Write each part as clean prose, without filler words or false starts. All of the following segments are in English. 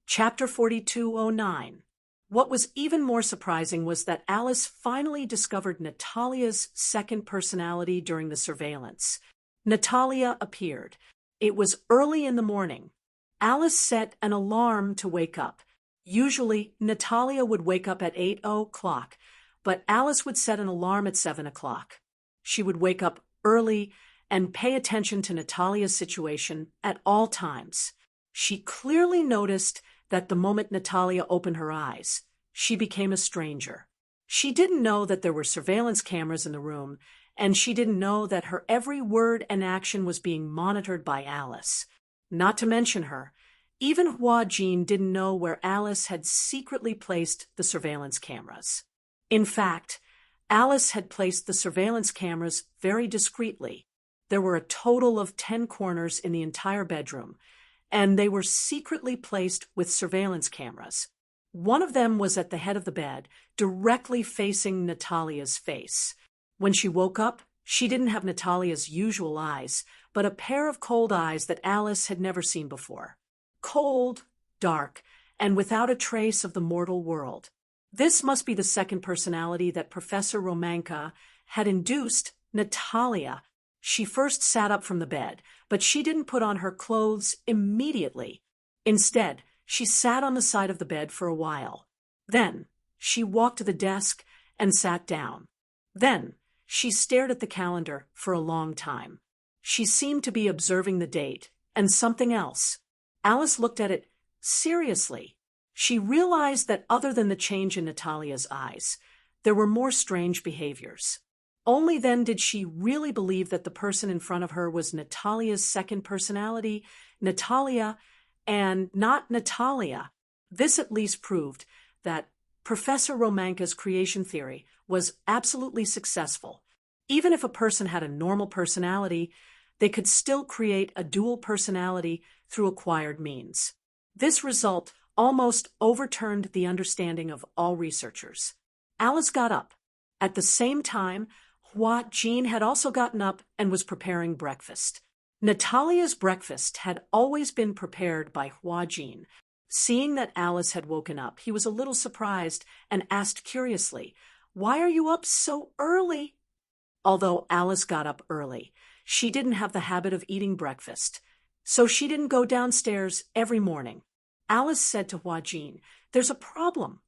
Chapter 4209. What was even more surprising was that Alice finally discovered Natalia's second personality during the surveillance. Natalia appeared. It was early in the morning. Alice set an alarm to wake up. Usually, Natalia would wake up at 8 o'clock, but Alice would set an alarm at 7 o'clock. She would wake up early and pay attention to Natalia's situation at all times. She clearly noticed that the moment Natalia opened her eyes, she became a stranger. She didn't know that there were surveillance cameras in the room, and she didn't know that her every word and action was being monitored by Alice. Not to mention her, even Hua Jin didn't know where Alice had secretly placed the surveillance cameras. In fact, Alice had placed the surveillance cameras very discreetly. There were a total of 10 corners in the entire bedroom, and they were secretly placed with surveillance cameras. One of them was at the head of the bed, directly facing Natalia's face. When she woke up, she didn't have Natalia's usual eyes, but a pair of cold eyes that Alice had never seen before. Cold, dark, and without a trace of the mortal world. This must be the second personality that Professor Romanka had induced Natalia. She first sat up from the bed, but she didn't put on her clothes immediately. Instead, she sat on the side of the bed for a while. Then, she walked to the desk and sat down. Then, she stared at the calendar for a long time. She seemed to be observing the date and something else. Alice looked at it seriously. She realized that other than the change in Natalia's eyes, there were more strange behaviors. Only then did she really believe that the person in front of her was Natalia's second personality, Natalia, and not Natalia. This at least proved that Professor Romanka's creation theory was absolutely successful. Even if a person had a normal personality, they could still create a dual personality through acquired means. This result almost overturned the understanding of all researchers. Alice got up. At the same time, Hua Jin had also gotten up and was preparing breakfast. Natalia's breakfast had always been prepared by Hua Jin. Seeing that Alice had woken up, he was a little surprised and asked curiously, "Why are you up so early?" Although Alice got up early, she didn't have the habit of eating breakfast, so she didn't go downstairs every morning. Alice said to Hua Jin, "There's a problem."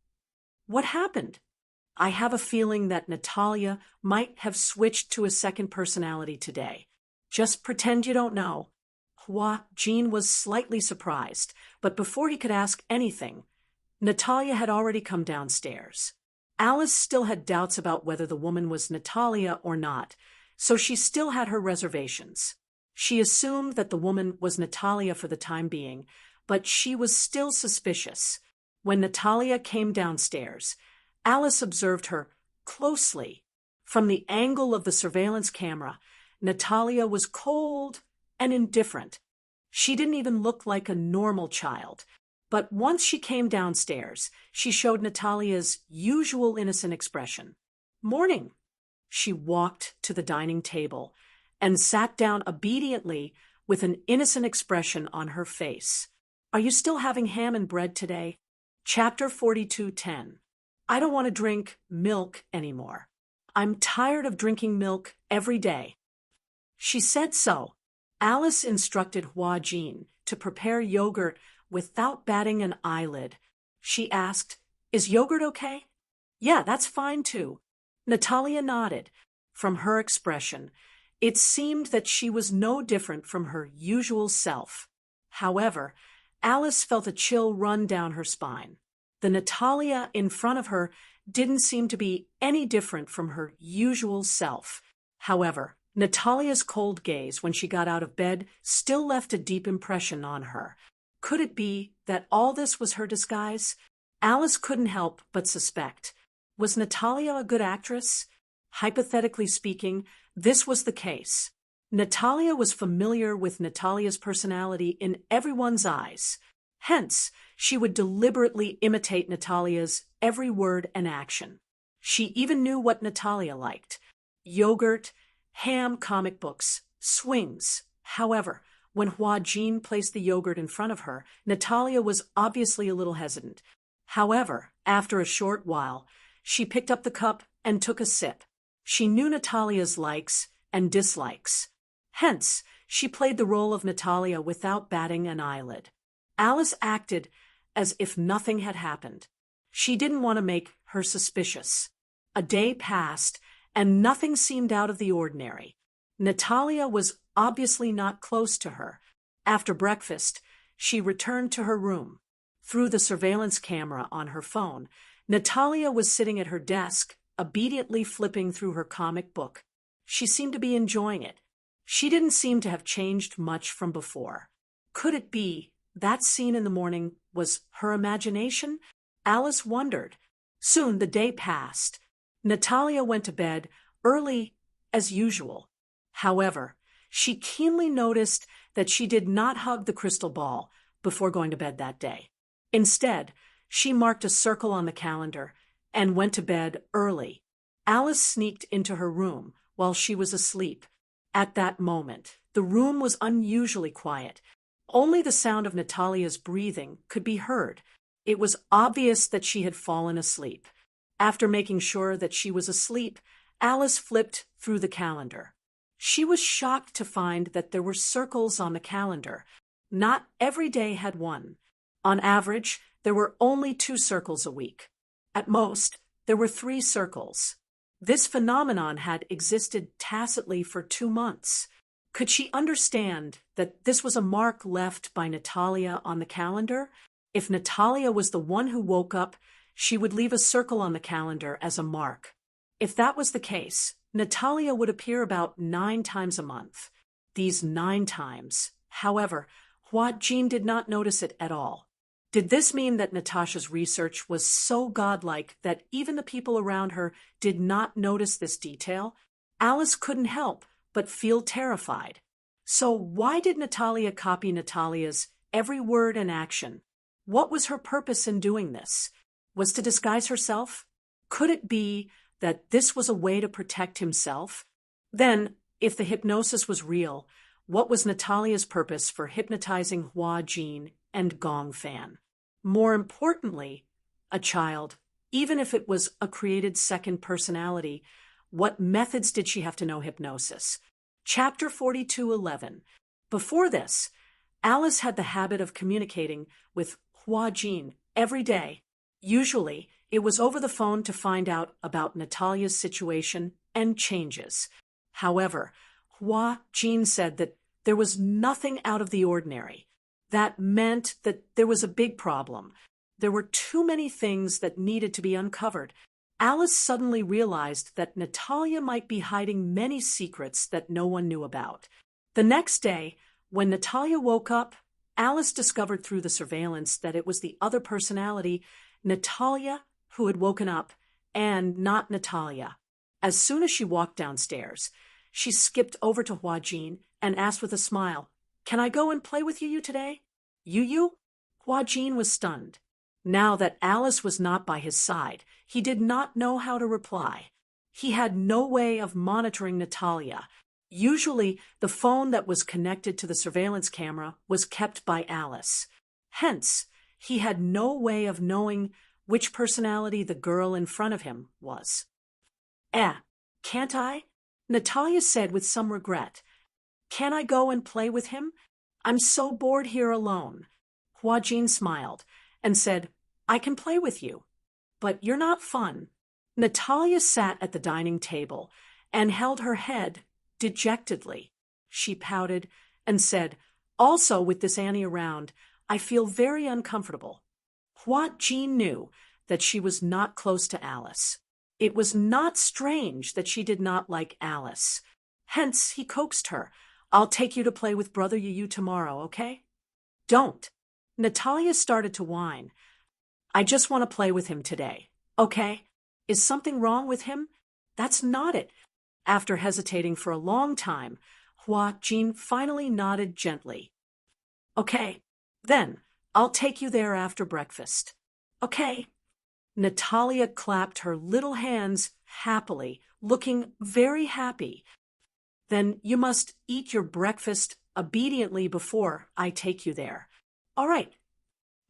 "What happened?" "I have a feeling that Natalia might have switched to a second personality today. Just pretend you don't know." Hua Jin was slightly surprised, but before he could ask anything, Natalia had already come downstairs. Alice still had doubts about whether the woman was Natalia or not, so she still had her reservations. She assumed that the woman was Natalia for the time being, but she was still suspicious. When Natalia came downstairs, Alice observed her closely. From the angle of the surveillance camera, Natalia was cold and indifferent. She didn't even look like a normal child. But once she came downstairs, she showed Natalia's usual innocent expression. "Morning." She walked to the dining table and sat down obediently with an innocent expression on her face. "Are you still having ham and bread today?" Chapter 4210. I don't want to drink milk anymore. I'm tired of drinking milk every day. She said so. Alice instructed Hua Jin to prepare yogurt without batting an eyelid. She asked, "Is yogurt okay?" "Yeah, that's fine too." Natalia nodded. From her expression, it seemed that she was no different from her usual self. However, Alice felt a chill run down her spine. The Natalia in front of her didn't seem to be any different from her usual self. However, Natalia's cold gaze when she got out of bed still left a deep impression on her. Could it be that all this was her disguise? Alice couldn't help but suspect. Was Natalia a good actress? Hypothetically speaking, this was the case. Natalia was familiar with Natalia's personality in everyone's eyes. Hence, she would deliberately imitate Natalia's every word and action. She even knew what Natalia liked: yogurt, ham, comic books, swings. However, When Hua Jin placed the yogurt in front of her, Natalia was obviously a little hesitant. However, after a short while, she picked up the cup and took a sip. She knew Natalia's likes and dislikes. Hence, she played the role of Natalia without batting an eyelid. Alice acted as if nothing had happened. She didn't want to make her suspicious. A day passed, and nothing seemed out of the ordinary. Natalia was obviously not close to her. After breakfast, she returned to her room. Through the surveillance camera on her phone, Natalia was sitting at her desk, obediently flipping through her comic book. She seemed to be enjoying it. She didn't seem to have changed much from before. Could it be that scene in the morning was her imagination? Alice wondered. Soon the day passed. Natalia went to bed early as usual. However, she keenly noticed that she did not hug the crystal ball before going to bed that day. Instead, she marked a circle on the calendar and went to bed early. Alice sneaked into her room while she was asleep. At that moment, the room was unusually quiet. Only the sound of Natalia's breathing could be heard. It was obvious that she had fallen asleep. After making sure that she was asleep, Alice flipped through the calendar. She was shocked to find that there were circles on the calendar. Not every day had one. On average, there were only 2 circles a week. At most, there were 3 circles. This phenomenon had existed tacitly for 2 months. Could she understand that this was a mark left by Natalia on the calendar? If Natalia was the one who woke up, she would leave a circle on the calendar as a mark. If that was the case, Natalia would appear about 9 times a month. These 9 times, however, Hua Jin did not notice it at all. Did this mean that Natasha's research was so godlike that even the people around her did not notice this detail? Alice couldn't help but feel terrified. So why did Natalia copy Natalia's every word and action? What was her purpose in doing this? Was to disguise herself? Could it be that this was a way to protect himself? Then, if the hypnosis was real, what was Natalia's purpose for hypnotizing Hua Jin and Gong Fan? More importantly, a child, even if it was a created second personality, what methods did she have to know hypnosis? Chapter 42:11. Before this, Alice had the habit of communicating with Hua Jin every day. Usually, it was over the phone to find out about Natalia's situation and changes. However, Hua Jin said that there was nothing out of the ordinary. That meant that there was a big problem. There were too many things that needed to be uncovered. Alice suddenly realized that Natalia might be hiding many secrets that no one knew about. The next day, when Natalia woke up, Alice discovered through the surveillance that it was the other personality, Natalia, who had woken up, and not Natalia. As soon as she walked downstairs, she skipped over to Hua Jin and asked with a smile, "Can I go and play with you today?" You? Hua Jin was stunned. Now that Alice was not by his side, he did not know how to reply. He had no way of monitoring Natalia. Usually, the phone that was connected to the surveillance camera was kept by Alice. Hence, he had no way of knowing which personality the girl in front of him was. Can't I?" Natalia said with some regret. "Can I go and play with him? I'm so bored here alone." Hua Jin smiled and said, "I can play with you, but you're not fun." Natalia sat at the dining table and held her head dejectedly. She pouted and said, "Also, with this Annie around, I feel very uncomfortable." Hua Jin knew that she was not close to Alice. It was not strange that she did not like Alice. Hence, he coaxed her, "I'll take you to play with Brother Yu tomorrow, okay?" "Don't." Natalia started to whine. "I just want to play with him today, okay? Is something wrong with him?" "That's not it." After hesitating for a long time, Hua Jin finally nodded gently. "Okay, then I'll take you there after breakfast." "Okay." Natalia clapped her little hands happily, looking very happy. "Then you must eat your breakfast obediently before I take you there. All right.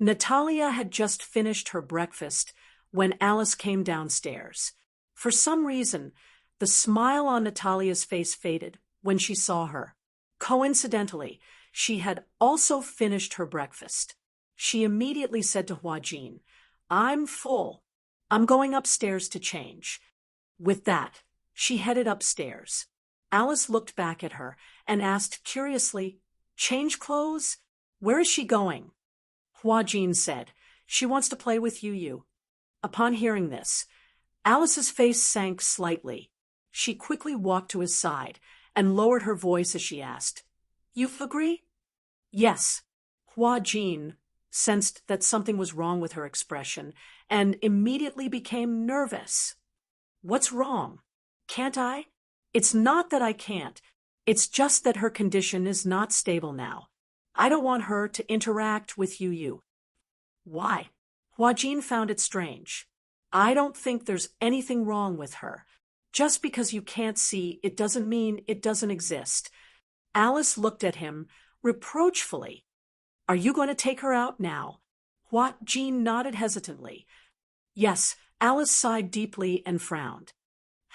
Natalia had just finished her breakfast when Alice came downstairs. For some reason, the smile on Natalia's face faded when she saw her. Coincidentally, she had also finished her breakfast. She immediately said to Huajin, "I'm full. I'm going upstairs to change." With that, she headed upstairs. Alice looked back at her and asked curiously, "Change clothes? Where is she going?" Huajin said, "She wants to play with Yu. Upon hearing this, Alice's face sank slightly. She quickly walked to his side and lowered her voice as she asked, "You agree?" "Yes." Huajin sensed that something was wrong with her expression and immediately became nervous. "What's wrong? Can't I?" "It's not that I can't. It's just that her condition is not stable now. I don't want her to interact with Yu. "Why?" Huajin found it strange. "I don't think there's anything wrong with her. Just because you can't see it doesn't mean it doesn't exist." Alice looked at him reproachfully. "Are you going to take her out now?" Huajin nodded hesitantly. "Yes." Alice sighed deeply and frowned.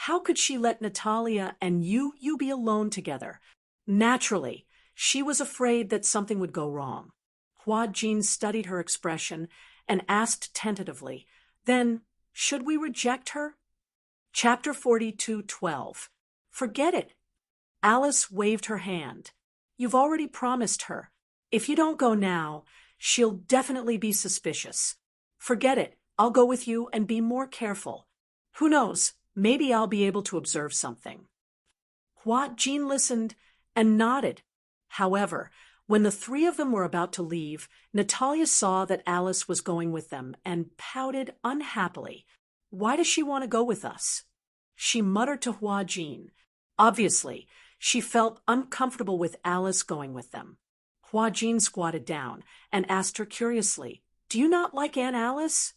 How could she let Natalia and you be alone together? Naturally, she was afraid that something would go wrong. Huajin studied her expression and asked tentatively, "Then, should we reject her?" Chapter 42:12. Forget it. Alice waved her hand. "You've already promised her. If you don't go now, she'll definitely be suspicious. Forget it. I'll go with you and be more careful. Who knows, maybe I'll be able to observe something." Huajin listened and nodded. However, when the three of them were about to leave, Natalia saw that Alice was going with them and pouted unhappily. "Why does she want to go with us?" She muttered to Huajin. Obviously, she felt uncomfortable with Alice going with them. Huajin squatted down and asked her curiously, "Do you not like Aunt Alice?"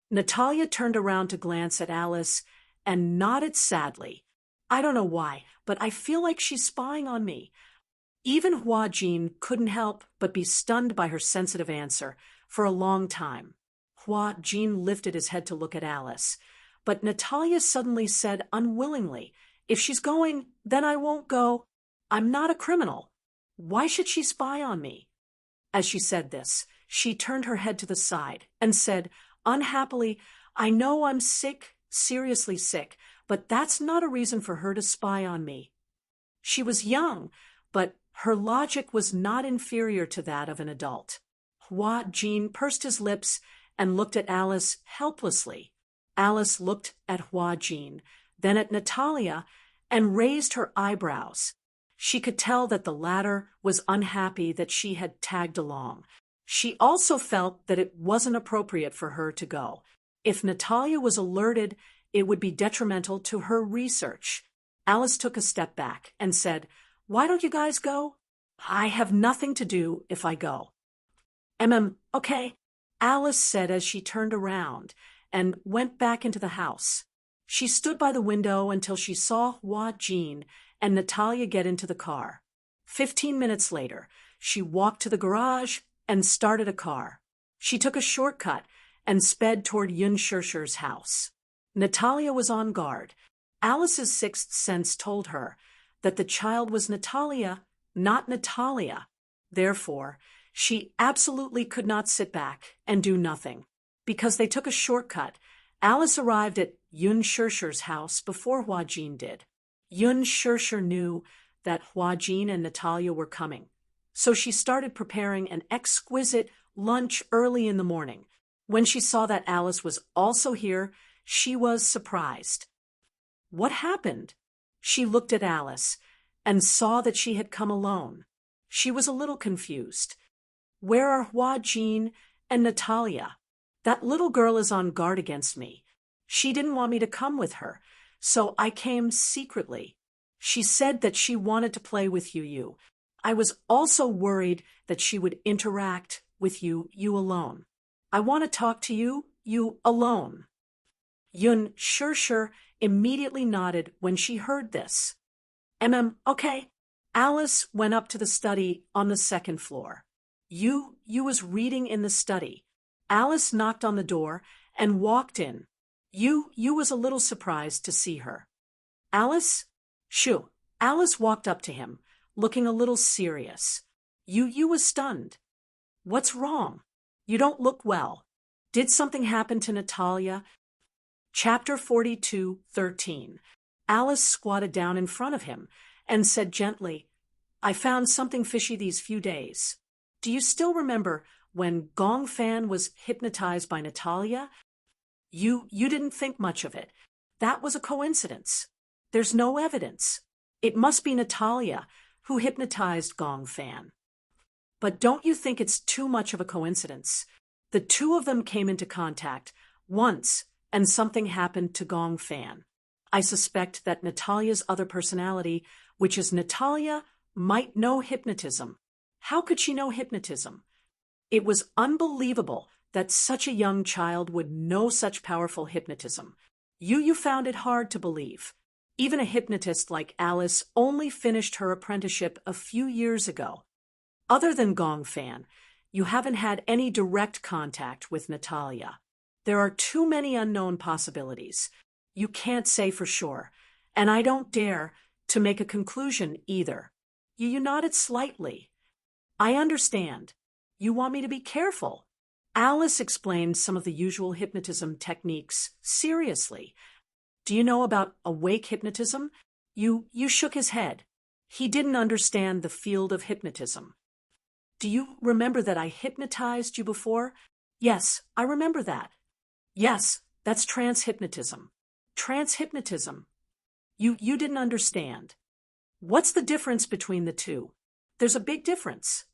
Natalia turned around to glance at Alice and nodded sadly. "I don't know why, but I feel like she's spying on me." Even Huajin couldn't help but be stunned by her sensitive answer for a long time. Huajin lifted his head to look at Alice, but Natalia suddenly said unwillingly, "If she's going, then I won't go. I'm not a criminal. Why should she spy on me?" As she said this, she turned her head to the side and said, unhappily, "I know I'm sick, seriously sick, but that's not a reason for her to spy on me." She was young, but her logic was not inferior to that of an adult. Huajin pursed his lips and looked at Alice helplessly. Alice looked at Huajin, then at Natalia, and raised her eyebrows. She could tell that the latter was unhappy that she had tagged along. She also felt that it wasn't appropriate for her to go. If Natalia was alerted, it would be detrimental to her research. Alice took a step back and said, "Why don't you guys go?" "I have nothing to do if I go." Okay," Alice said as she turned around and went back into the house. She stood by the window until she saw Huajin and Natalia get into the car. 15 minutes later, she walked to the garage and started a car. She took a shortcut and sped toward Yun Shirshir's house. Natalia was on guard. Alice's sixth sense told her that the child was Natalia, not Natalia. Therefore, she absolutely could not sit back and do nothing. Because they took a shortcut, Alice arrived at Yun Shirshir's house before Huajin did. Yun Shirshir knew that Huajin and Natalia were coming, so she started preparing an exquisite lunch early in the morning. When she saw that Alice was also here, she was surprised. "What happened?" She looked at Alice and saw that she had come alone. She was a little confused. "Where are Huajin and Natalia?" "That little girl is on guard against me. She didn't want me to come with her, so I came secretly. She said that she wanted to play with Yu. I was also worried that she would interact with you alone. I want to talk to you alone." Yun Shirshir immediately nodded when she heard this. Okay." Alice went up to the study on the second floor. You was reading in the study. Alice knocked on the door and walked in. You was a little surprised to see her. Alice? Shoo. Alice walked up to him, looking a little serious. You was stunned. What's wrong? You don't look well. Did something happen to Natalia? Chapter 42:13. Alice squatted down in front of him and said gently, I found something fishy these few days. Do you still remember when Gong Fan was hypnotized by Natalia? You didn't think much of it. That was a coincidence. There's no evidence. It must be Natalia who hypnotized Gong Fan. But don't you think it's too much of a coincidence? The two of them came into contact once, and something happened to Gong Fan. I suspect that Natalia's other personality, which is Natalia, might know hypnotism. How could she know hypnotism? It was unbelievable that such a young child would know such powerful hypnotism. You found it hard to believe. Even a hypnotist like Alice only finished her apprenticeship a few years ago. Other than Gong Fan, you haven't had any direct contact with Natalia. There are too many unknown possibilities. You can't say for sure, and I don't dare to make a conclusion either. You nodded slightly. I understand. You want me to be careful. Alice explained some of the usual hypnotism techniques seriously. Do you know about awake hypnotism? You shook his head. He didn't understand the field of hypnotism. Do you remember that I hypnotized you before? Yes, I remember that. Yes, that's trance-hypnotism. Trance-hypnotism. You didn't understand. What's the difference between the two? There's a big difference.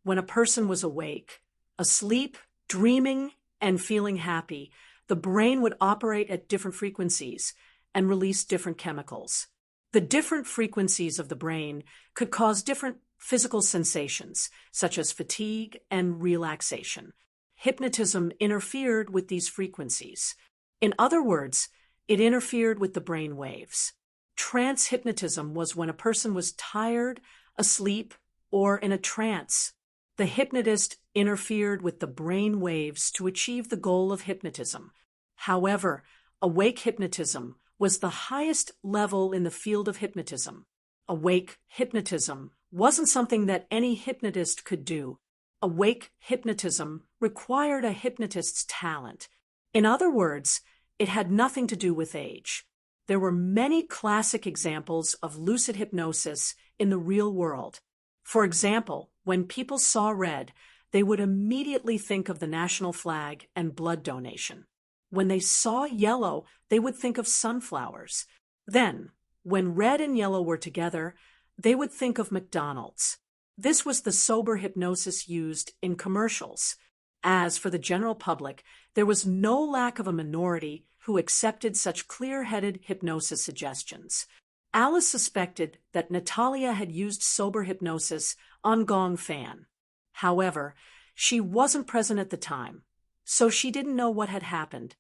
When a person was awake, asleep, dreaming, and feeling happy, the brain would operate at different frequencies and release different chemicals. The different frequencies of the brain could cause different physical sensations, such as fatigue and relaxation. Hypnotism interfered with these frequencies. In other words, it interfered with the brain waves. Trance hypnotism was when a person was tired, asleep, or in a trance. The hypnotist interfered with the brain waves to achieve the goal of hypnotism. However, awake hypnotism was the highest level in the field of hypnotism. Awake hypnotism wasn't something that any hypnotist could do. Awake hypnotism required a hypnotist's talent. In other words, it had nothing to do with age. There were many classic examples of lucid hypnosis in the real world. For example, when people saw red, they would immediately think of the national flag and blood donation. When they saw yellow, they would think of sunflowers. Then, when red and yellow were together, they would think of McDonald's. This was the sober hypnosis used in commercials. As for the general public, there was no lack of a minority who accepted such clear-headed hypnosis suggestions. Alice suspected that Natalia had used sober hypnosis on Gong Fan. However, she wasn't present at the time, so she didn't know what had happened.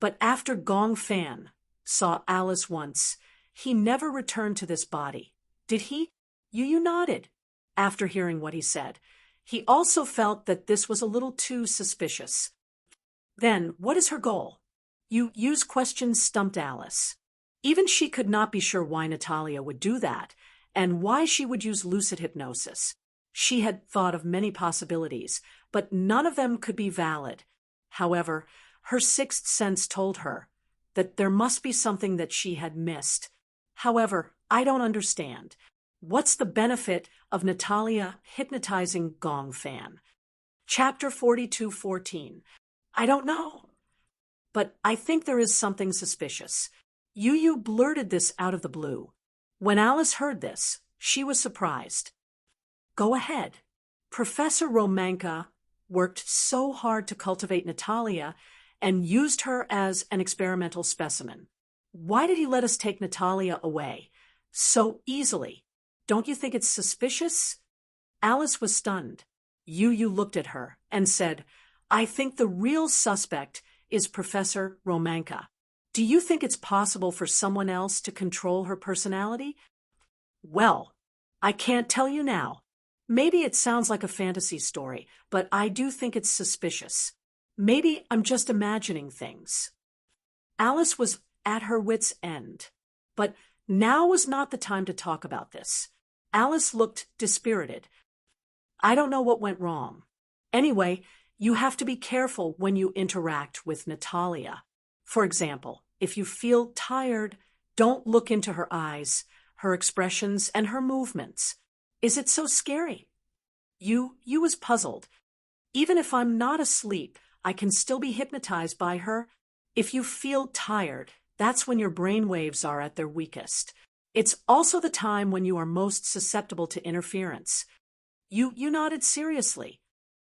But after Gong Fan saw Alice once, he never returned to this body. Did he? You nodded. After hearing what he said, he also felt that this was a little too suspicious. Then, what is her goal? Yu's question stumped Alice. Even she could not be sure why Natalia would do that, and why she would use lucid hypnosis. She had thought of many possibilities, but none of them could be valid. However, her sixth sense told her that there must be something that she had missed. However, I don't understand. What's the benefit of Natalia hypnotizing Gong Fan? Chapter 42:14. I don't know. But I think there is something suspicious. Yu blurted this out of the blue. When Alice heard this, she was surprised. Go ahead. Professor Romanka worked so hard to cultivate Natalia and used her as an experimental specimen. Why did he let us take Natalia away so easily? Don't you think it's suspicious? Alice was stunned. Yu looked at her and said, I think the real suspect is Professor Romanka. Do you think it's possible for someone else to control her personality? Well, I can't tell you now. Maybe it sounds like a fantasy story, but I do think it's suspicious. Maybe I'm just imagining things. Alice was at her wit's end. But now was not the time to talk about this. Alice looked dispirited. I don't know what went wrong. Anyway, you have to be careful when you interact with Natalia. For example, if you feel tired, don't look into her eyes, her expressions, and her movements. Is it so scary? You was puzzled. Even if I'm not asleep, I can still be hypnotized by her. If you feel tired, that's when your brain waves are at their weakest. It's also the time when you are most susceptible to interference. You nodded seriously.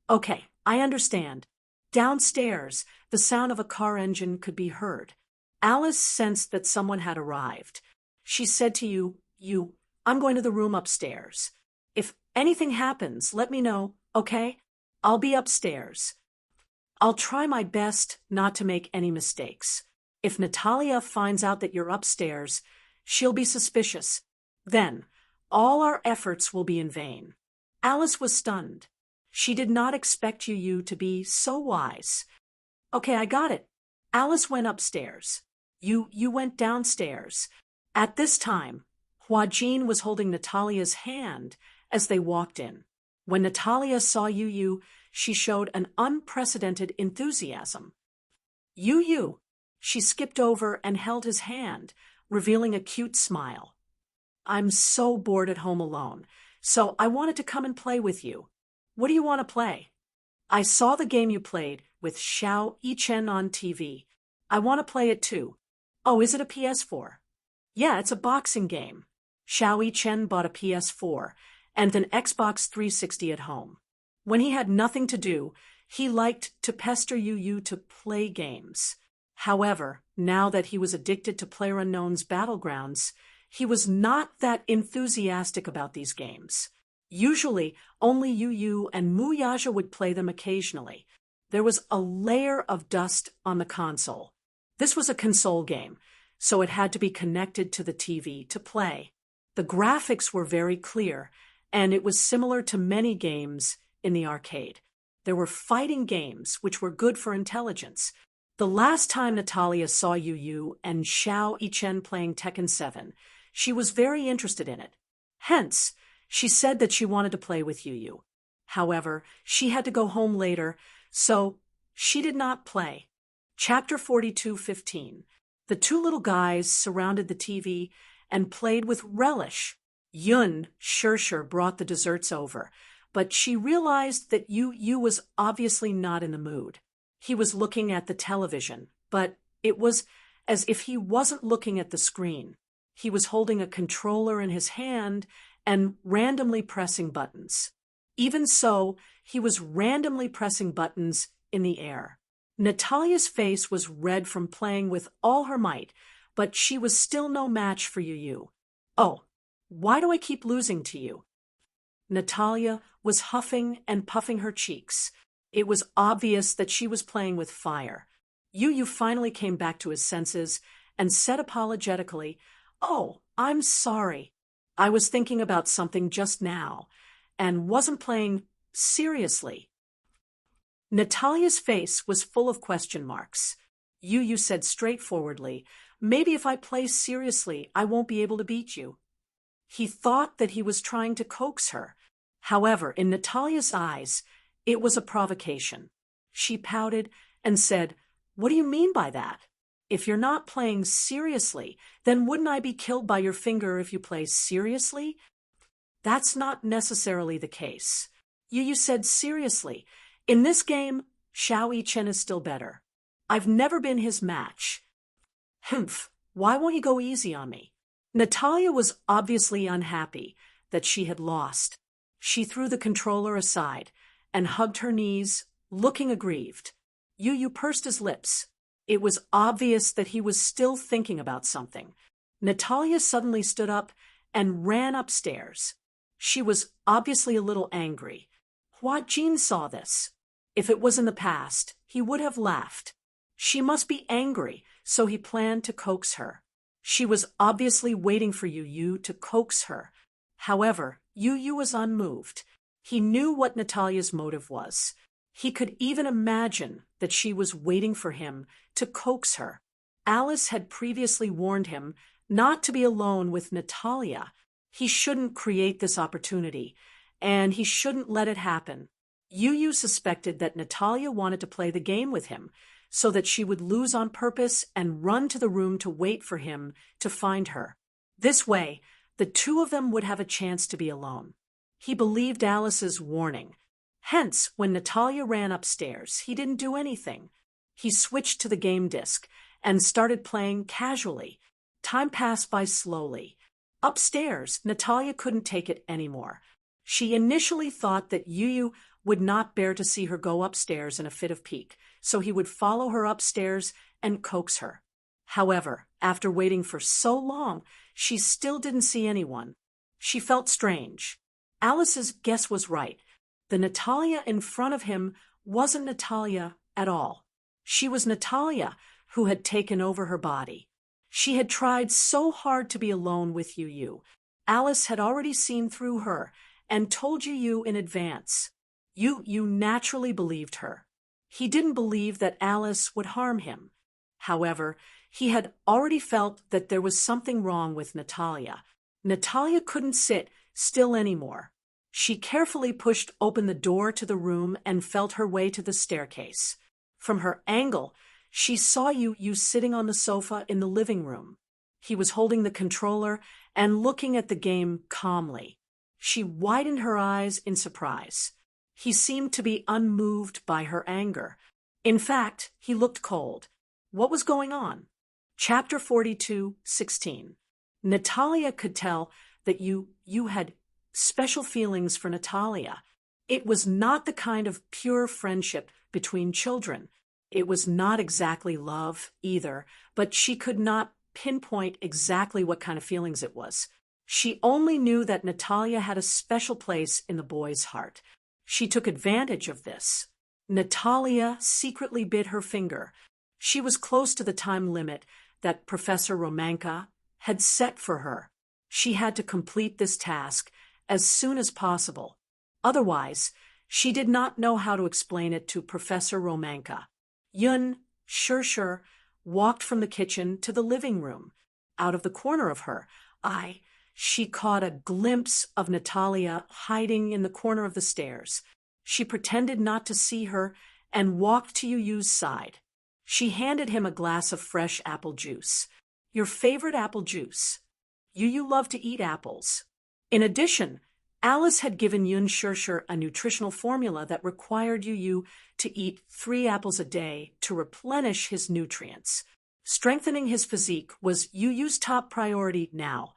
Okay, I understand. Downstairs, the sound of a car engine could be heard. Alice sensed that someone had arrived. She said to you, I'm going to the room upstairs. If anything happens, let me know, okay? I'll be upstairs. I'll try my best not to make any mistakes. If Natalia finds out that you're upstairs, she'll be suspicious. Then, all our efforts will be in vain. Alice was stunned. She did not expect you to be so wise. Okay, I got it. Alice went upstairs. You went downstairs. At this time, Joaquin was holding Natalia's hand as they walked in. When Natalia saw you, she showed an unprecedented enthusiasm. She skipped over and held his hand, revealing a cute smile. I'm so bored at home alone, so I wanted to come and play with you. What do you want to play? I saw the game you played with Xiao Yichen on TV. I want to play it too. Oh, is it a PS4? Yeah, it's a boxing game. Xiao Yichen bought a PS4 and an Xbox 360 at home. When he had nothing to do, he liked to pester you to play games. However, now that he was addicted to PlayerUnknown's Battlegrounds, he was not that enthusiastic about these games. Usually, only you and Muyaja would play them occasionally. There was a layer of dust on the console. This was a console game, so it had to be connected to the TV to play. The graphics were very clear, and it was similar to many games in the arcade. There were fighting games, which were good for intelligence. The last time Natalia saw you and Xiao Yichen playing Tekken 7, she was very interested in it. Hence, she said that she wanted to play with you. However, she had to go home later, so she did not play. Chapter 42:15. The two little guys surrounded the TV and played with relish. Yun sure brought the desserts over, but she realized that you was obviously not in the mood. He was looking at the television, but it was as if he wasn't looking at the screen. He was holding a controller in his hand and randomly pressing buttons. Even so, he was randomly pressing buttons in the air. Natalia's face was red from playing with all her might, but she was still no match for you. Oh, why do I keep losing to you? Natalia was huffing and puffing her cheeks. It was obvious that she was playing with fire. You finally came back to his senses and said apologetically, "Oh, I'm sorry. I was thinking about something just now and wasn't playing seriously." Natalia's face was full of question marks. You said straightforwardly, "Maybe if I play seriously, I won't be able to beat you." He thought that he was trying to coax her. However, in Natalia's eyes, it was a provocation. She pouted and said, "What do you mean by that? If you're not playing seriously, then wouldn't I be killed by your finger if you play seriously?" That's not necessarily the case. You said seriously. In this game, Xiao Yichen is still better. I've never been his match. Humph, why won't you go easy on me? Natalia was obviously unhappy that she had lost. She threw the controller aside and hugged her knees, looking aggrieved. You pursed his lips. It was obvious that he was still thinking about something. Natalia suddenly stood up and ran upstairs. She was obviously a little angry. Joaquin saw this. If it was in the past, he would have laughed. She must be angry, so he planned to coax her. She was obviously waiting for you to coax her. However, Yu was unmoved. He knew what Natalia's motive was. He could even imagine that she was waiting for him to coax her. Alice had previously warned him not to be alone with Natalia. He shouldn't create this opportunity, and he shouldn't let it happen. Yu suspected that Natalia wanted to play the game with him, so that she would lose on purpose and run to the room to wait for him to find her. This way, the two of them would have a chance to be alone. He believed Alice's warning. Hence, when Natalia ran upstairs, he didn't do anything. He switched to the game disc and started playing casually. Time passed by slowly. Upstairs, Natalia couldn't take it anymore. She initially thought that Yu would not bear to see her go upstairs in a fit of pique, so he would follow her upstairs and coax her. However, after waiting for so long, she still didn't see anyone. She felt strange. Alice's guess was right. The Natalia in front of him wasn't Natalia at all. She was Natalia who had taken over her body. She had tried so hard to be alone with Yu. Alice had already seen through her and told Yu in advance. Yu naturally believed her. He didn't believe that Alice would harm him. However, he had already felt that there was something wrong with Natalia. Natalia couldn't sit still anymore. She carefully pushed open the door to the room and felt her way to the staircase. From her angle, she saw Yu sitting on the sofa in the living room. He was holding the controller and looking at the game calmly. She widened her eyes in surprise. He seemed to be unmoved by her anger. In fact, he looked cold. What was going on? Chapter 42:16. Natalia could tell that Yu had special feelings for Natalia. It was not the kind of pure friendship between children. It was not exactly love either, but she could not pinpoint exactly what kind of feelings it was. She only knew that Natalia had a special place in the boy's heart. She took advantage of this. Natalia secretly bit her finger. She was close to the time limit that Professor Romanka had set for her. She had to complete this task as soon as possible. Otherwise, she did not know how to explain it to Professor Romanka. Yun Shirshir walked from the kitchen to the living room. Out of the corner of her eye, she caught a glimpse of Natalia hiding in the corner of the stairs. She pretended not to see her and walked to Yu's side. She handed him a glass of fresh apple juice. Your favorite apple juice. Yu loved to eat apples. In addition, Alice had given Yun Shirshir a nutritional formula that required Yu to eat 3 apples a day to replenish his nutrients. Strengthening his physique was Yu's top priority now.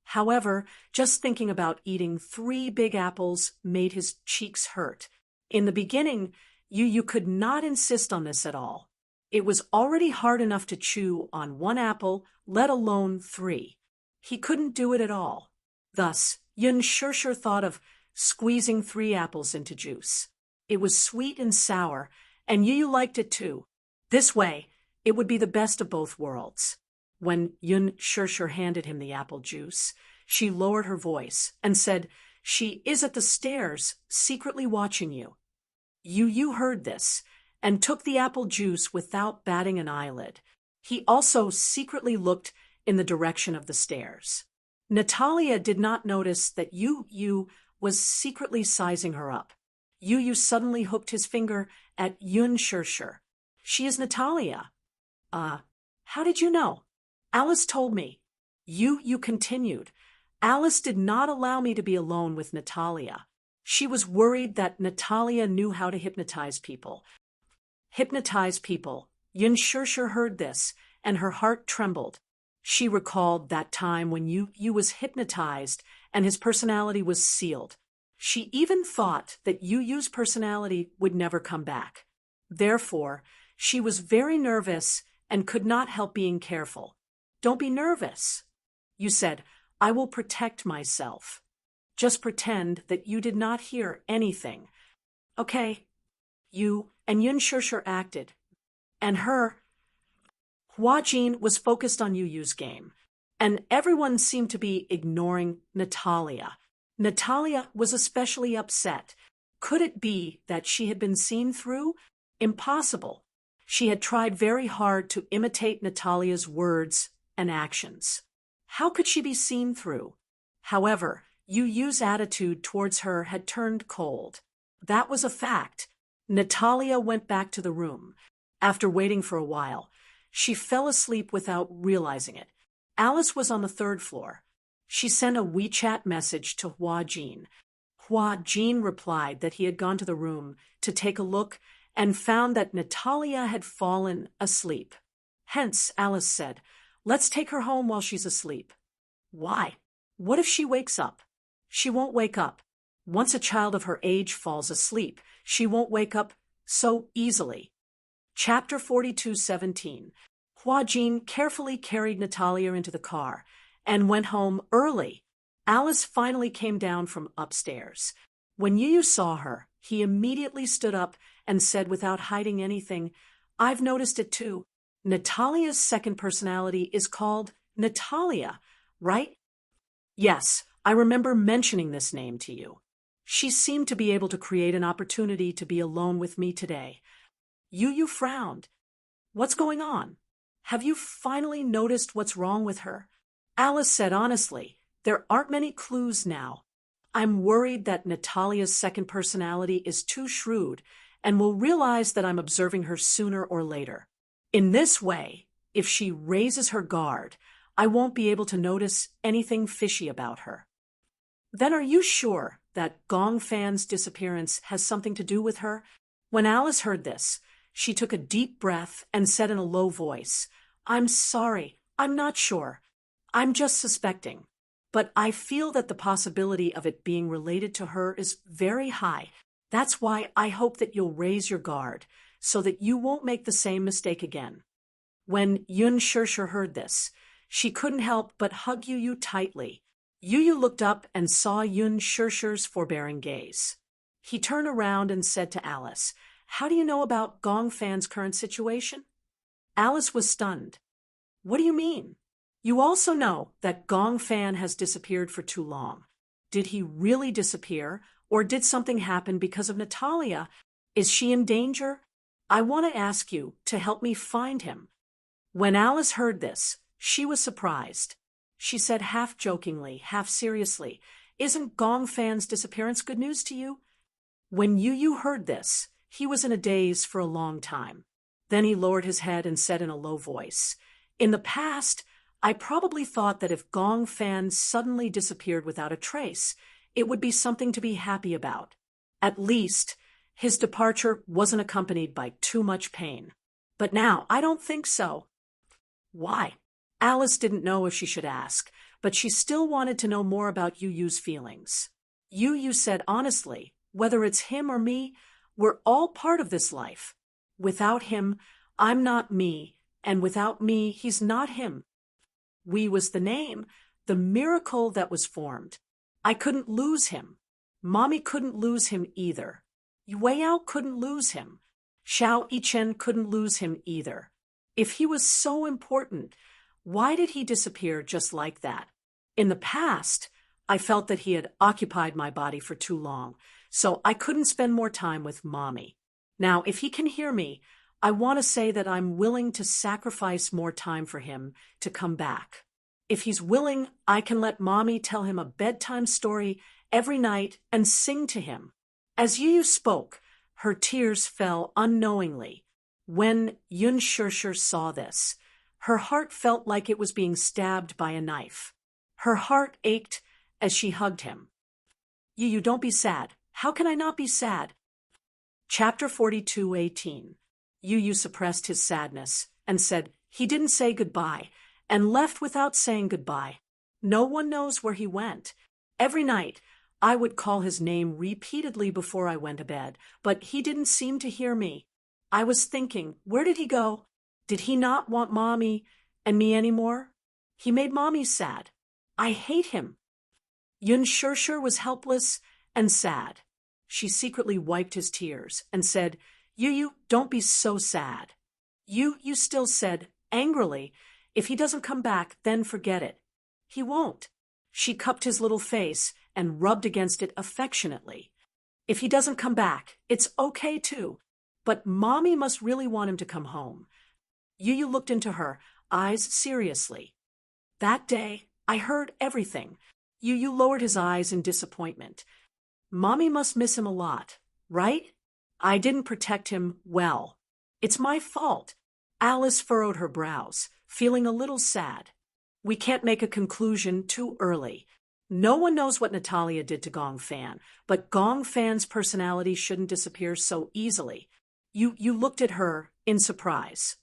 However, just thinking about eating 3 big apples made his cheeks hurt. In the beginning, Yu could not insist on this at all. It was already hard enough to chew on 1 apple, let alone 3. He couldn't do it at all. Thus, Yun Shirshir thought of squeezing 3 apples into juice. It was sweet and sour, and Yu liked it too. This way, it would be the best of both worlds. When Yun Shirshir handed him the apple juice, she lowered her voice and said, "She is at the stairs, secretly watching you." Yu heard this and took the apple juice without batting an eyelid. He also secretly looked in the direction of the stairs. Natalia did not notice that Yu was secretly sizing her up. Yu suddenly hooked his finger at Yun Shirshir. "She is Natalia." How did you know?" "Alice told me." Yu continued. "Alice did not allow me to be alone with Natalia. She was worried that Natalia knew how to hypnotize people." Hypnotize people. Yun Shirshir heard this, and her heart trembled. She recalled that time when Yu was hypnotized and his personality was sealed. She even thought that Yu's personality would never come back. Therefore, she was very nervous and could not help being careful. "Don't be nervous." Yu said, "I will protect myself. Just pretend that you did not hear anything." "Okay." Yu and Yun Shirshir acted, and Hua Jin was focused on Yu's game, and everyone seemed to be ignoring Natalia. Natalia was especially upset. Could it be that she had been seen through? Impossible. She had tried very hard to imitate Natalia's words and actions. How could she be seen through? However, Yu Yu's attitude towards her had turned cold. That was a fact. Natalia went back to the room. After waiting for a while, she fell asleep without realizing it. Alice was on the third floor. She sent a WeChat message to Hua Jin. Hua Jin replied that he had gone to the room to take a look and found that Natalia had fallen asleep. Hence, Alice said, "Let's take her home while she's asleep." Why? What if she wakes up? She won't wake up. Once a child of her age falls asleep, she won't wake up so easily. Chapter 42:17. Hua Jin carefully carried Natalia into the car and went home early. Alice finally came down from upstairs. When Yu Yu saw her, he immediately stood up and said without hiding anything, "I've noticed it too. Natalia's second personality is called Natalia, right?" "Yes, I remember mentioning this name to you. She seemed to be able to create an opportunity to be alone with me today." Yu Yu frowned. "What's going on? Have you finally noticed what's wrong with her?" Alice said honestly, "There aren't many clues now. I'm worried that Natalia's second personality is too shrewd and will realize that I'm observing her sooner or later. In this way, if she raises her guard, I won't be able to notice anything fishy about her." "Then are you sure that Gong Fan's disappearance has something to do with her?" When Alice heard this, she took a deep breath and said in a low voice, "I'm sorry, I'm not sure. I'm just suspecting. But I feel that the possibility of it being related to her is very high. That's why I hope that you'll raise your guard, so that you won't make the same mistake again." When Yun Shirsher heard this, she couldn't help but hug Yu Yu tightly. Yu Yu looked up and saw Yun Shirsher's forbearing gaze. He turned around and said to Alice, "How do you know about Gong Fan's current situation?" Alice was stunned. "What do you mean?" "You also know that Gong Fan has disappeared for too long. Did he really disappear, or did something happen because of Natalia? Is she in danger? I want to ask you to help me find him." When Alice heard this, she was surprised. She said half jokingly, half seriously, "Isn't Gong Fan's disappearance good news to you?" When Yu Yu heard this, he was in a daze for a long time. Then he lowered his head and said in a low voice, "In the past, I probably thought that if Gong Fan suddenly disappeared without a trace, it would be something to be happy about. At least, his departure wasn't accompanied by too much pain. But now, I don't think so." "Why?" Alice didn't know if she should ask, but she still wanted to know more about Yu Yu's feelings. Yu Yu said honestly, "Whether it's him or me, we're all part of this life. Without him, I'm not me, and without me, he's not him. We was the name, the miracle that was formed. I couldn't lose him. Mommy couldn't lose him either. Yueyao couldn't lose him. Xiao Yichen couldn't lose him either. If he was so important, why did he disappear just like that? In the past, I felt that he had occupied my body for too long, so I couldn't spend more time with Mommy. Now, if he can hear me, I want to say that I'm willing to sacrifice more time for him to come back. If he's willing, I can let Mommy tell him a bedtime story every night and sing to him." As Yu Yu spoke, her tears fell unknowingly. When Yun Shirsher saw this, her heart felt like it was being stabbed by a knife. Her heart ached as she hugged him. "Yu Yu, don't be sad. How can I not be sad?" Chapter 42:18. Yu Yu suppressed his sadness and said he didn't say goodbye and left without saying goodbye. No one knows where he went. Every night, I would call his name repeatedly before I went to bed, but he didn't seem to hear me. I was thinking, where did he go? Did he not want Mommy and me anymore? He made Mommy sad. I hate him. Yun Shirsher was helpless and sad. She secretly wiped his tears and said, Yu Yu, don't be so sad. You still said, angrily, if he doesn't come back, then forget it. He won't. She cupped his little face and rubbed against it affectionately. If he doesn't come back, it's okay too. But Mommy must really want him to come home. Yu looked into her eyes seriously. That day, I heard everything. Yu lowered his eyes in disappointment. Mommy must miss him a lot, right? I didn't protect him well. It's my fault. Alice furrowed her brows, feeling a little sad. We can't make a conclusion too early. No one knows what Natalia did to Gong Fan, but Gong Fan's personality shouldn't disappear so easily. You looked at her in surprise.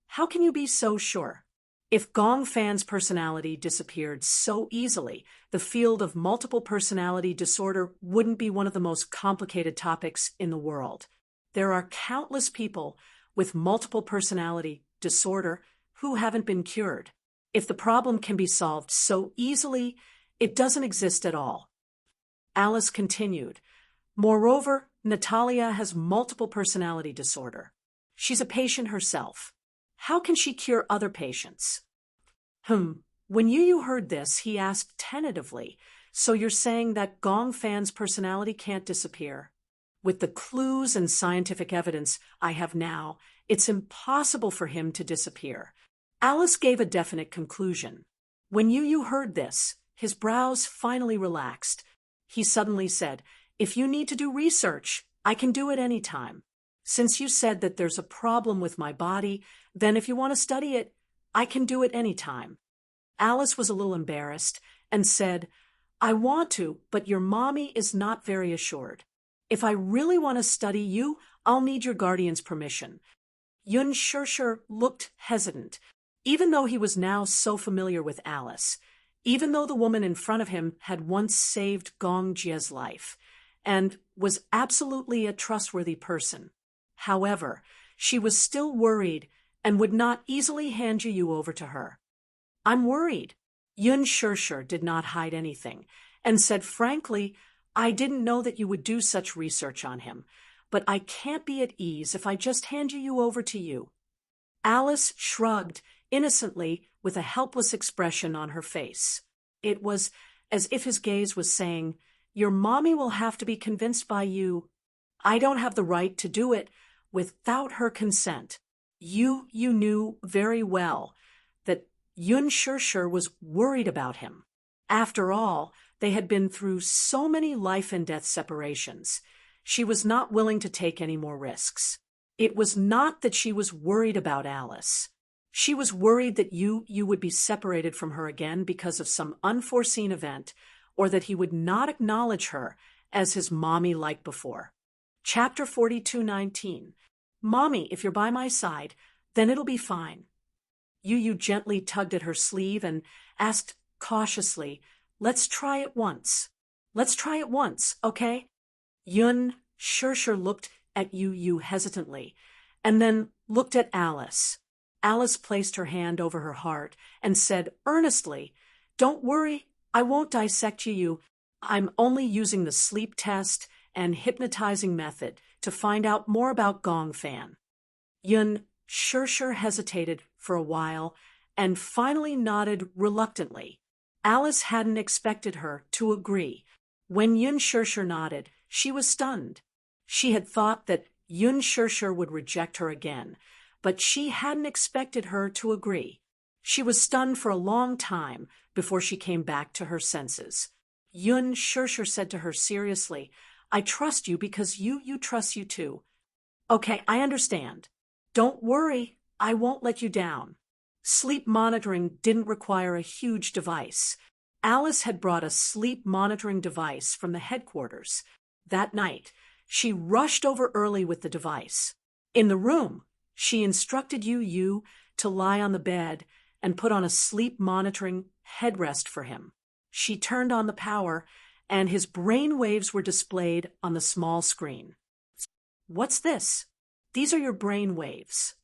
How can you be so sure? If Gong Fan's personality disappeared so easily, the field of multiple personality disorder wouldn't be one of the most complicated topics in the world. There are countless people with multiple personality disorder who haven't been cured. If the problem can be solved so easily, it doesn't exist at all. Alice continued. Moreover, Natalia has multiple personality disorder. She's a patient herself. How can she cure other patients? When Yu heard this, he asked tentatively, so you're saying that Gong Fan's personality can't disappear? With the clues and scientific evidence I have now, it's impossible for him to disappear. Alice gave a definite conclusion. When Yu heard this, his brows finally relaxed. He suddenly said, if you need to do research, I can do it any time. Since you said that there's a problem with my body, then if you want to study it, I can do it any time. Alice was a little embarrassed and said, I want to, but your mommy is not very assured. If I really want to study you, I'll need your guardian's permission. Yun Shirshir looked hesitant, even though he was now so familiar with Alice, even though the woman in front of him had once saved Gong Jie's life, and was absolutely a trustworthy person. However, she was still worried and would not easily hand Yu over to her. I'm worried. Yun Shirshir did not hide anything, and said frankly, I didn't know that you would do such research on him, but I can't be at ease if I just hand Yu over to you. Alice shrugged innocently with a helpless expression on her face. It was as if his gaze was saying, your mommy will have to be convinced by you. I don't have the right to do it without her consent. You knew very well that Yun Shirshir was worried about him. After all, they had been through so many life and death separations. She was not willing to take any more risks. It was not that she was worried about Alice. She was worried that you would be separated from her again because of some unforeseen event, or that he would not acknowledge her as his mommy like before. Chapter 42:19. Mommy, if you're by my side, then it'll be fine. Yu gently tugged at her sleeve and asked cautiously, let's try it once. Let's try it once, okay? Yun Shirshir looked at Yu hesitantly, and then looked at Alice. Alice placed her hand over her heart and said earnestly, don't worry, I won't dissect you. I'm only using the sleep test and hypnotizing method to find out more about Gong Fan. Yun Shirshir hesitated for a while and finally nodded reluctantly. Alice hadn't expected her to agree. When Yun Shirshir nodded, she was stunned. She had thought that Yun Shirshir would reject her again, but she hadn't expected her to agree. She was stunned for a long time before she came back to her senses. Yun Shirshir said to her seriously, I trust you because you trust you too. Okay, I understand. Don't worry, I won't let you down. Sleep monitoring didn't require a huge device. Alice had brought a sleep monitoring device from the headquarters. That night, she rushed over early with the device. In the room, she instructed Yu to lie on the bed and put on a sleep monitoring headrest for him. She turned on the power, and his brain waves were displayed on the small screen. What's this? These are your brain waves.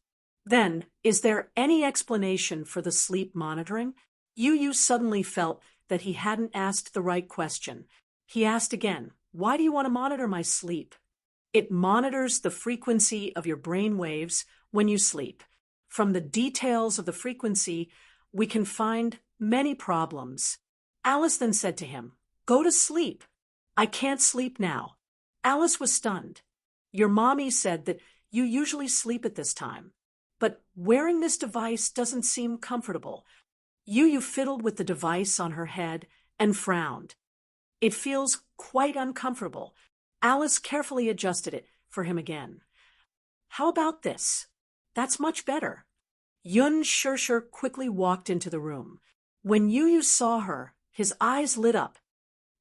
Then, is there any explanation for the sleep monitoring? Yu suddenly felt that he hadn't asked the right question. He asked again, why do you want to monitor my sleep? It monitors the frequency of your brain waves when you sleep. From the details of the frequency, we can find many problems. Alice then said to him, Go to sleep. I can't sleep now. Alice was stunned. Your mommy said that you usually sleep at this time. But wearing this device doesn't seem comfortable. You fiddled with the device on her head and frowned. It feels quite uncomfortable. Alice carefully adjusted it for him again. How about this? That's much better. Yun Shirshir quickly walked into the room. When Yu saw her, his eyes lit up.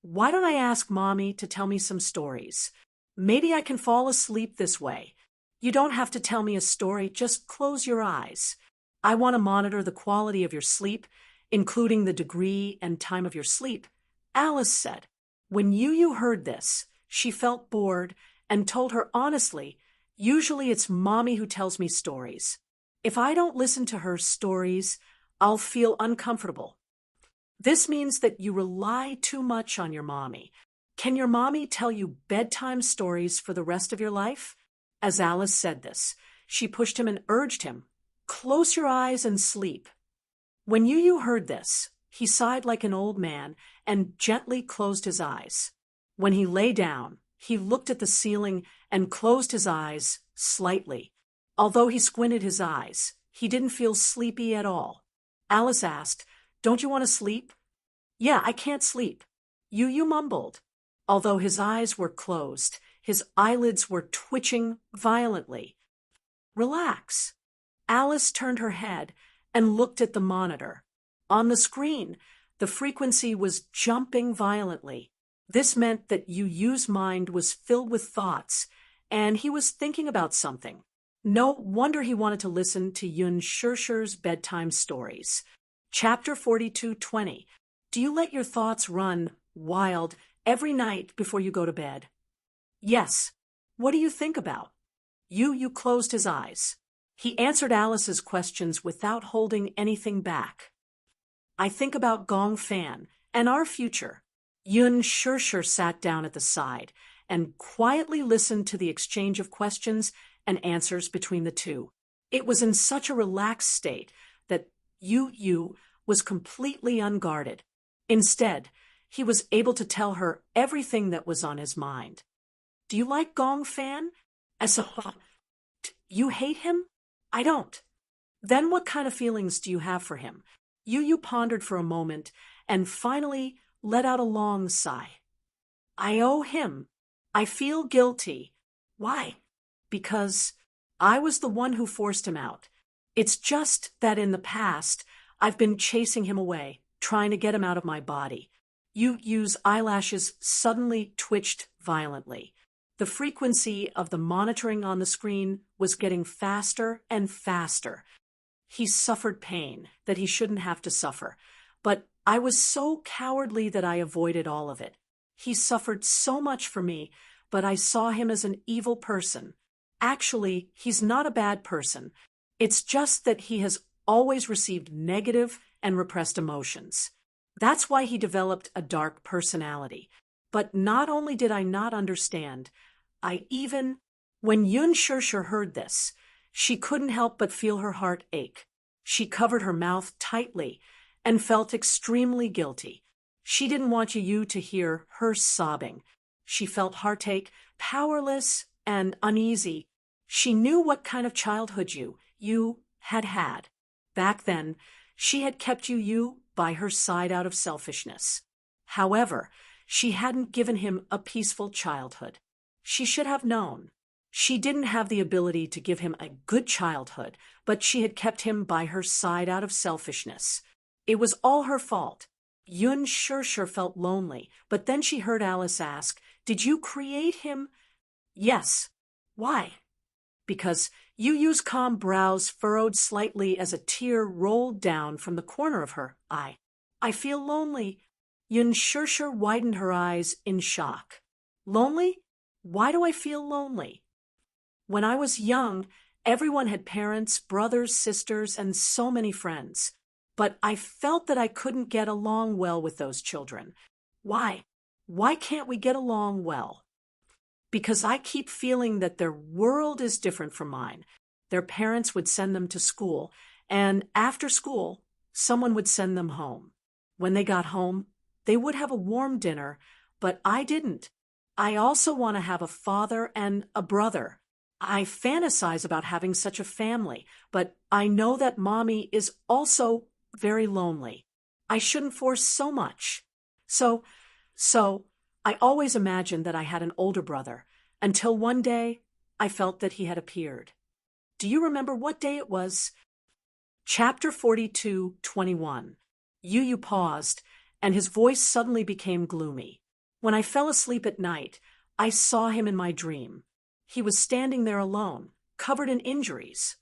Why don't I ask Mommy to tell me some stories? Maybe I can fall asleep this way. You don't have to tell me a story, just close your eyes. I want to monitor the quality of your sleep, including the degree and time of your sleep, Alice said. When Yu heard this, she felt bored and told her honestly, usually it's Mommy who tells me stories. If I don't listen to her stories, I'll feel uncomfortable. This means that you rely too much on your mommy. Can your mommy tell you bedtime stories for the rest of your life? As Alice said this, she pushed him and urged him, close your eyes and sleep. When Yu heard this, he sighed like an old man and gently closed his eyes. When he lay down, he looked at the ceiling and closed his eyes slightly. Although he squinted his eyes, he didn't feel sleepy at all. Alice asked, don't you want to sleep? Yeah, I can't sleep. Yu mumbled. Although his eyes were closed, his eyelids were twitching violently. Relax. Alice turned her head and looked at the monitor. On the screen, the frequency was jumping violently. This meant that Yu's mind was filled with thoughts, and he was thinking about something. No wonder he wanted to listen to Yun Shirshir's bedtime stories. Chapter 42:20. Do you let your thoughts run wild every night before you go to bed? Yes. What do you think about? Yu closed his eyes. He answered Alice's questions without holding anything back. I think about Gong Fan and our future. Yun Shirshir sat down at the side and quietly listened to the exchange of questions and answers between the two. It was in such a relaxed state that Yu was completely unguarded. Instead, he was able to tell her everything that was on his mind. Do you like Gong Fan? You hate him? I don't. Then what kind of feelings do you have for him? Yu pondered for a moment and finally let out a long sigh. I owe him. I feel guilty. Why? Because I was the one who forced him out. It's just that in the past, I've been chasing him away, trying to get him out of my body. Yu's eyelashes suddenly twitched violently. The frequency of the monitoring on the screen was getting faster and faster. He suffered pain that he shouldn't have to suffer, but I was so cowardly that I avoided all of it. He suffered so much for me, but I saw him as an evil person. Actually, he's not a bad person. It's just that he has always received negative and repressed emotions. That's why he developed a dark personality. But not only did I not understand, when Yun Shirshir heard this, she couldn't help but feel her heart ache. She covered her mouth tightly and felt extremely guilty. She didn't want Yu to hear her sobbing. She felt heartache, powerless and uneasy. She knew what kind of childhood Yu had had. Back then, she had kept Yu by her side out of selfishness. However, she hadn't given him a peaceful childhood. She should have known. She didn't have the ability to give him a good childhood, but she had kept him by her side out of selfishness. It was all her fault. Yun Shirshir felt lonely, but then she heard Alice ask, "Did you create him?" "Yes." "Why?" Because Yu's calm brows furrowed slightly as a tear rolled down from the corner of her eye. "I feel lonely." Yun Shirshir widened her eyes in shock. "Lonely? Why do I feel lonely?" "When I was young, everyone had parents, brothers, sisters, and so many friends. But I felt that I couldn't get along well with those children. Why? Why can't we get along well?" "Because I keep feeling that their world is different from mine. Their parents would send them to school, and after school, someone would send them home. When they got home, They would have a warm dinner, but I didn't. I also want to have a father and a brother. I fantasize about having such a family, but I know that Mommy is also very lonely. I shouldn't force so much. So, I always imagined that I had an older brother, until one day I felt that he had appeared. Do you remember what day it was? Chapter 42:21. Yu paused, and his voice suddenly became gloomy. When I fell asleep at night, I saw him in my dream. He was standing there alone, covered in injuries.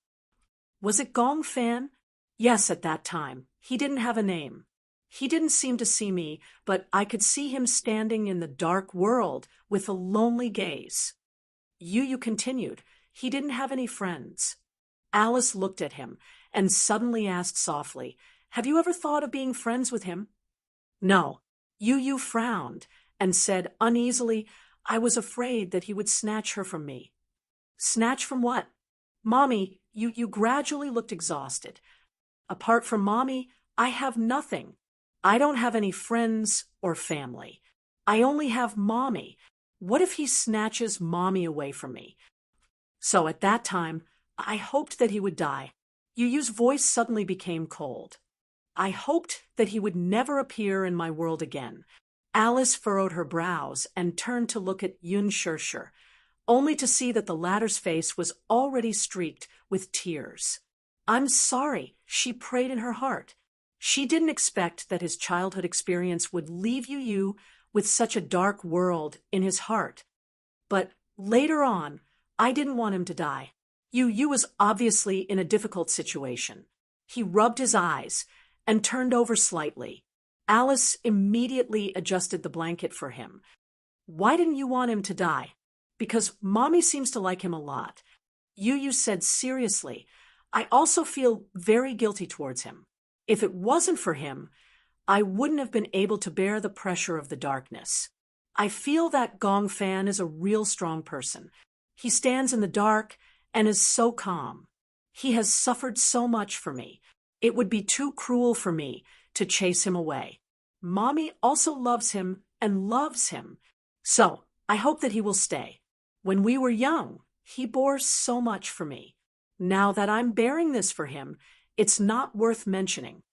Was it Gong Fan? Yes, at that time. He didn't have a name. He didn't seem to see me, but I could see him standing in the dark world with a lonely gaze. Yu continued. He didn't have any friends. Alice looked at him and suddenly asked softly, "Have you ever thought of being friends with him?" No. Yu frowned and said uneasily, "I was afraid that he would snatch her from me." Snatch from what? Mommy, you gradually looked exhausted. Apart from Mommy, I have nothing. I don't have any friends or family. I only have Mommy. What if he snatches Mommy away from me? So at that time, I hoped that he would die. Yu's voice suddenly became cold. I hoped that he would never appear in my world again. Alice furrowed her brows and turned to look at Yun Shirshir, only to see that the latter's face was already streaked with tears. "I'm sorry," she prayed in her heart. She didn't expect that his childhood experience would leave Yu with such a dark world in his heart. But later on, I didn't want him to die. Yu was obviously in a difficult situation. He rubbed his eyes and turned over slightly. Alice immediately adjusted the blanket for him. "Why didn't you want him to die?" "Because Mommy seems to like him a lot." Yu said seriously, "I also feel very guilty towards him. If it wasn't for him, I wouldn't have been able to bear the pressure of the darkness. I feel that Gong Fan is a real strong person. He stands in the dark and is so calm. He has suffered so much for me. It would be too cruel for me to chase him away. Mommy also loves him and loves him. So I hope that he will stay. When we were young, he bore so much for me. Now that I'm bearing this for him, it's not worth mentioning.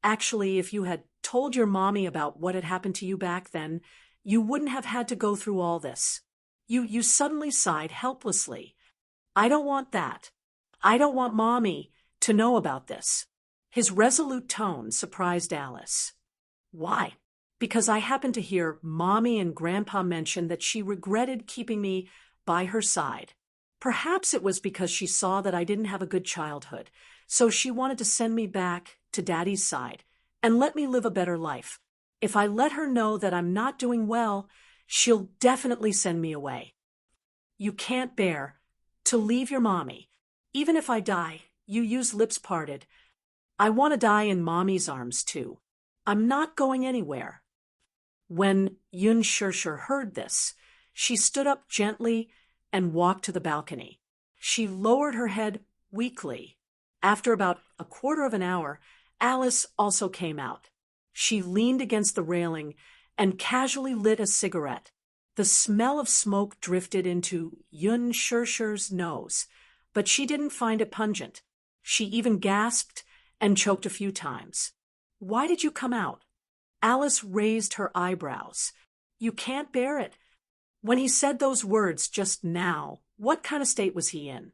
Actually, if you had told your Mommy about what had happened to you back then, you wouldn't have had to go through all this." You suddenly sighed helplessly. "I don't want that. I don't want Mommy to know about this." His resolute tone surprised Alice. "Why?" "Because I happened to hear Mommy and Grandpa mention that she regretted keeping me by her side. Perhaps it was because she saw that I didn't have a good childhood, so she wanted to send me back to Daddy's side and let me live a better life. If I let her know that I'm not doing well, she'll definitely send me away. You can't bear to leave your Mommy. Even if I die," Yu's lips parted, "I want to die in Mommy's arms too. I'm not going anywhere." When Yun Shirshir heard this, she stood up gently and walked to the balcony. She lowered her head weakly. After about a quarter of an hour, Alice also came out. She leaned against the railing and casually lit a cigarette. The smell of smoke drifted into Yun Shirshir's nose, but she didn't find it pungent. She even gasped and choked a few times. "Why did you come out?" Alice raised her eyebrows. "You can't bear it." When he said those words just now, what kind of state was he in?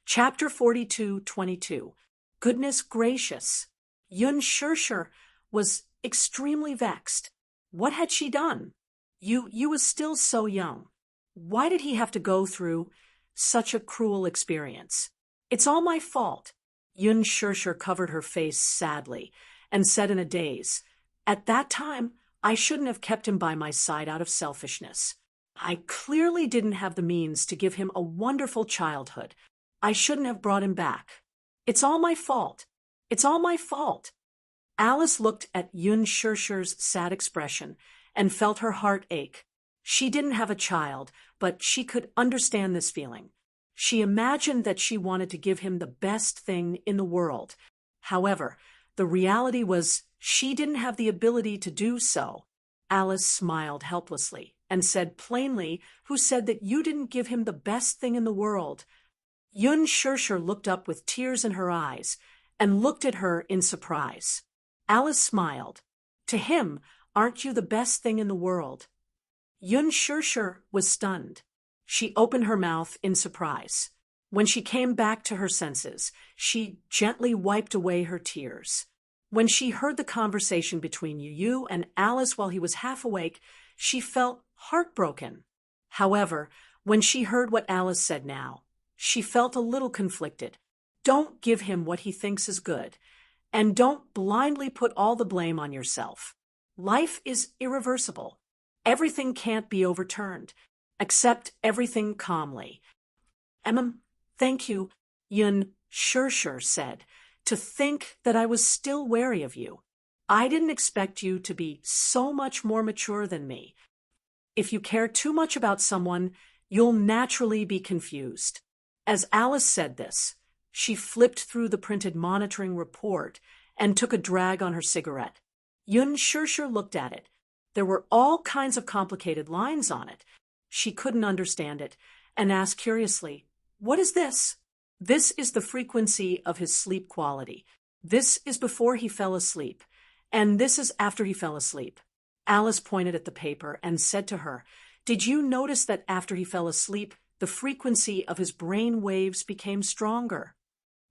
Chapter 42:22. Goodness gracious. Yun Shirshir was extremely vexed. What had she done? You was still so young. Why did he have to go through such a cruel experience? "It's all my fault." Yun Shirshir covered her face sadly and said in a daze, "At that time, I shouldn't have kept him by my side out of selfishness. I clearly didn't have the means to give him a wonderful childhood. I shouldn't have brought him back. It's all my fault. It's all my fault." Alice looked at Yun Shirshir's sad expression and felt her heart ache. She didn't have a child, but she could understand this feeling. She imagined that she wanted to give him the best thing in the world. However, the reality was She didn't have the ability to do so. Alice smiled helplessly and said plainly, "Who said that you didn't give him the best thing in the world?" Yun Shirshir looked up with tears in her eyes and looked at her in surprise. Alice smiled. "To him, aren't you the best thing in the world?" Yun Shirshir was stunned. She opened her mouth in surprise. When she came back to her senses, she gently wiped away her tears. When she heard the conversation between Yu and Alice while he was half awake, she felt heartbroken. However, when she heard what Alice said now, she felt a little conflicted. Don't give him what he thinks is good, and don't blindly put all the blame on yourself. Life is irreversible. Everything can't be overturned. Accept everything calmly. Thank you, Yun Shirshir said. To think that I was still wary of you. I didn't expect you to be so much more mature than me. If you care too much about someone, you'll naturally be confused. As Alice said this, she flipped through the printed monitoring report and took a drag on her cigarette. Yun Shirshir looked at it. There were all kinds of complicated lines on it. She couldn't understand it and asked curiously, "What is this?" "This is the frequency of his sleep quality. This is before he fell asleep, and this is after he fell asleep." Alice pointed at the paper and said to her, "Did you notice that after he fell asleep, the frequency of his brain waves became stronger?"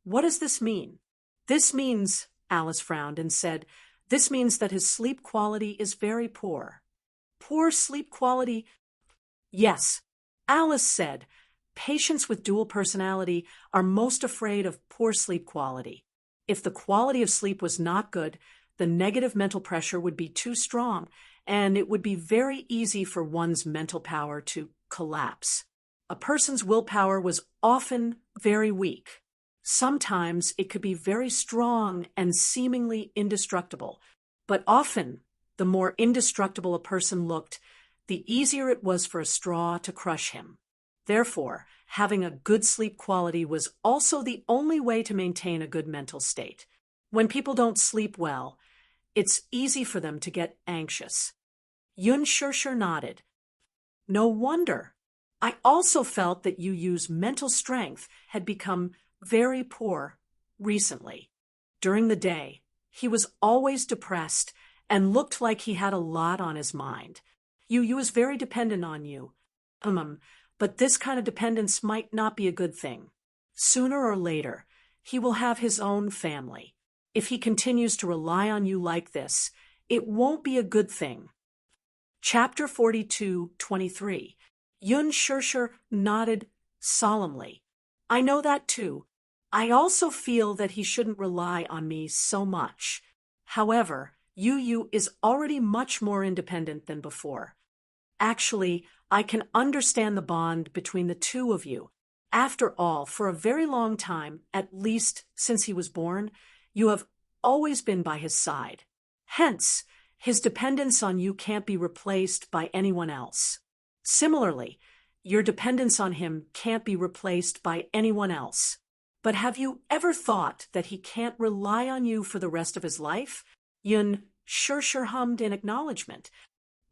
"What does this mean?" "This means," Alice frowned and said, "this means that his sleep quality is very poor." "Poor sleep quality?" "Yes," Alice said. "Patients with dual personality are most afraid of poor sleep quality. If the quality of sleep was not good, the negative mental pressure would be too strong, and it would be very easy for one's mental power to collapse. A person's willpower was often very weak. Sometimes it could be very strong and seemingly indestructible, but often the more indestructible a person looked, the easier it was for a straw to crush him. Therefore, having a good sleep quality was also the only way to maintain a good mental state. When people don't sleep well, it's easy for them to get anxious." Yun Shirshir nodded. "No wonder. I also felt that Yu's mental strength had become very poor recently. During the day, he was always depressed and looked like he had a lot on his mind. Yu is very dependent on you. But this kind of dependence might not be a good thing. Sooner or later, he will have his own family. If he continues to rely on you like this, it won't be a good thing." Chapter 42:23. Yun Shirshir nodded solemnly. "I know that too. I also feel that he shouldn't rely on me so much. However, Yu is already much more independent than before. Actually, I can understand the bond between the two of you. After all, for a very long time, at least since he was born, you have always been by his side. Hence, his dependence on you can't be replaced by anyone else. Similarly, your dependence on him can't be replaced by anyone else. But have you ever thought that he can't rely on you for the rest of his life?" Yun Shirshir hummed in acknowledgement.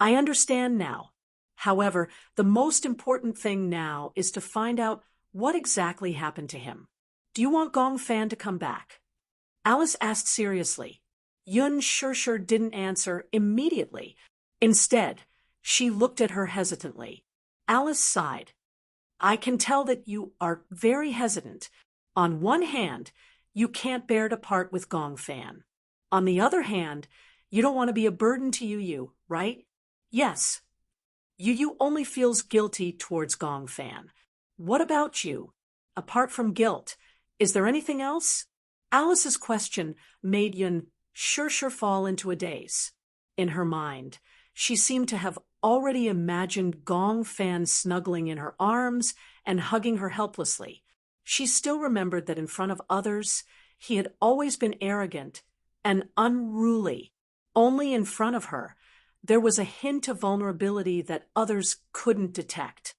"I understand now. However, the most important thing now is to find out what exactly happened to him. Do you want Gong Fan to come back?" Alice asked seriously. Yun Shirshir didn't answer immediately. Instead, she looked at her hesitantly. Alice sighed. "I can tell that you are very hesitant. On one hand, you can't bear to part with Gong Fan. On the other hand, you don't want to be a burden to Yu, right?" "Yes." "Yu only feels guilty towards Gong Fan. What about you? Apart from guilt, is there anything else?" Alice's question made Yun Shirshir fall into a daze. In her mind, she seemed to have already imagined Gong Fan snuggling in her arms and hugging her helplessly. She still remembered that in front of others, he had always been arrogant and unruly. Only in front of her, there was a hint of vulnerability that others couldn't detect.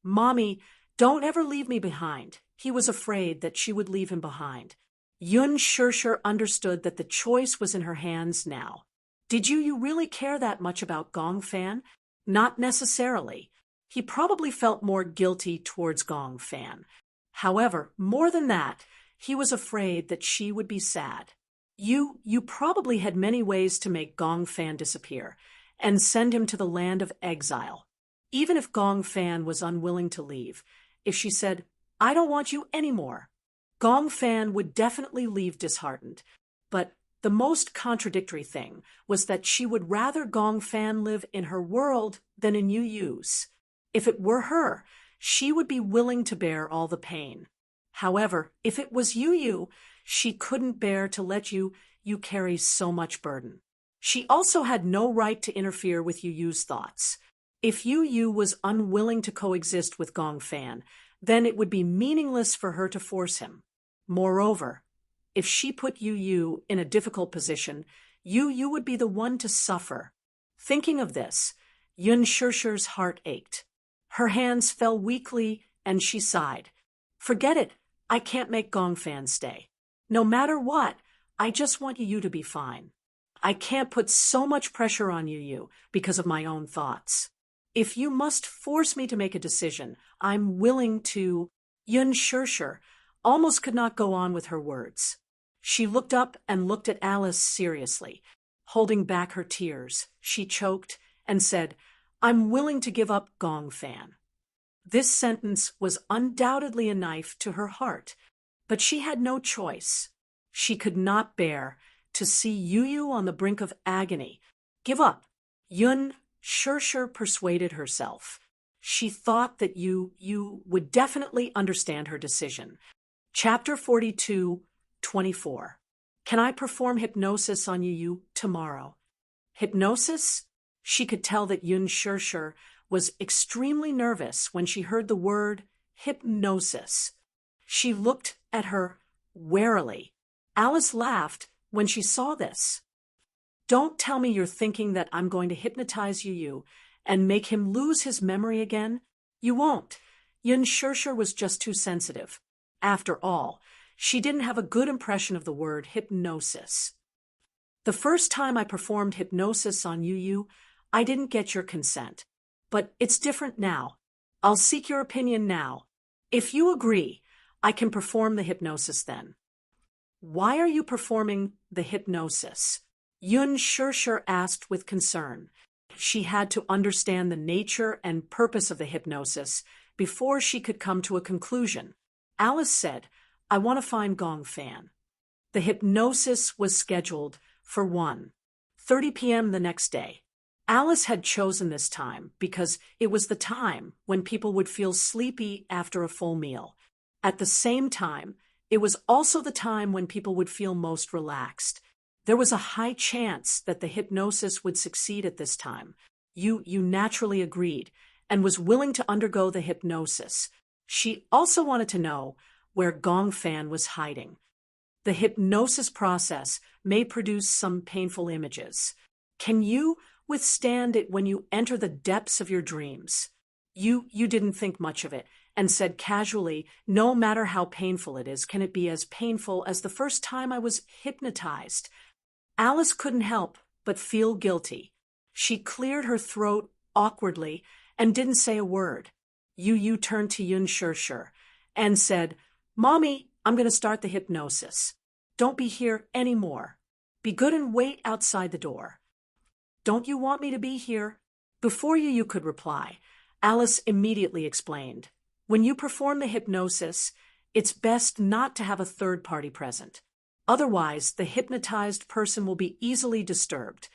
"Mommy, don't ever leave me behind." He was afraid that she would leave him behind. Yun Shirshir understood that the choice was in her hands now. Did you really care that much about Gong Fan? Not necessarily. He probably felt more guilty towards Gong Fan. However, more than that, he was afraid that she would be sad. You probably had many ways to make Gong Fan disappear and send him to the land of exile. Even if Gong Fan was unwilling to leave, if she said, "I don't want you anymore," Gong Fan would definitely leave disheartened. But the most contradictory thing was that she would rather Gong Fan live in her world than in Yu Yu's. If it were her, she would be willing to bear all the pain. However, if it was Yu Yu, she couldn't bear to let you carry so much burden. She also had no right to interfere with Yu Yu's thoughts. If Yu Yu was unwilling to coexist with Gong Fan, then it would be meaningless for her to force him. Moreover, if she put Yu Yu in a difficult position, Yu Yu would be the one to suffer. Thinking of this, Yun Shirshir's heart ached. Her hands fell weakly, and she sighed. "Forget it. I can't make Gong Fan stay. No matter what, I just want Yu Yu to be fine. I can't put so much pressure on Yu Yu because of my own thoughts. If you must force me to make a decision, I'm willing to." Yun Shirshir almost could not go on with her words. She looked up and looked at Alice seriously. Holding back her tears, she choked and said, "I'm willing to give up Gong Fan." This sentence was undoubtedly a knife to her heart, but she had no choice. She could not bear to see Yu Yu on the brink of agony. Give up. Yun Shirshir persuaded herself. She thought that Yu would definitely understand her decision. Chapter 42:24. Can I perform hypnosis on Yu tomorrow? Hypnosis? She could tell that Yun Shirshir was extremely nervous when she heard the word hypnosis. She looked at her warily. Alice laughed when she saw this. Don't tell me you're thinking that I'm going to hypnotize Yu and make him lose his memory again. You won't. Yun Shirshir was just too sensitive. After all, she didn't have a good impression of the word hypnosis. The first time I performed hypnosis on Yu, I didn't get your consent. But it's different now. I'll seek your opinion now. If you agree, I can perform the hypnosis then. Why are you performing the hypnosis? Yun Shirshir asked with concern. She had to understand the nature and purpose of the hypnosis before she could come to a conclusion. Alice said, "I want to find Gong Fan." The hypnosis was scheduled for 1:30 p.m. the next day. Alice had chosen this time because it was the time when people would feel sleepy after a full meal. At the same time, it was also the time when people would feel most relaxed. There was a high chance that the hypnosis would succeed at this time. Yu naturally agreed and was willing to undergo the hypnosis. She also wanted to know where Gong Fan was hiding. The hypnosis process may produce some painful images. Can you withstand it when you enter the depths of your dreams? You didn't think much of it and said casually, "No matter how painful it is, can it be as painful as the first time I was hypnotized?" Alice couldn't help but feel guilty. She cleared her throat awkwardly and didn't say a word. Yu turned to Yun Shirshir and said, "Mommy, I'm going to start the hypnosis. Don't be here anymore. Be good and wait outside the door." "Don't you want me to be here?" Before Yu could reply, Alice immediately explained, "When you perform the hypnosis, it's best not to have a third party present. Otherwise, the hypnotized person will be easily disturbed."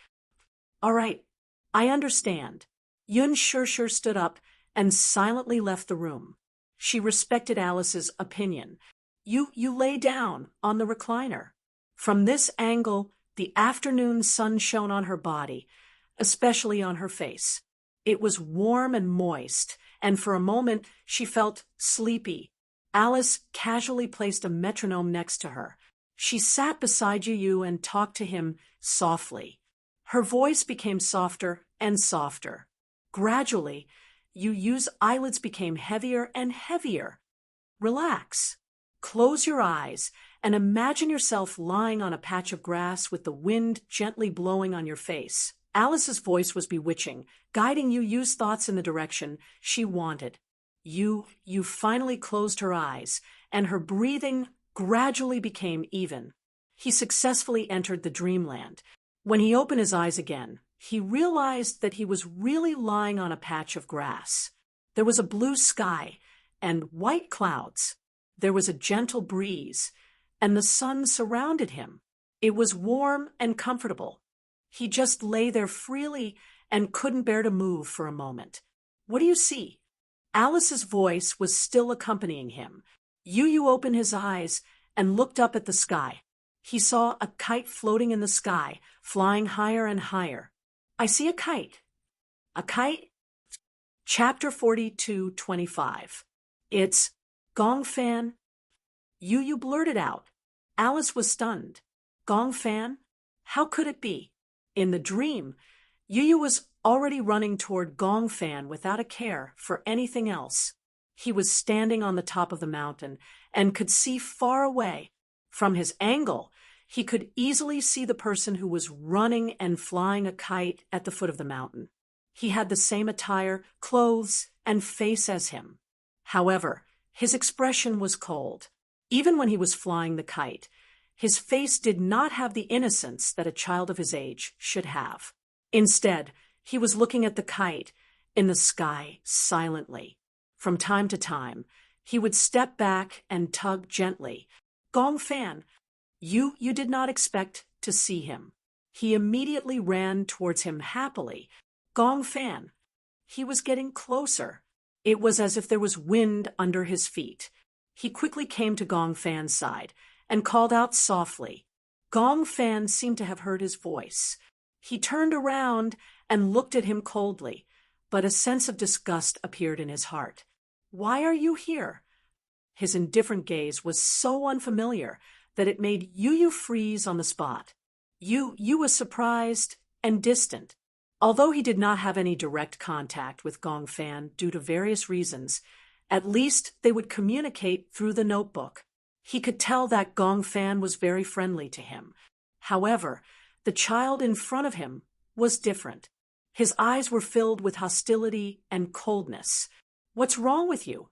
"All right, I understand." Yun Shirshir stood up and silently left the room. She respected Alice's opinion. You lay down on the recliner. From this angle, the afternoon sun shone on her body, especially on her face. It was warm and moist, and for a moment she felt sleepy. Alice casually placed a metronome next to her. She sat beside Yu and talked to him softly. Her voice became softer and softer. Gradually, Yu's eyelids became heavier and heavier. "Relax. Close your eyes and imagine yourself lying on a patch of grass with the wind gently blowing on your face. Alice's voice was bewitching, guiding Yu's thoughts in the direction she wanted. Yu finally closed her eyes, and her breathing gradually became even. He successfully entered the dreamland. When he opened his eyes again, he realized that he was really lying on a patch of grass. There was a blue sky and white clouds. There was a gentle breeze, and the sun surrounded him. It was warm and comfortable. He just lay there freely and couldn't bear to move for a moment. "What do you see?" Alice's voice was still accompanying him. Yu opened his eyes and looked up at the sky. He saw a kite floating in the sky, flying higher and higher. "I see a kite." "A kite?" Chapter 42:25. "It's Gong Fan." Yu blurted out. Alice was stunned. Gong Fan? How could it be? In the dream, Yu was already running toward Gong Fan without a care for anything else. He was standing on the top of the mountain and could see far away. From his angle, he could easily see the person who was running and flying a kite at the foot of the mountain. He had the same attire, clothes, and face as him. However, his expression was cold. Even when he was flying the kite, his face did not have the innocence that a child of his age should have. Instead, he was looking at the kite in the sky silently. From time to time, he would step back and tug gently. "Gong Fan." You did not expect to see him. He immediately ran towards him happily. "Gong Fan." He was getting closer. It was as if there was wind under his feet. He quickly came to Gong Fan's side and called out softly. Gong Fan seemed to have heard his voice. He turned around and looked at him coldly, but a sense of disgust appeared in his heart. "Why are you here?" His indifferent gaze was so unfamiliar that it made Yu freeze on the spot. Yu was surprised and distant. Although he did not have any direct contact with Gong Fan due to various reasons, at least they would communicate through the notebook. He could tell that Gong Fan was very friendly to him. However, the child in front of him was different. His eyes were filled with hostility and coldness. "What's wrong with you?"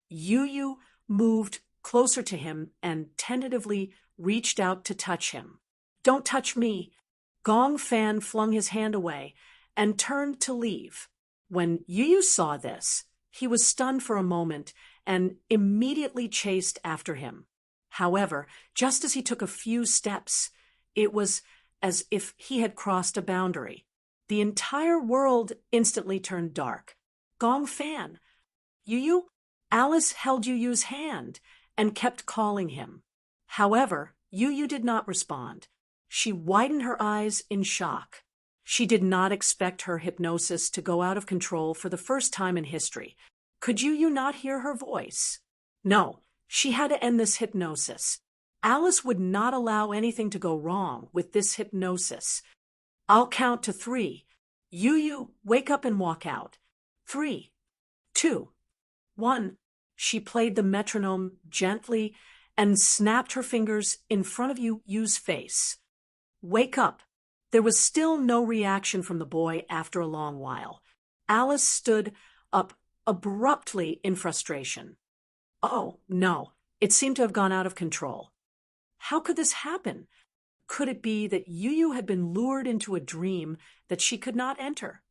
Yu moved closer to him and tentatively reached out to touch him. "Don't touch me." Gong Fan flung his hand away and turned to leave. When Yu saw this, he was stunned for a moment and immediately chased after him. However, just as he took a few steps, it was as if he had crossed a boundary. The entire world instantly turned dark. "Gong Fan." "Yu?" Alice held Yu's hand and kept calling him. However, Yu did not respond. She widened her eyes in shock. She did not expect her hypnosis to go out of control for the first time in history. Could Yu not hear her voice? No, she had to end this hypnosis. Alice would not allow anything to go wrong with this hypnosis. "I'll count to 3. Yu, wake up and walk out. 3, 2, 1. She played the metronome gently and snapped her fingers in front of Yu's face. "Wake up." There was still no reaction from the boy after a long while. Alice stood up abruptly in frustration. Oh, no, it seemed to have gone out of control. How could this happen? Could it be that Yu had been lured into a dream that she could not enter?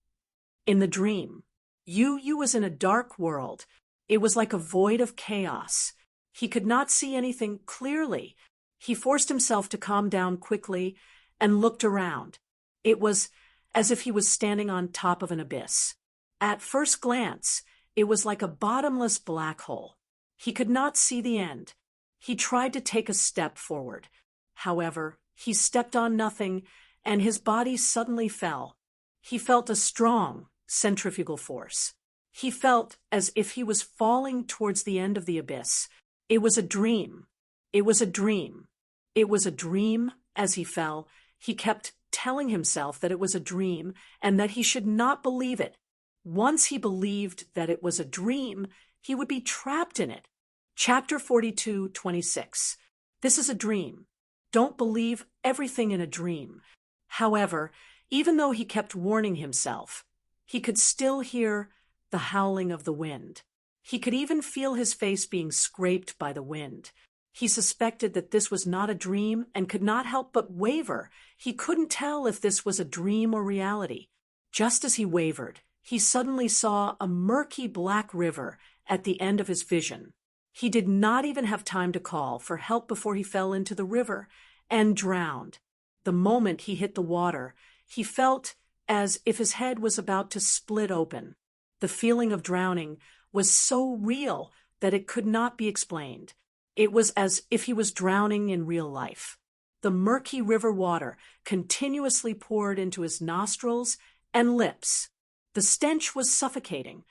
In the dream, Yu was in a dark world. It was like a void of chaos. He could not see anything clearly. He forced himself to calm down quickly and looked around. It was as if he was standing on top of an abyss. At first glance, it was like a bottomless black hole. He could not see the end. He tried to take a step forward. However, he stepped on nothing, and his body suddenly fell. He felt a strong centrifugal force. He felt as if he was falling towards the end of the abyss. It was a dream. It was a dream. It was a dream. As he fell, he kept telling himself that it was a dream and that he should not believe it. Once he believed that it was a dream, he would be trapped in it. Chapter 42:26. This is a dream. Don't believe everything in a dream. However, even though he kept warning himself, he could still hear the howling of the wind. He could even feel his face being scraped by the wind. He suspected that this was not a dream and could not help but waver. He couldn't tell if this was a dream or reality. Just as he wavered, he suddenly saw a murky black river at the end of his vision. He did not even have time to call for help before he fell into the river and drowned. The moment he hit the water, he felt as if his head was about to split open. The feeling of drowning was so real that it could not be explained. It was as if he was drowning in real life. The murky river water continuously poured into his nostrils and lips. The stench was suffocating.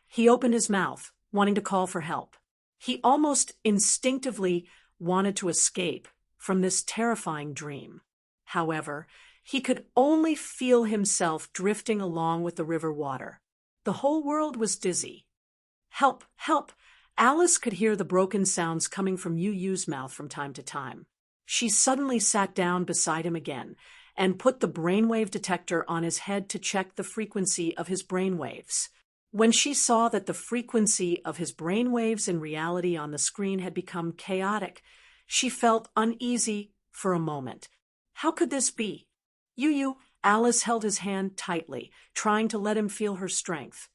He opened his mouth, wanting to call for help. He almost instinctively wanted to escape from this terrifying dream. However, he could only feel himself drifting along with the river water. The whole world was dizzy. Help! Help! Alice could hear the broken sounds coming from Yu-Yu's mouth from time to time. She suddenly sat down beside him again and put the brainwave detector on his head to check the frequency of his brainwaves. When she saw that the frequency of his brainwaves in reality on the screen had become chaotic, she felt uneasy for a moment. How could this be? Yu-Yu, Alice held his hand tightly, trying to let him feel her strength.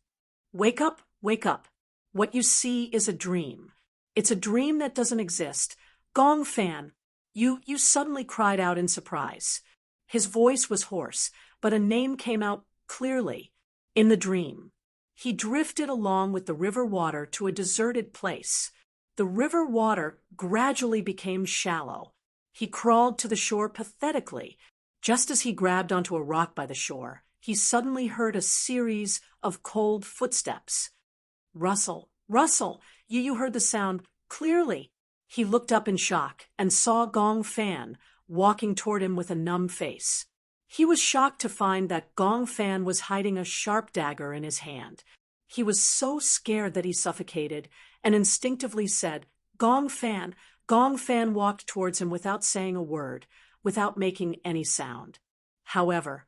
Wake up, wake up. What you see is a dream. It's a dream that doesn't exist. Gong Fan. You suddenly cried out in surprise. His voice was hoarse, but a name came out clearly. In the dream, he drifted along with the river water to a deserted place. The river water gradually became shallow. He crawled to the shore pathetically. Just as he grabbed onto a rock by the shore, he suddenly heard a series of cold footsteps. Rustle, rustle. Yu heard the sound clearly. He looked up in shock and saw Gong Fan walking toward him with a numb face. He was shocked to find that Gong Fan was hiding a sharp dagger in his hand. He was so scared that he suffocated and instinctively said, Gong Fan. Gong Fan walked towards him without saying a word, without making any sound. However,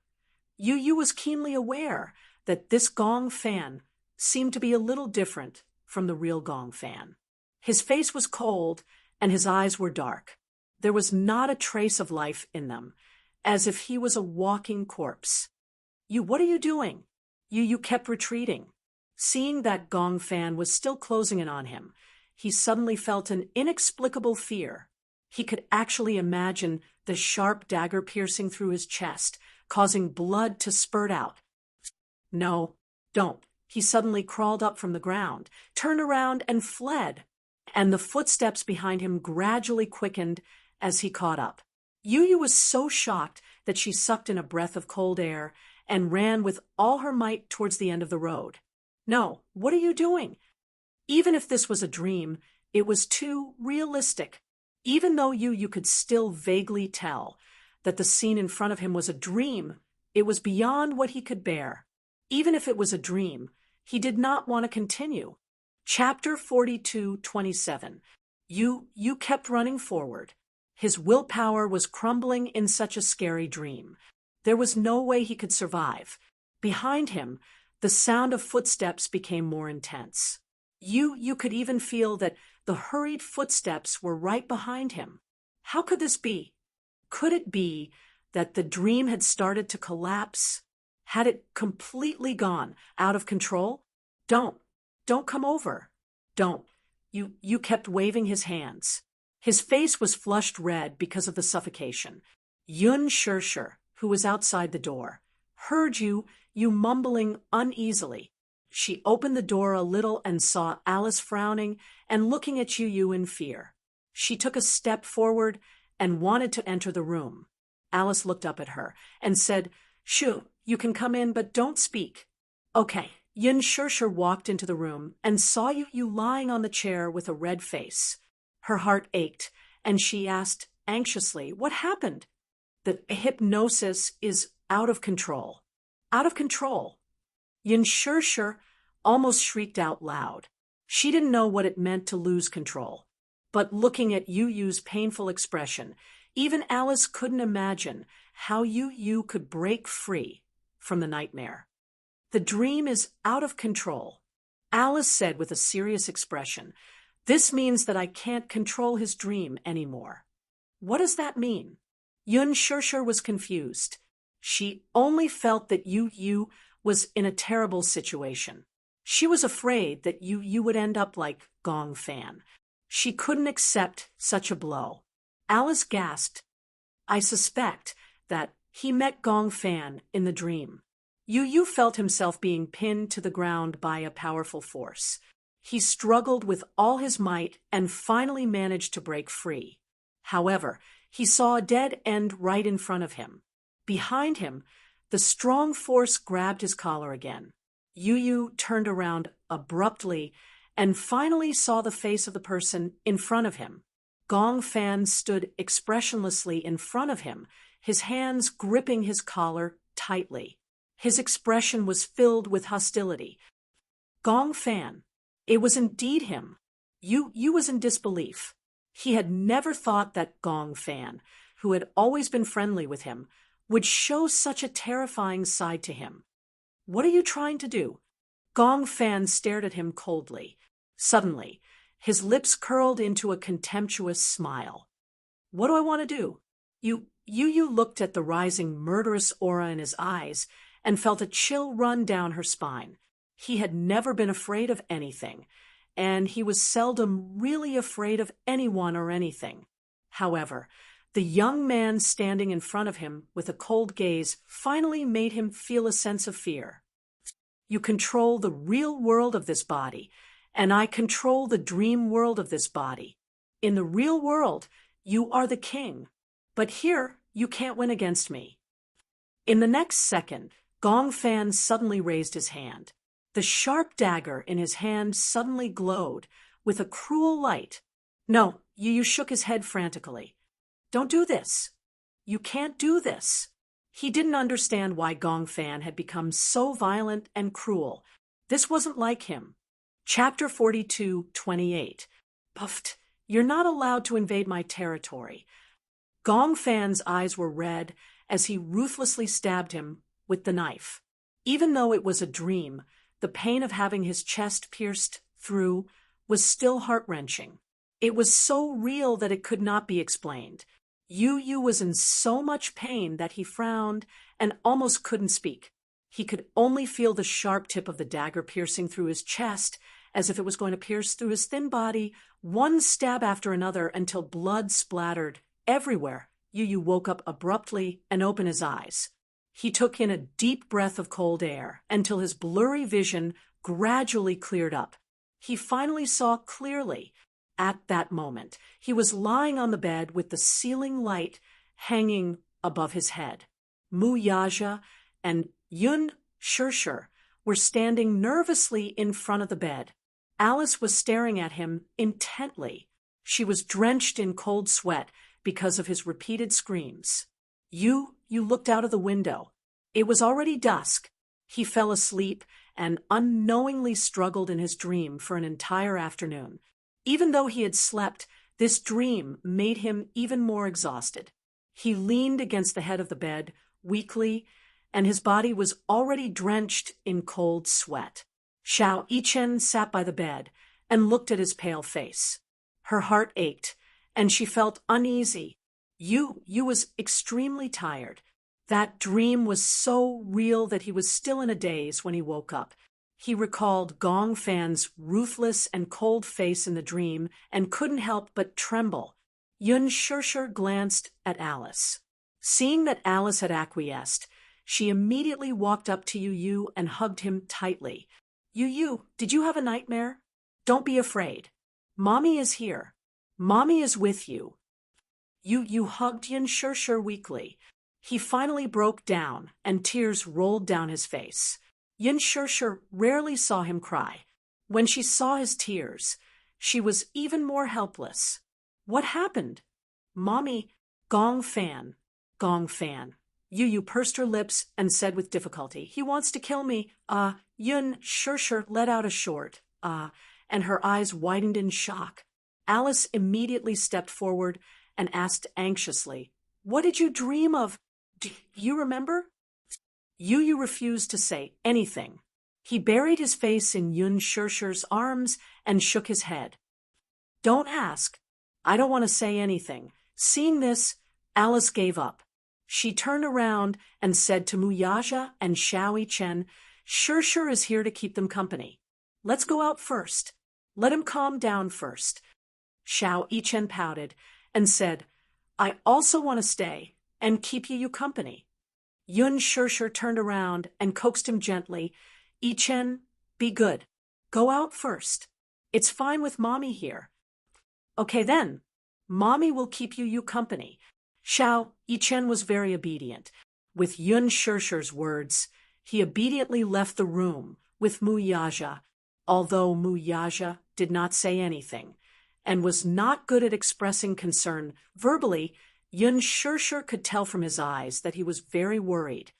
Yu was keenly aware that this Gong Fan seemed to be a little different from the real Gong Fan. His face was cold and his eyes were dark. There was not a trace of life in them, as if he was a walking corpse. What are you doing? Yu kept retreating. Seeing that Gong Fan was still closing in on him, he suddenly felt an inexplicable fear. He could actually imagine the sharp dagger piercing through his chest, causing blood to spurt out. No, don't. He suddenly crawled up from the ground, turned around and fled, and the footsteps behind him gradually quickened as he caught up. Yu was so shocked that she sucked in a breath of cold air and ran with all her might towards the end of the road. No, what are you doing? Even if this was a dream, it was too realistic. Even though Yu could still vaguely tell that the scene in front of him was a dream, it was beyond what he could bear. Even if it was a dream, he did not want to continue. Chapter 42:27. Yu kept running forward. His willpower was crumbling in such a scary dream. There was no way he could survive. Behind him, the sound of footsteps became more intense. You could even feel that the hurried footsteps were right behind him. How could this be? Could it be that the dream had started to collapse? Had it completely gone out of control? Don't come over. Don't. You kept waving his hands. His face was flushed red because of the suffocation. Yun Shirshir, who was outside the door, heard you mumbling uneasily. She opened the door a little and saw Alice frowning and looking at Yu in fear. She took a step forward and wanted to enter the room. Alice looked up at her and said, Shu, you can come in, but don't speak. Okay. Yun Shirshir walked into the room and saw Yu lying on the chair with a red face. Her heart ached, and she asked anxiously, what happened? The hypnosis is out of control. Out of control. Yun Shirshir almost shrieked out loud. She didn't know what it meant to lose control. But looking at Yu Yu's painful expression, even Alice couldn't imagine how Yu Yu could break free from the nightmare. The dream is out of control, Alice said with a serious expression. This means that I can't control his dream anymore. What does that mean? Yun Shirshir was confused. She only felt that Yu Yu was in a terrible situation. She was afraid that Yu Yu would end up like Gong Fan. She couldn't accept such a blow. Alice gasped. I suspect that he met Gong Fan in the dream. Yu Yu felt himself being pinned to the ground by a powerful force. He struggled with all his might and finally managed to break free. However, he saw a dead end right in front of him. Behind him, the strong force grabbed his collar again. Yu Yu turned around abruptly and finally saw the face of the person in front of him. Gong Fan stood expressionlessly in front of him, his hands gripping his collar tightly. His expression was filled with hostility. Gong Fan. It was indeed him. Yu was in disbelief. He had never thought that Gong Fan, who had always been friendly with him, would show such a terrifying side to him. What are you trying to do? Gong Fan stared at him coldly. Suddenly, his lips curled into a contemptuous smile. What do I want to do? Yu looked at the rising murderous aura in his eyes and felt a chill run down her spine. He had never been afraid of anything, and he was seldom really afraid of anyone or anything. However, the young man standing in front of him with a cold gaze finally made him feel a sense of fear. You control the real world of this body, and I control the dream world of this body. In the real world, you are the king, but here you can't win against me. In the next second, Gong Fan suddenly raised his hand. The sharp dagger in his hand suddenly glowed with a cruel light. No, Yu shook his head frantically. Don't do this. You can't do this. He didn't understand why Gong Fan had become so violent and cruel. This wasn't like him. Chapter 42:28. Puffed. You're not allowed to invade my territory. Gong Fan's eyes were red as he ruthlessly stabbed him with the knife. Even though it was a dream, the pain of having his chest pierced through was still heart-wrenching. It was so real that it could not be explained. Yu was in so much pain that he frowned and almost couldn't speak. He could only feel the sharp tip of the dagger piercing through his chest, as if it was going to pierce through his thin body, one stab after another until blood splattered everywhere. Yu woke up abruptly and opened his eyes. He took in a deep breath of cold air until his blurry vision gradually cleared up. He finally saw clearly. At that moment, he was lying on the bed with the ceiling light hanging above his head. Mu Yaja and Yun Shirshir were standing nervously in front of the bed. Alice was staring at him intently. She was drenched in cold sweat because of his repeated screams. You looked out of the window. It was already dusk. He fell asleep and unknowingly struggled in his dream for an entire afternoon. Even though he had slept, this dream made him even more exhausted. He leaned against the head of the bed, weakly, and his body was already drenched in cold sweat. Xiao Yichen sat by the bed and looked at his pale face. Her heart ached, and she felt uneasy. Yu was extremely tired. That dream was so real that he was still in a daze when he woke up. He recalled Gong Fan's ruthless and cold face in the dream and couldn't help but tremble. Yun Shirshir glanced at Alice. Seeing that Alice had acquiesced, she immediately walked up to Yu and hugged him tightly. Yu, did you have a nightmare? Don't be afraid. Mommy is here. Mommy is with you. Yu hugged Yun Shirshir weakly. He finally broke down, and tears rolled down his face. Yun Shirshir rarely saw him cry. When she saw his tears, she was even more helpless. What happened? Mommy, Gong Fan. Yu pursed her lips and said with difficulty, he wants to kill me. Yun Shirshir let out a short, and her eyes widened in shock. Alice immediately stepped forward and asked anxiously, "What did you dream of? Do you remember?" Yu refused to say anything. He buried his face in Yun Shirshir's arms and shook his head. "Don't ask. I don't want to say anything." Seeing this, Alice gave up. She turned around and said to Muyaja and Xiao Chen, "Shirshir is here to keep them company. Let's go out first. Let him calm down first." Xiao Chen pouted and said, "I also want to stay and keep you company." Yun Shirshir turned around and coaxed him gently, "Chen, be good. Go out first. It's fine with Mommy here." "Okay then. Mommy will keep you company." Xiao Chen was very obedient. With Yun Shirshir's words, he obediently left the room with Muyaja, although Muyaja did not say anything, and was not good at expressing concern verbally. Yun Shirshir could tell from his eyes that he was very worried.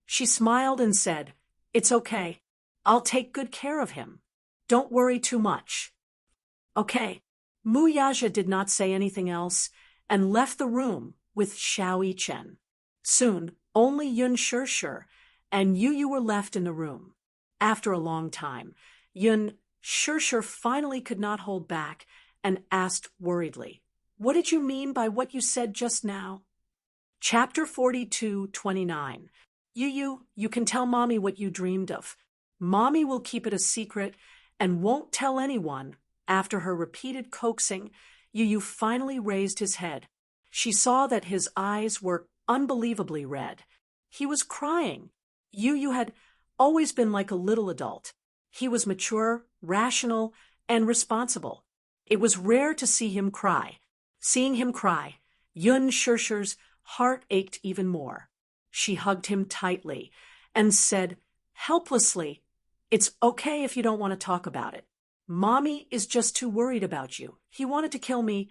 She smiled and said, "It's okay. I'll take good care of him. Don't worry too much." "Okay." Muyaja did not say anything else and left the room with Xiao Chen. Soon, only Yun Shirshir and Yu were left in the room. After a long time, Yun Shirshir finally could not hold back and asked worriedly, "What did you mean by what you said just now?" Chapter 42:29. You can tell Mommy what you dreamed of. Mommy will keep it a secret and won't tell anyone." After her repeated coaxing, Yu finally raised his head. She saw that his eyes were unbelievably red. He was crying. Yu had always been like a little adult. He was mature, rational, and responsible. It was rare to see him cry. Seeing him cry, Yun Shirshir's heart ached even more. She hugged him tightly and said helplessly, "It's okay if you don't want to talk about it. Mommy is just too worried about you. He wanted to kill me,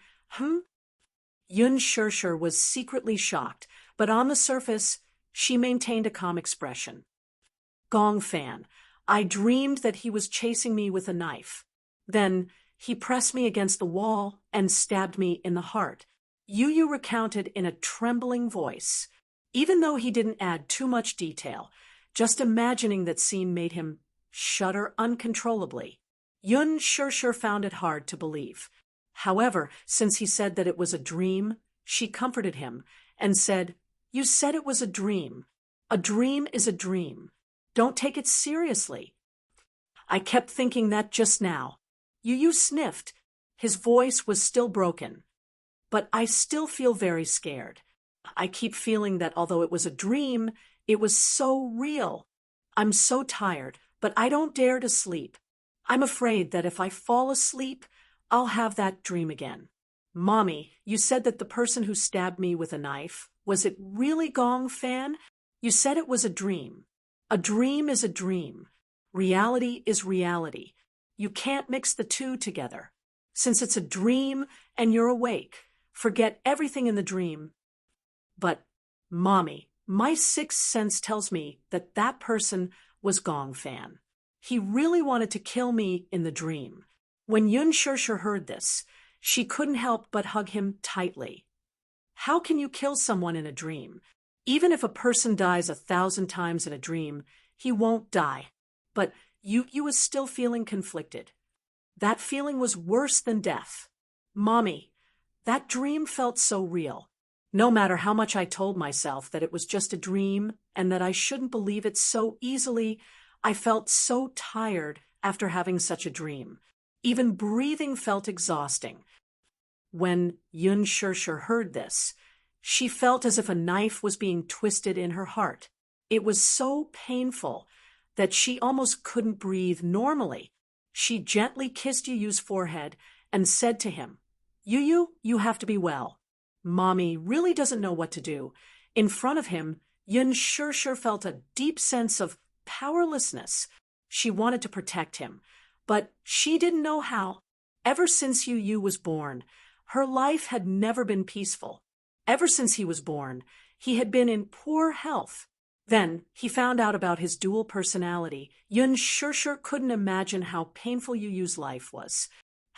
Yun Shirshir was secretly shocked, but on the surface, she maintained a calm expression. "Gong Fan, I dreamed that he was chasing me with a knife. Then he pressed me against the wall and stabbed me in the heart." Yu recounted in a trembling voice. Even though he didn't add too much detail, just imagining that scene made him shudder uncontrollably. Yun Shirshir found it hard to believe. However, since he said that it was a dream, she comforted him and said, "You said it was a dream. A dream is a dream. Don't take it seriously." "I kept thinking that just now." Yu sniffed. His voice was still broken. "But I still feel very scared. I keep feeling that although it was a dream, it was so real. I'm so tired, but I don't dare to sleep. I'm afraid that if I fall asleep, I'll have that dream again." "Mommy, you said that the person who stabbed me with a knife, was it really Gong Fan? You said it was a dream. A dream is a dream. Reality is reality. You can't mix the two together. Since it's a dream and you're awake, forget everything in the dream." "But, Mommy, my sixth sense tells me that that person was Gong Fan. He really wanted to kill me in the dream." When Yun Shirshir heard this, she couldn't help but hug him tightly. How can you kill someone in a dream? Even if a person dies 1,000 times in a dream, he won't die. But Yu was still feeling conflicted. That feeling was worse than death. "Mommy, that dream felt so real. No matter how much I told myself that it was just a dream and that I shouldn't believe it so easily, I felt so tired after having such a dream. Even breathing felt exhausting." When Yun Shirshir heard this, she felt as if a knife was being twisted in her heart. It was so painful that she almost couldn't breathe normally. She gently kissed Yu's forehead and said to him, "Yu, you have to be well. Mommy really doesn't know what to do." In front of him, Yun Shirshir felt a deep sense of powerlessness. She wanted to protect him, but she didn't know how. Ever since Yu was born, her life had never been peaceful. Ever since he was born, he had been in poor health. Then he found out about his dual personality. Yun Shirshir couldn't imagine how painful Yu's life was.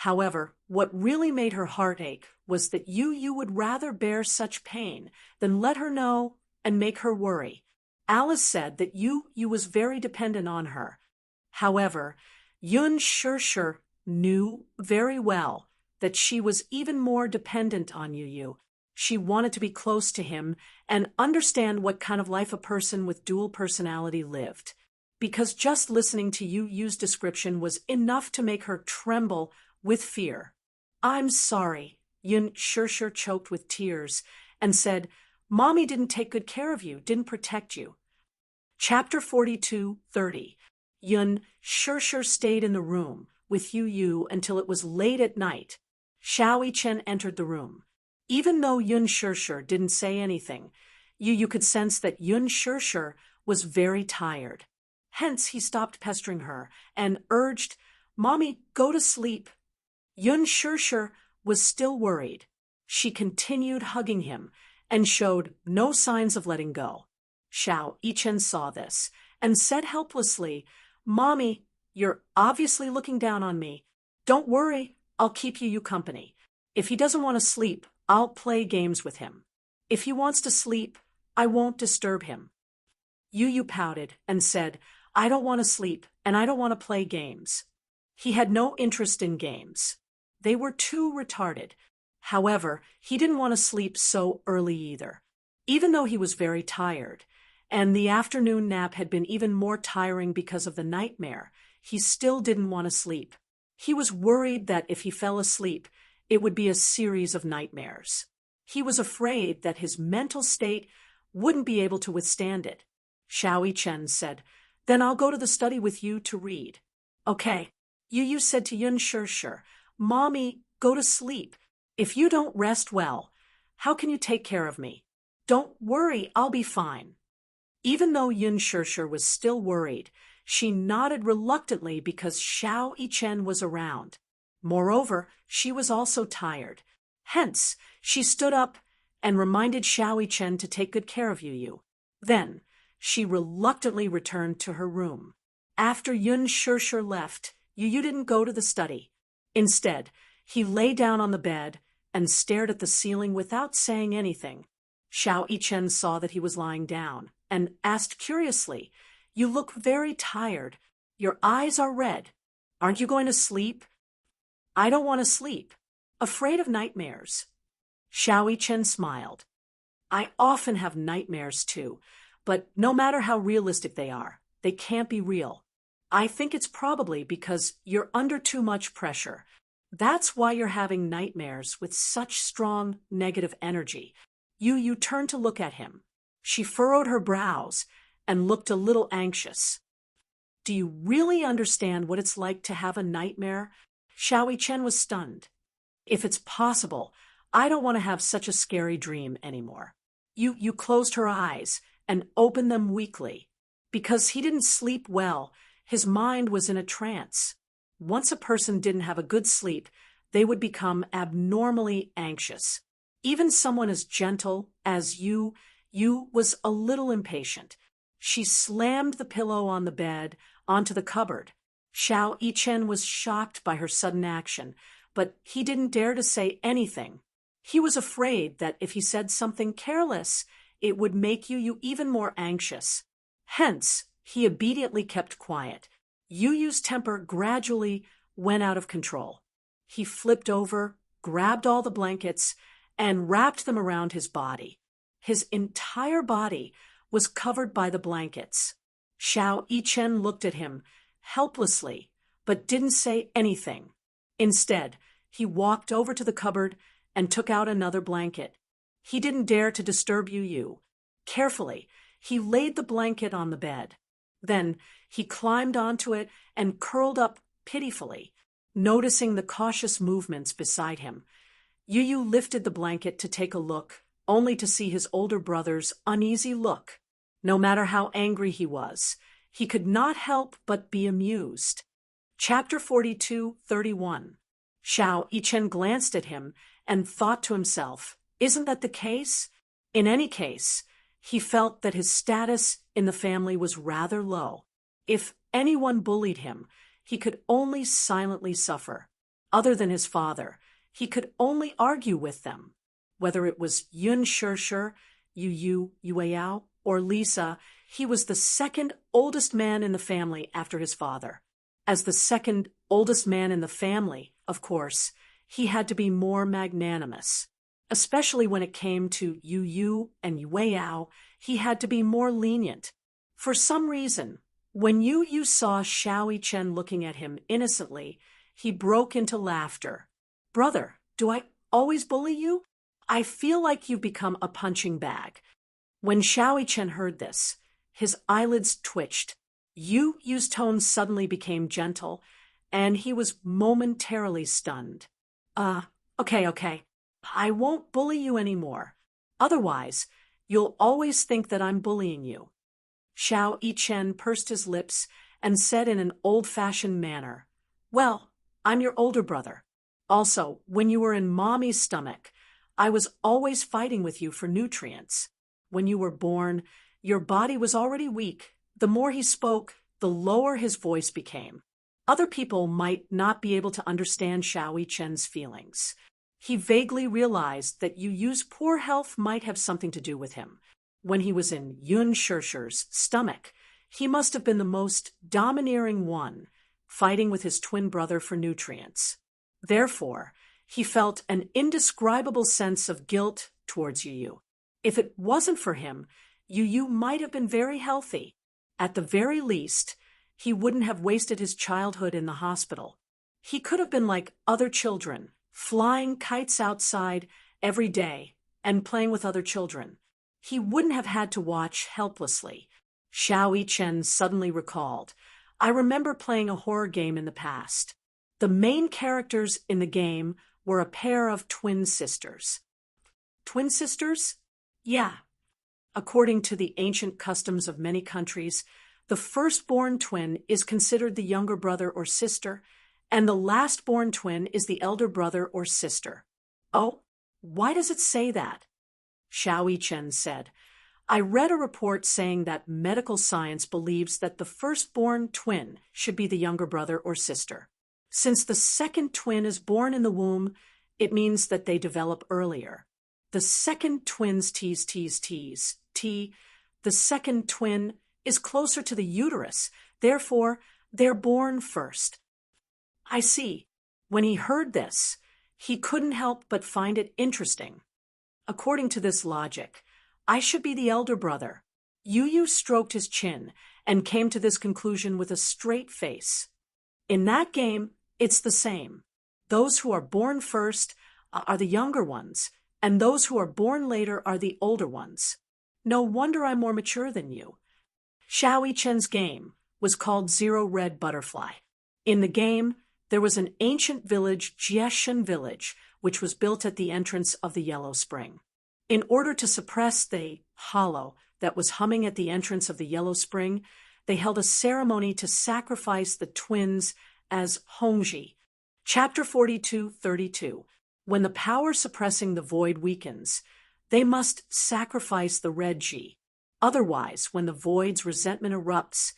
However, what really made her heart ache was that you would rather bear such pain than let her know and make her worry. Alice said that you was very dependent on her. However, Yun Shir knew very well that she was even more dependent on Yu. She wanted to be close to him and understand what kind of life a person with dual personality lived. Because just listening to Yu's description was enough to make her tremble with fear. "I'm sorry," Yun Shir choked with tears and said, "Mommy didn't take good care of you, didn't protect you." Chapter 42:30. Yun Shir stayed in the room with Yu until it was late at night. Xiao Yichen entered the room. Even though Yun Shir didn't say anything, Yu could sense that Yun Shir was very tired. Hence, he stopped pestering her and urged, "Mommy, go to sleep." Yun Shir was still worried. She continued hugging him and showed no signs of letting go. Xiao Yichen saw this and said helplessly, "Mommy, you're obviously looking down on me. Don't worry, I'll keep Yu company. If he doesn't want to sleep, I'll play games with him. If he wants to sleep, I won't disturb him." Yu pouted and said, "I don't want to sleep and I don't want to play games." He had no interest in games. They were too retarded. However, he didn't want to sleep so early either. Even though he was very tired, and the afternoon nap had been even more tiring because of the nightmare, he still didn't want to sleep. He was worried that if he fell asleep, it would be a series of nightmares. He was afraid that his mental state wouldn't be able to withstand it. Xiao Yichen said, "Then I'll go to the study with you to read." "Okay." Yu said to Yun Shir, "Mommy, go to sleep. If you don't rest well, how can you take care of me? Don't worry, I'll be fine." Even though Yun Shir was still worried, she nodded reluctantly because Xiao Yichen was around. Moreover, she was also tired. Hence, she stood up and reminded Xiao Yichen to take good care of Yu. Then, she reluctantly returned to her room. After Yun Shir left, Yu didn't go to the study. Instead, he lay down on the bed and stared at the ceiling without saying anything. Xiao Yichen saw that he was lying down and asked curiously, "You look very tired. Your eyes are red. Aren't you going to sleep?" "I don't want to sleep. Afraid of nightmares." Xiao Yichen smiled. "I often have nightmares too, but no matter how realistic they are, they can't be real. I think it's probably because you're under too much pressure. That's why you're having nightmares with such strong negative energy." Yu turned to look at him. She furrowed her brows and looked a little anxious. "Do you really understand what it's like to have a nightmare?" Xiao Yichen was stunned. "If it's possible, I don't want to have such a scary dream anymore." Yu closed her eyes and opened them weakly. Because he didn't sleep well, his mind was in a trance. Once a person didn't have a good sleep, they would become abnormally anxious. Even someone as gentle as Yu was a little impatient. She slammed the pillow on the bed onto the cupboard. Xiao Yichen was shocked by her sudden action, but he didn't dare to say anything. He was afraid that if he said something careless, it would make Yu even more anxious. Hence, he obediently kept quiet. Yu's temper gradually went out of control. He flipped over, grabbed all the blankets, and wrapped them around his body. His entire body was covered by the blankets. Xiao Yichen looked at him helplessly, but didn't say anything. Instead, he walked over to the cupboard and took out another blanket. He didn't dare to disturb Yu. Carefully, he laid the blanket on the bed. Then, he climbed onto it and curled up pitifully, noticing the cautious movements beside him. Yu lifted the blanket to take a look, only to see his older brother's uneasy look. No matter how angry he was, he could not help but be amused. Chapter 42:31. Xiao Yichen glanced at him and thought to himself, "Isn't that the case?" In any case, he felt that his status in the family was rather low. If anyone bullied him, he could only silently suffer. Other than his father, he could only argue with them. Whether it was Yun Shirshir, Yu Yueyao, or Lisa, he was the second oldest man in the family after his father. As the second oldest man in the family, of course, he had to be more magnanimous. Especially when it came to Yu and Yueyao, he had to be more lenient. For some reason, when Yu saw Xiao Chen looking at him innocently, he broke into laughter. "Brother, do I always bully you? I feel like you've become a punching bag." When Xiao Chen heard this, his eyelids twitched. Yu's tone suddenly became gentle, and he was momentarily stunned. Okay. I won't bully you anymore. Otherwise, you'll always think that I'm bullying you." Xiao Chen pursed his lips and said in an old-fashioned manner, "Well, I'm your older brother. Also, when you were in Mommy's stomach, I was always fighting with you for nutrients. When you were born, your body was already weak. The more he spoke, the lower his voice became. Other people might not be able to understand Xiao Chen's feelings. He vaguely realized that Yu's poor health might have something to do with him. When he was in Yun Shirshir's stomach, he must have been the most domineering one, fighting with his twin brother for nutrients. Therefore, he felt an indescribable sense of guilt towards Yu. If it wasn't for him, Yu might have been very healthy. At the very least, he wouldn't have wasted his childhood in the hospital. He could have been like other children, flying kites outside every day and playing with other children. He wouldn't have had to watch helplessly. Xiao Chen suddenly recalled, "I remember playing a horror game in the past. The main characters in the game were a pair of twin sisters." Twin sisters? Yeah. According to the ancient customs of many countries, the firstborn twin is considered the younger brother or sister, and the lastborn twin is the elder brother or sister. "Oh, why does it say that?" Xiao Chen said, "I read a report saying that medical science believes that the firstborn twin should be the younger brother or sister. Since the second twin is born in the womb, it means that they develop earlier. The second twin's the second twin is closer to the uterus, therefore they're born first." I see. When he heard this, he couldn't help but find it interesting. According to this logic, I should be the elder brother. Yu stroked his chin and came to this conclusion with a straight face. In that game, it's the same. Those who are born first are the younger ones, and those who are born later are the older ones. No wonder I'm more mature than you. Xiao Chen's game was called Zero Red Butterfly. In the game, there was an ancient village, Jieshan Village, which was built at the entrance of the Yellow Spring. In order to suppress the hollow that was humming at the entrance of the Yellow Spring, they held a ceremony to sacrifice the twins as Hongji. Chapter 42:32. When the power suppressing the void weakens, they must sacrifice the red Ji. Otherwise, when the void's resentment erupts,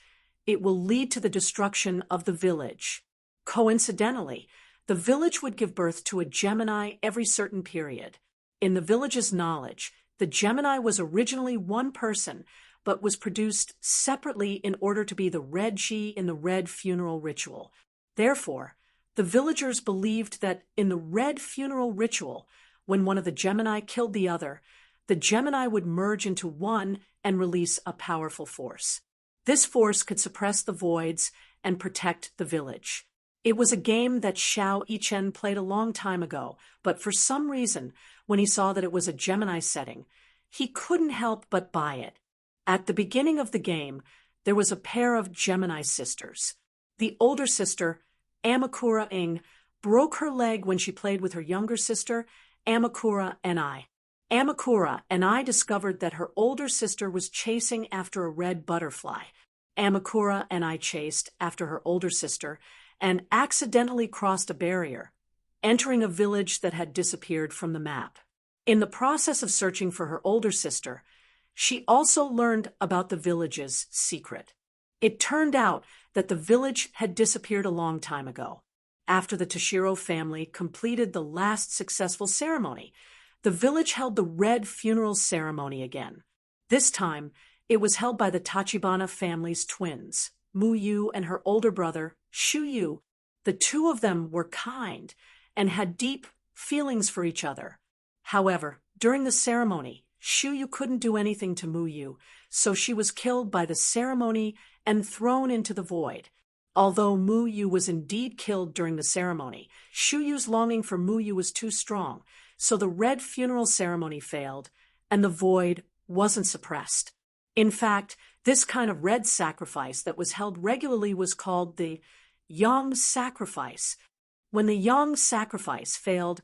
it will lead to the destruction of the village. Coincidentally, the village would give birth to a Gemini every certain period. In the village's knowledge, the Gemini was originally one person, but was produced separately in order to be the red Ji in the red funeral ritual. Therefore, the villagers believed that in the red funeral ritual, when one of the Gemini killed the other, the Gemini would merge into one and release a powerful force. This force could suppress the voids and protect the village. It was a game that Xiao Chen played a long time ago, but for some reason, when he saw that it was a Gemini setting, he couldn't help but buy it. At the beginning of the game, there was a pair of Gemini sisters. The older sister, Amakura Ing, broke her leg when she played with her younger sister, Amakura and I. Amakura and I discovered that her older sister was chasing after a red butterfly. Amakura and I chased after her older sister and accidentally crossed a barrier, entering a village that had disappeared from the map. In the process of searching for her older sister, she also learned about the village's secret. It turned out that the village had disappeared a long time ago. after the Toshiro family completed the last successful ceremony, the village held the red funeral ceremony again. This time, it was held by the Tachibana family's twins, Muyu and her older brother, Shuyu. The two of them were kind and had deep feelings for each other. However, during the ceremony, Shuyu couldn't do anything to Muyu, so she was killed by the ceremony and thrown into the void. Although Muyu was indeed killed during the ceremony, Shuyu's longing for Muyu was too strong, so the red funeral ceremony failed, and the void wasn't suppressed. In fact, this kind of red sacrifice that was held regularly was called the yang sacrifice. When the yang sacrifice failed,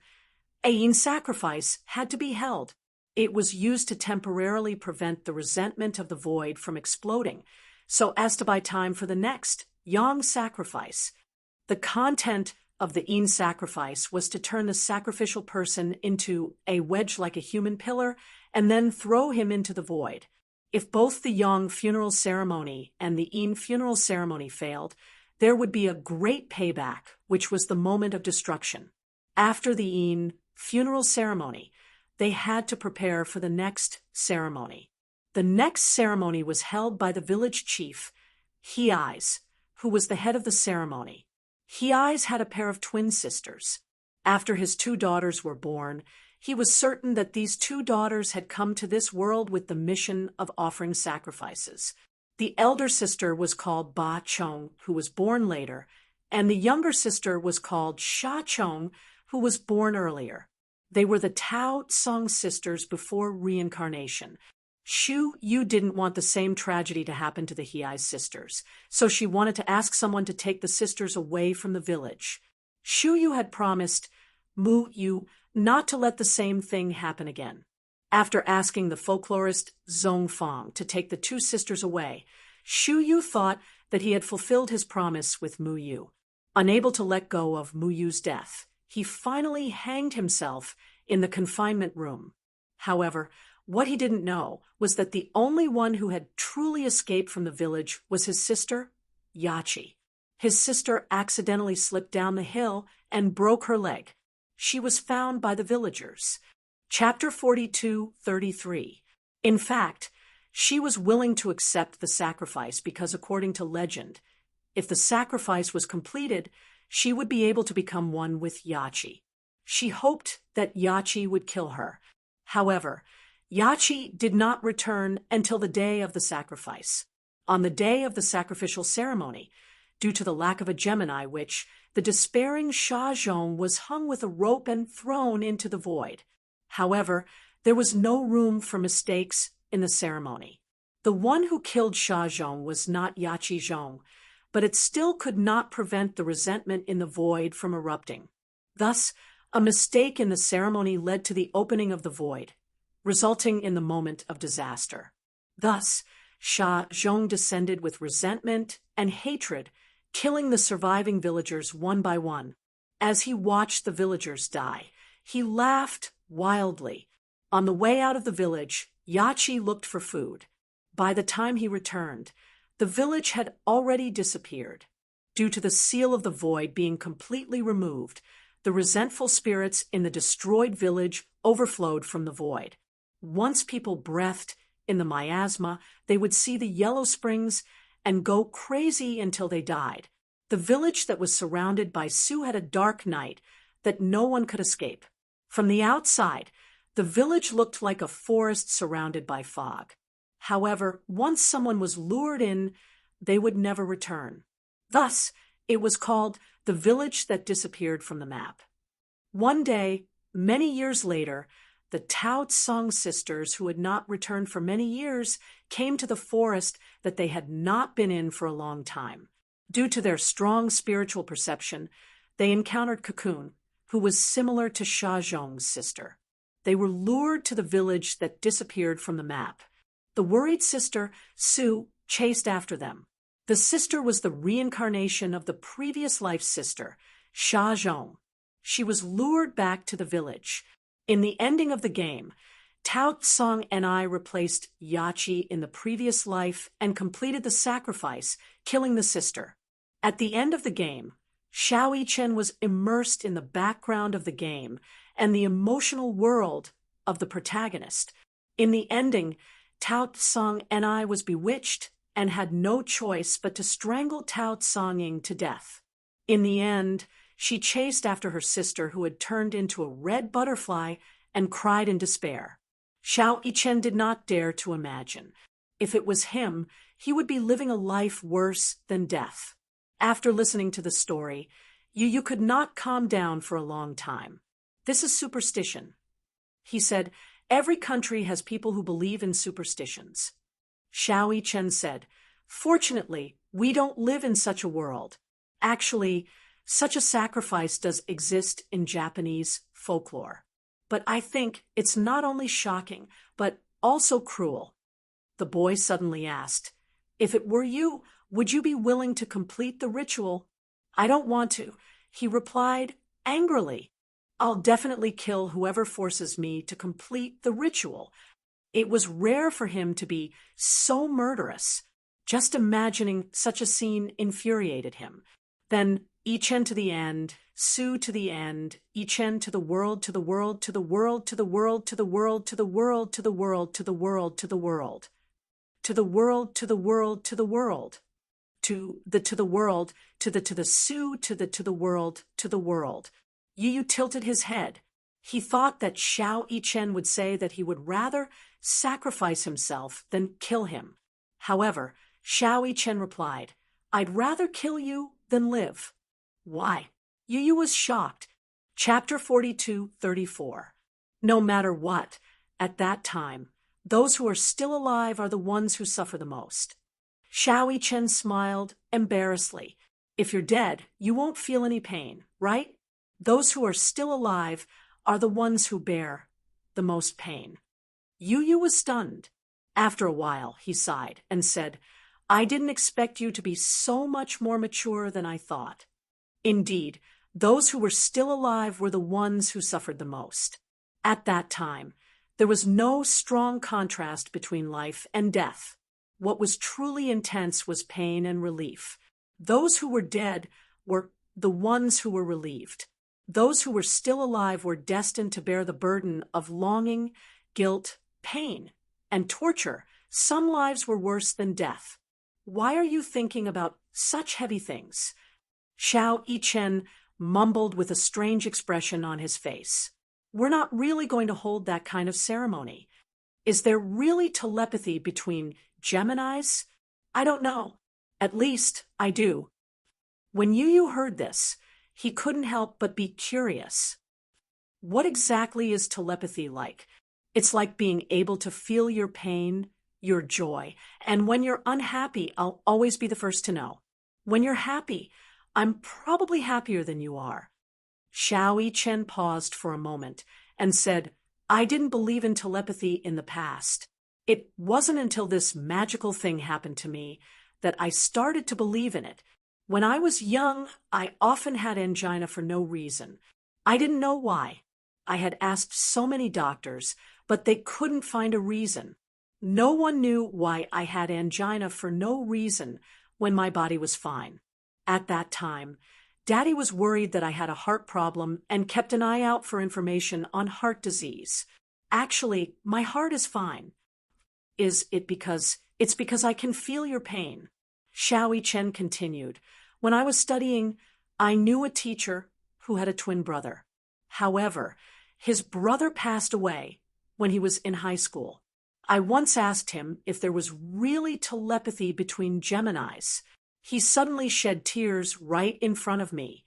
a yin sacrifice had to be held. It was used to temporarily prevent the resentment of the void from exploding, so as to buy time for the next yang sacrifice. The content of the yin sacrifice was to turn the sacrificial person into a wedge like a human pillar and then throw him into the void. If both the yang funeral ceremony and the yin funeral ceremony failed, there would be a great payback, which was the moment of destruction. After the yin funeral ceremony, they had to prepare for the next ceremony. The next ceremony was held by the village chief, Hiai's, who was the head of the ceremony. Hiai's had a pair of twin sisters. After his two daughters were born, he was certain that these two daughters had come to this world with the mission of offering sacrifices. The elder sister was called Ba Chong, who was born later, and the younger sister was called Sha Chong, who was born earlier. They were the Tao Tsung sisters before reincarnation. Shu Yu didn't want the same tragedy to happen to the Hiai sisters, so she wanted to ask someone to take the sisters away from the village. Shu Yu had promised Mu Yu not to let the same thing happen again. After asking the folklorist Zhong Fang to take the two sisters away, Shu Yu thought that he had fulfilled his promise with Mu Yu. Unable to let go of Mu Yu's death, he finally hanged himself in the confinement room. However, what he didn't know was that the only one who had truly escaped from the village was his sister, Yachi. His sister accidentally slipped down the hill and broke her leg. She was found by the villagers. Chapter 42:33. In fact, she was willing to accept the sacrifice because, according to legend, if the sacrifice was completed, she would be able to become one with Yachi. She hoped that Yachi would kill her. However, Yachi did not return until the day of the sacrifice. On the day of the sacrificial ceremony, due to the lack of a Gemini witch, the despairing Sha Zhong was hung with a rope and thrown into the void. However, there was no room for mistakes in the ceremony. The one who killed Sha Zhong was not Yachi Zhong, but it still could not prevent the resentment in the void from erupting. Thus, a mistake in the ceremony led to the opening of the void, resulting in the moment of disaster. Thus, Sha Zhong descended with resentment and hatred, killing the surviving villagers one by one. As he watched the villagers die, he laughed wildly. On the way out of the village, Yachi looked for food. By the time he returned, the village had already disappeared. Due to the seal of the void being completely removed, the resentful spirits in the destroyed village overflowed from the void. Once people breathed in the miasma, they would see the yellow springs and go crazy until they died. The village that was surrounded by Su had a dark night that no one could escape. From the outside, the village looked like a forest surrounded by fog. However, once someone was lured in, they would never return. Thus, it was called the village that disappeared from the map. One day, many years later, the Tao Tsung sisters, who had not returned for many years, came to the forest that they had not been in for a long time. Due to their strong spiritual perception, they encountered Cocoon, who was similar to Sha Zhong's sister. They were lured to the village that disappeared from the map. The worried sister, Su, chased after them. The sister was the reincarnation of the previous life's sister, Sha Zhong. She was lured back to the village. In the ending of the game, Tao Tsung and I replaced Yachi in the previous life and completed the sacrifice, killing the sister. At the end of the game, Xiao Yichen was immersed in the background of the game and the emotional world of the protagonist. In the ending, Tao Tsang and I was bewitched and had no choice but to strangle Tao Tsang to death. In the end, she chased after her sister, who had turned into a red butterfly, and cried in despair. Xiao Yichen did not dare to imagine. If it was him, he would be living a life worse than death. After listening to the story, Yu could not calm down for a long time. "This is superstition," he said. "Every country has people who believe in superstitions." Xiao Yichen said, "Fortunately, we don't live in such a world. Actually, such a sacrifice does exist in Japanese folklore. But I think it's not only shocking, but also cruel." The boy suddenly asked, "If it were you, would you be willing to complete the ritual?" "I don't want to," he replied angrily. "I'll definitely kill whoever forces me to complete the ritual." It was rare for him to be so murderous. Just imagining such a scene infuriated him. Then, Yichen to the end, Su to the end, Yichen to the world, to the world, to the world, to the world, to the world, to the world, to the world, to the world, to the world, to the world, to the world, to the world, to the world, to the Su, to the world, to the world. Yu tilted his head. He thought that Xiao Yichen would say that he would rather sacrifice himself than kill him. However, Xiao Yichen replied, "I'd rather kill you than live." "Why?" Yu was shocked. Chapter 42:34. No matter what, at that time, those who are still alive are the ones who suffer the most. Xiao Yichen smiled embarrassedly. "If you're dead, you won't feel any pain, right? Those who are still alive are the ones who bear the most pain." Yu was stunned. After a while, he sighed and said, "I didn't expect you to be so much more mature than I thought." Indeed, those who were still alive were the ones who suffered the most. At that time, there was no strong contrast between life and death. What was truly intense was pain and relief. Those who were dead were the ones who were relieved. Those who were still alive were destined to bear the burden of longing, guilt, pain, and torture. Some lives were worse than death. "Why are you thinking about such heavy things?" Xiao Yichen mumbled with a strange expression on his face. "We're not really going to hold that kind of ceremony. Is there really telepathy between Geminis? I don't know. At least I do." When Yu heard this, he couldn't help but be curious. What exactly is telepathy like? It's like being able to feel your pain, your joy, and when you're unhappy, I'll always be the first to know. When you're happy, I'm probably happier than you are. Xiao Yichen paused for a moment and said, "I didn't believe in telepathy in the past. It wasn't until this magical thing happened to me that I started to believe in it. When I was young, I often had angina for no reason. I didn't know why. I had asked so many doctors, but they couldn't find a reason. No one knew why I had angina for no reason when my body was fine. At that time, Daddy was worried that I had a heart problem and kept an eye out for information on heart disease. Actually, my heart is fine." It's because I can feel your pain." Xiao Yichen continued. "When I was studying, I knew a teacher who had a twin brother. However, his brother passed away when he was in high school. I once asked him if there was really telepathy between Geminis. He suddenly shed tears right in front of me.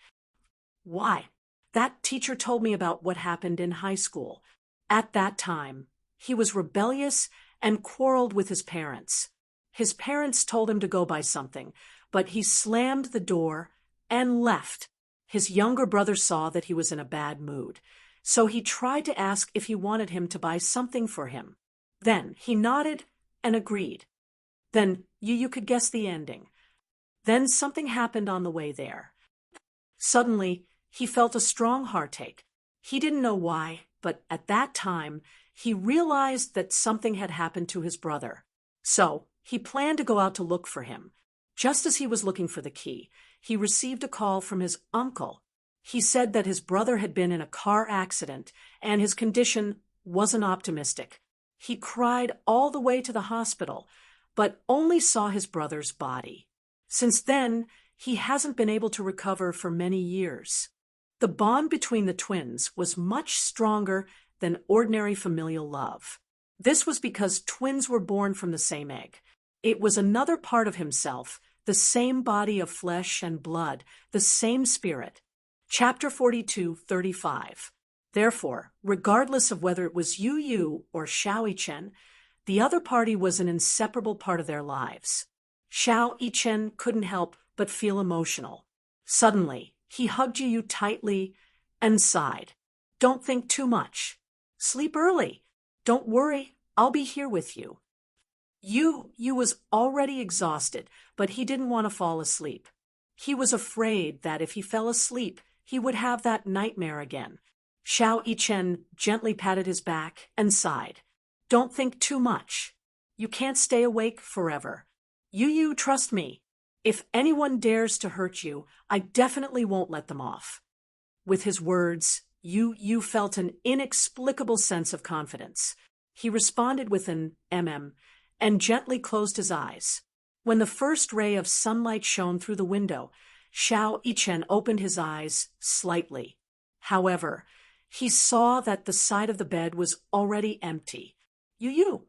Why? That teacher told me about what happened in high school. At that time, he was rebellious and quarreled with his parents. His parents told him to go buy something, but he slammed the door and left. His younger brother saw that he was in a bad mood, so he tried to ask if he wanted him to buy something for him. Then he nodded and agreed. Then you could guess the ending. Then something happened on the way there. Suddenly, he felt a strong heartache. He didn't know why, but at that time, he realized that something had happened to his brother. So, he planned to go out to look for him. Just as he was looking for the key, he received a call from his uncle. He said that his brother had been in a car accident and his condition wasn't optimistic. He cried all the way to the hospital, but only saw his brother's body. Since then, he hasn't been able to recover for many years. The bond between the twins was much stronger than ordinary familial love. This was because twins were born from the same egg. It was another part of himself, the same body of flesh and blood, the same spirit. Chapter 42:35. Therefore, regardless of whether it was Yu or Xiao Yichen, the other party was an inseparable part of their lives. Xiao Yichen couldn't help but feel emotional. Suddenly, he hugged Yu tightly and sighed. Don't think too much. Sleep early. Don't worry, I'll be here with you. Yu was already exhausted, but he didn't want to fall asleep. He was afraid that if he fell asleep, he would have that nightmare again. Xiao Yichen gently patted his back and sighed. Don't think too much. You can't stay awake forever. Yu, trust me. If anyone dares to hurt you, I definitely won't let them off. With his words, Yu felt an inexplicable sense of confidence. He responded with an and gently closed his eyes. When the first ray of sunlight shone through the window, Xiao Yichen opened his eyes slightly. However, he saw that the side of the bed was already empty. Yu,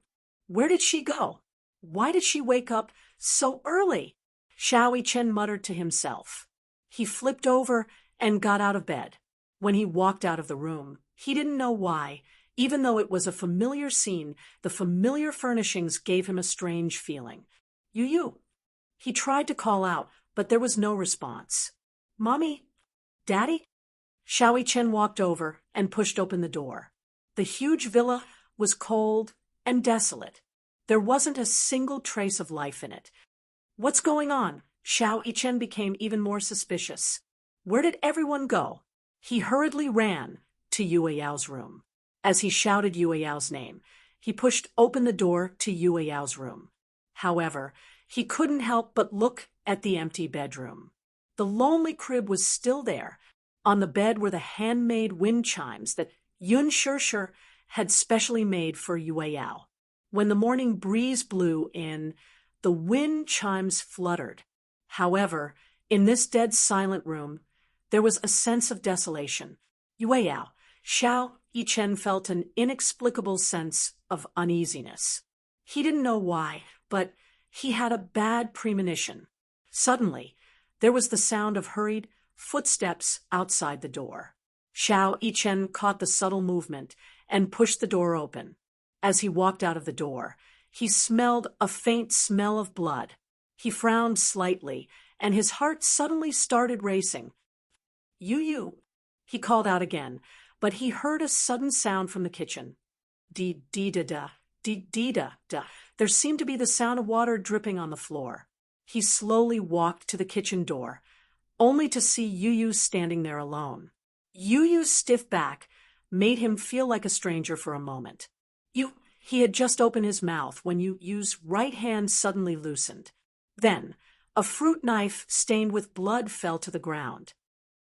where did she go? Why did she wake up so early? Xiao Yichen muttered to himself. He flipped over and got out of bed. When he walked out of the room, he didn't know why. Even though it was a familiar scene, the familiar furnishings gave him a strange feeling. Yu. He tried to call out, but there was no response. Mommy? Daddy? Xiao Yichen walked over and pushed open the door. The huge villa was cold and desolate. There wasn't a single trace of life in it. What's going on? Xiao Yichen became even more suspicious. Where did everyone go? He hurriedly ran to Yueyao's room. As he shouted Yueyao's name, he pushed open the door to Yueyao's room. However, he couldn't help but look at the empty bedroom. The lonely crib was still there. On the bed were the handmade wind chimes that Yun Shishir had specially made for Yueyao. When the morning breeze blew in, the wind chimes fluttered. However, in this dead silent room, there was a sense of desolation. Yueyao, Xiao Yichen felt an inexplicable sense of uneasiness. He didn't know why, but he had a bad premonition. Suddenly, there was the sound of hurried footsteps outside the door. Xiao Yichen caught the subtle movement and pushed the door open. As he walked out of the door, he smelled a faint smell of blood. He frowned slightly, and his heart suddenly started racing. Yu, he called out again, but he heard a sudden sound from the kitchen. Dee-dee-da-da, dee-dee-da-da. There seemed to be the sound of water dripping on the floor. He slowly walked to the kitchen door, only to see Yu standing there alone. Yu's stiff back made him feel like a stranger for a moment. He had just opened his mouth when Yu's right hand suddenly loosened. Then, a fruit knife stained with blood fell to the ground.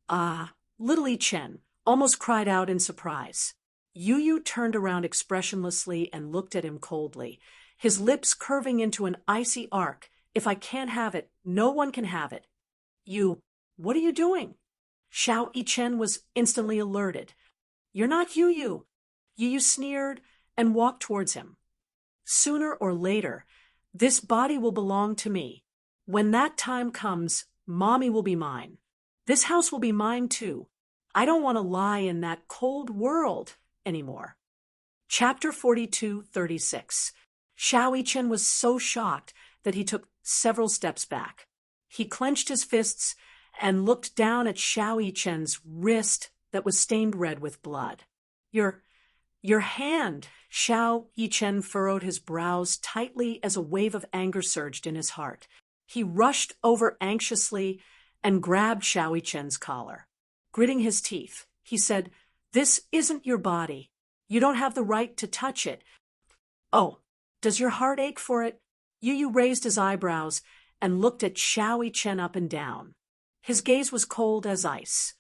Ah, little Yichen almost cried out in surprise. Yu turned around expressionlessly and looked at him coldly, his lips curving into an icy arc. If I can't have it, no one can have it. Yu, what are you doing? Xiao Yichen was instantly alerted. You're not Yu. Yu sneered and walked towards him. Sooner or later, this body will belong to me. When that time comes, Mommy will be mine. This house will be mine too. I don't want to lie in that cold world anymore. Chapter 42:36. Xiao Yichen was so shocked that he took several steps back. He clenched his fists and looked down at Xiao Yichen's wrist that was stained red with blood. Your hand. Xiao Yichen furrowed his brows tightly as a wave of anger surged in his heart. He rushed over anxiously and grabbed Xiao Yichen's collar. Gritting his teeth, he said, "This isn't your body. You don't have the right to touch it." "Oh, does your heart ache for it?" Yu raised his eyebrows and looked at Xiao Chen up and down. His gaze was cold as ice.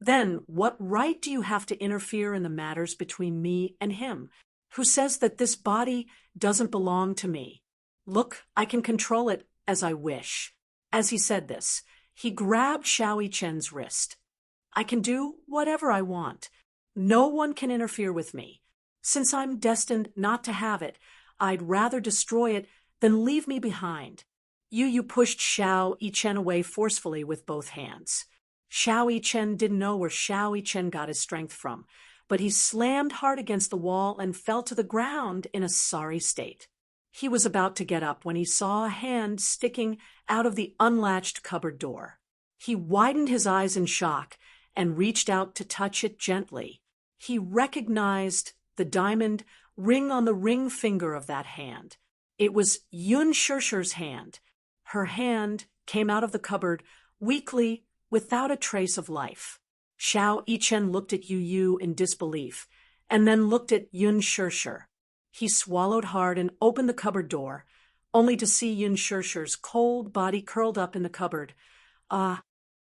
Then, what right do you have to interfere in the matters between me and him, who says that this body doesn't belong to me? Look, I can control it as I wish. As he said this, he grabbed Xiao Chen's wrist. I can do whatever I want. No one can interfere with me. Since I'm destined not to have it, I'd rather destroy it than leave me behind. Yu pushed Xiao Chen away forcefully with both hands. Xiao Chen didn't know where Xiao Chen got his strength from, but he slammed hard against the wall and fell to the ground in a sorry state. He was about to get up when he saw a hand sticking out of the unlatched cupboard door. He widened his eyes in shock and reached out to touch it gently. He recognized the diamond ring on the ring finger of that hand. It was Yun Shishir's hand. Her hand came out of the cupboard weakly, without a trace of life. Xiao Chen looked at Yu in disbelief, and then looked at Yun Shishir. He swallowed hard and opened the cupboard door, only to see Yun Shishir's cold body curled up in the cupboard.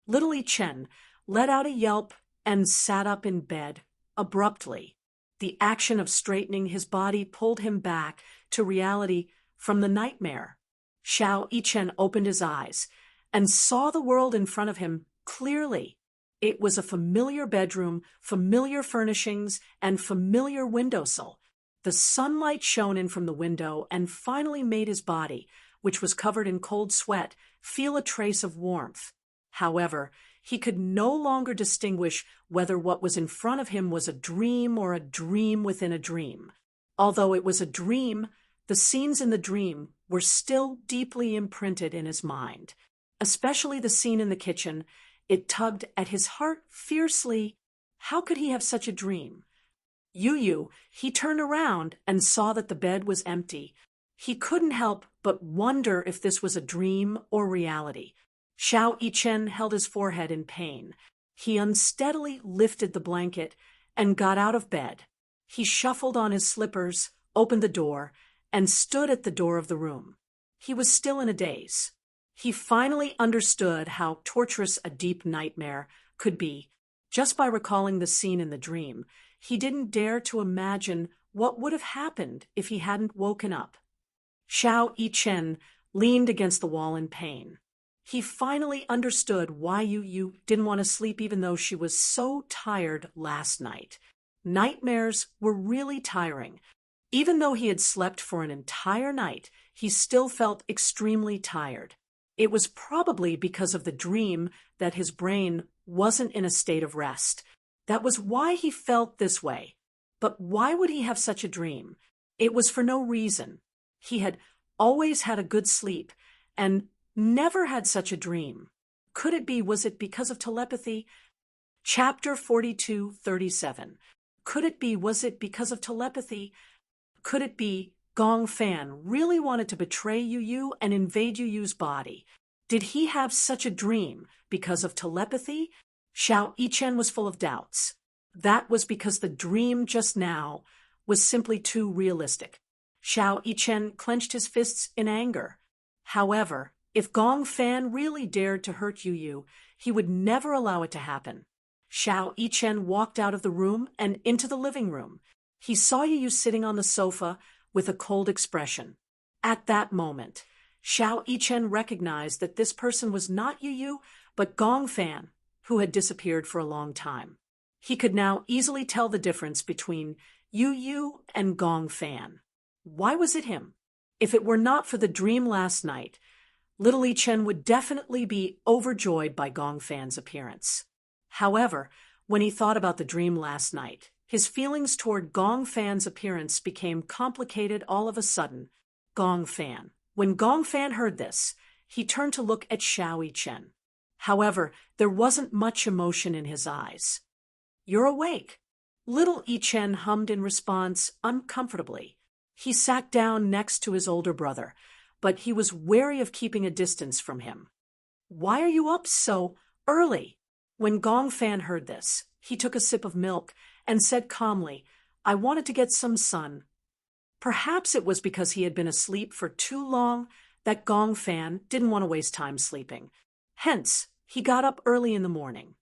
Little Chen let out a yelp and sat up in bed, abruptly. The action of straightening his body pulled him back to reality from the nightmare. Xiao Chen opened his eyes and saw the world in front of him clearly. It was a familiar bedroom, familiar furnishings, and familiar windowsill. The sunlight shone in from the window and finally made his body, which was covered in cold sweat, feel a trace of warmth. However, he could no longer distinguish whether what was in front of him was a dream or a dream within a dream. Although it was a dream, the scenes in the dream were still deeply imprinted in his mind. Especially the scene in the kitchen, it tugged at his heart fiercely. How could he have such a dream? He turned around and saw that the bed was empty. He couldn't help but wonder if this was a dream or reality. Xiao Chen held his forehead in pain. He unsteadily lifted the blanket and got out of bed. He shuffled on his slippers, opened the door, and stood at the door of the room. He was still in a daze. He finally understood how torturous a deep nightmare could be. Just by recalling the scene in the dream, he didn't dare to imagine what would have happened if he hadn't woken up. Xiao Chen leaned against the wall in pain. He finally understood why Yu didn't want to sleep even though she was so tired last night. Nightmares were really tiring. Even though he had slept for an entire night, he still felt extremely tired. It was probably because of the dream that his brain wasn't in a state of rest. That was why he felt this way. But why would he have such a dream? It was for no reason. He had always had a good sleep and never had such a dream. Was it because of telepathy? Chapter 42:37. Was it because of telepathy? Could it be Gong Fan really wanted to betray Yu and invade Yu's body? Did he have such a dream because of telepathy? Xiao Chen was full of doubts. That was because the dream just now was simply too realistic. Xiao Chen clenched his fists in anger. However, if Gong Fan really dared to hurt Yu, he would never allow it to happen. Xiao Chen walked out of the room and into the living room. He saw Yu sitting on the sofa with a cold expression. At that moment, Xiao Chen recognized that this person was not Yu, but Gong Fan, who had disappeared for a long time. He could now easily tell the difference between Yu and Gong Fan. Why was it him? If it were not for the dream last night, little Chen would definitely be overjoyed by Gong Fan's appearance. However, when he thought about the dream last night, his feelings toward Gong Fan's appearance became complicated all of a sudden. Gong Fan. When Gong Fan heard this, he turned to look at Xiao Chen. However, there wasn't much emotion in his eyes. You're awake. Little Chen hummed in response uncomfortably. He sat down next to his older brother, but he was wary of keeping a distance from him. Why are you up so early? When Gong Fan heard this, he took a sip of milk and said calmly, I wanted to get some sun. Perhaps it was because he had been asleep for too long that Gong Fan didn't want to waste time sleeping. Hence, he got up early in the morning.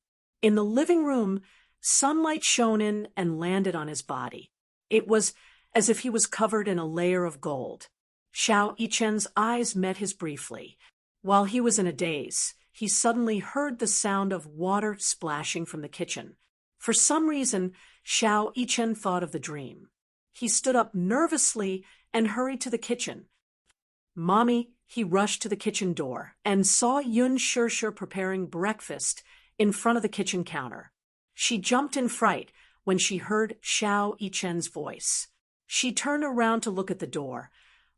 In the living room, sunlight shone in and landed on his body. It was as if he was covered in a layer of gold. Xiao Yichen's eyes met his briefly. While he was in a daze, he suddenly heard the sound of water splashing from the kitchen. For some reason, Xiao Yichen thought of the dream. He stood up nervously and hurried to the kitchen. "Mommy," he rushed to the kitchen door and saw Yun Shishir preparing breakfast in front of the kitchen counter. She jumped in fright when she heard Xiao Yichen's voice. She turned around to look at the door,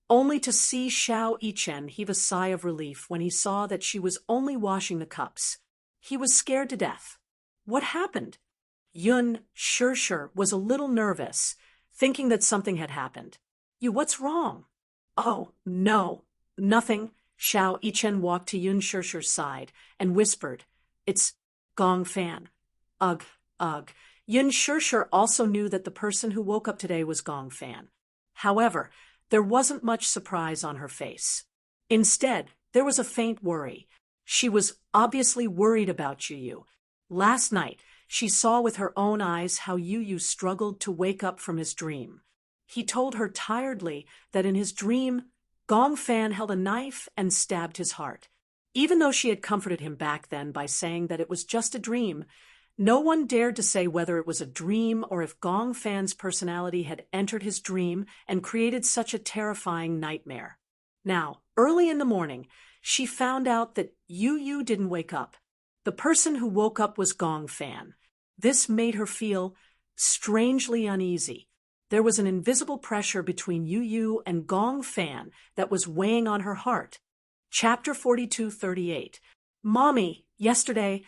only to see Xiao Yichen heave a sigh of relief when he saw that she was only washing the cups. He was scared to death. What happened? Yun Shishir was a little nervous, thinking that something had happened. What's wrong?" "Oh, no, nothing." Xiao Yichen walked to Yun Shishir's side and whispered, "It's Gong Fan." Ugh, ugh. Yun Shishir also knew that the person who woke up today was Gong Fan. However, there wasn't much surprise on her face. Instead, there was a faint worry. She was obviously worried about Yu. Last night, she saw with her own eyes how Yu struggled to wake up from his dream. He told her tiredly that in his dream, Gong Fan held a knife and stabbed his heart. Even though she had comforted him back then by saying that it was just a dream, no one dared to say whether it was a dream or if Gong Fan's personality had entered his dream and created such a terrifying nightmare. Now, early in the morning, she found out that Yu didn't wake up. The person who woke up was Gong Fan. This made her feel strangely uneasy. There was an invisible pressure between Yu and Gong Fan that was weighing on her heart. Chapter 42:38. "Mommy, yesterday,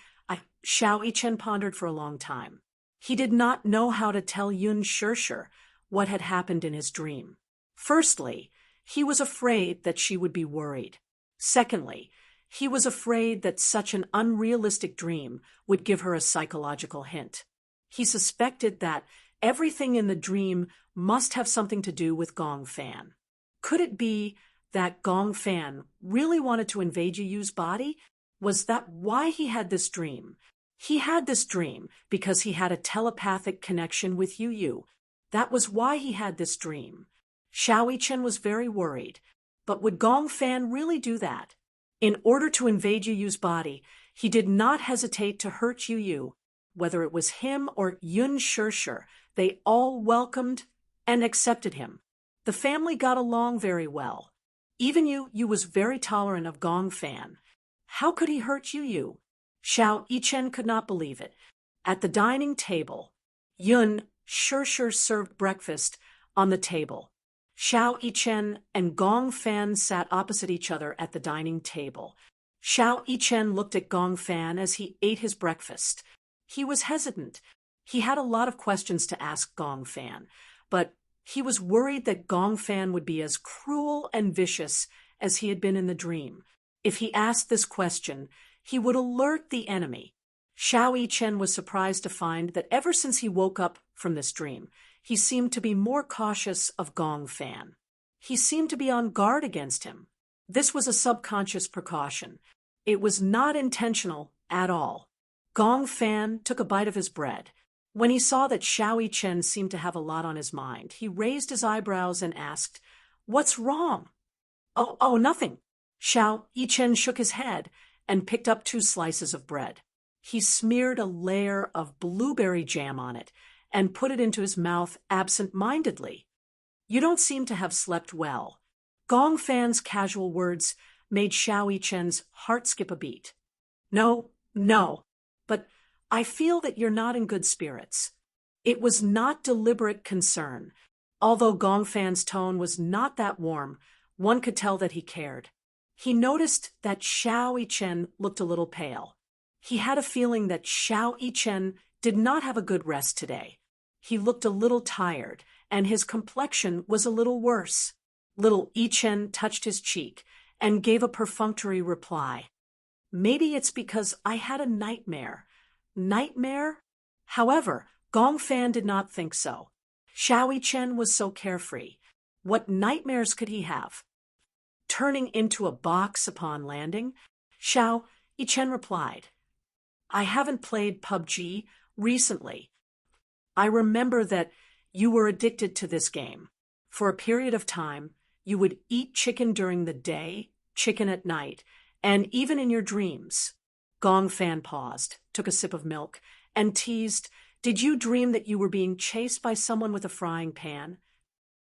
Xiao Yichen pondered for a long time. He did not know how to tell Yun Shishir what had happened in his dream. Firstly, he was afraid that she would be worried. Secondly, he was afraid that such an unrealistic dream would give her a psychological hint. He suspected that everything in the dream must have something to do with Gong Fan. Could it be that Gong Fan really wanted to invade Yu's body? Was that why he had this dream? He had this dream because he had a telepathic connection with Yu. That was why he had this dream. Xiao Yichen was very worried. But would Gong Fan really do that? In order to invade Yu's body, he did not hesitate to hurt Yu. Whether it was him or Yun Shishir, they all welcomed and accepted him. The family got along very well. Even Yu was very tolerant of Gong Fan. How could he hurt Yu? Xiao Yichen could not believe it. At the dining table, Yun Shishir served breakfast on the table. Xiao Yichen and Gong Fan sat opposite each other at the dining table. Xiao Yichen looked at Gong Fan as he ate his breakfast. He was hesitant. He had a lot of questions to ask Gong Fan, but he was worried that Gong Fan would be as cruel and vicious as he had been in the dream. If he asked this question, he would alert the enemy. Xiao Yichen was surprised to find that ever since he woke up from this dream, he seemed to be more cautious of Gong Fan. He seemed to be on guard against him. This was a subconscious precaution. It was not intentional at all. Gong Fan took a bite of his bread. When he saw that Xiao Yichen seemed to have a lot on his mind, he raised his eyebrows and asked, "What's wrong?" Oh, nothing." Xiao Yichen shook his head and picked up 2 slices of bread. He smeared a layer of blueberry jam on it and put it into his mouth absent-mindedly. "You don't seem to have slept well." Gong Fan's casual words made Xiao Yichen's heart skip a beat. No, but I feel that you're not in good spirits." It was not deliberate concern. Although Gong Fan's tone was not that warm, one could tell that he cared. He noticed that Xiao Yichen looked a little pale. He had a feeling that Xiao Yichen did not have a good rest today. He looked a little tired, and his complexion was a little worse. Little Yichen touched his cheek and gave a perfunctory reply. "Maybe it's because I had a nightmare." Nightmare? However, Gong Fan did not think so. Xiao Yichen was so carefree. What nightmares could he have? turning into a box upon landing? Xiao Yichen replied, I haven't played PUBG recently. I remember that you were addicted to this game. For a period of time, you would eat chicken during the day, chicken at night, and even in your dreams. Gong Fan paused, took a sip of milk, and teased, Did you dream that you were being chased by someone with a frying pan?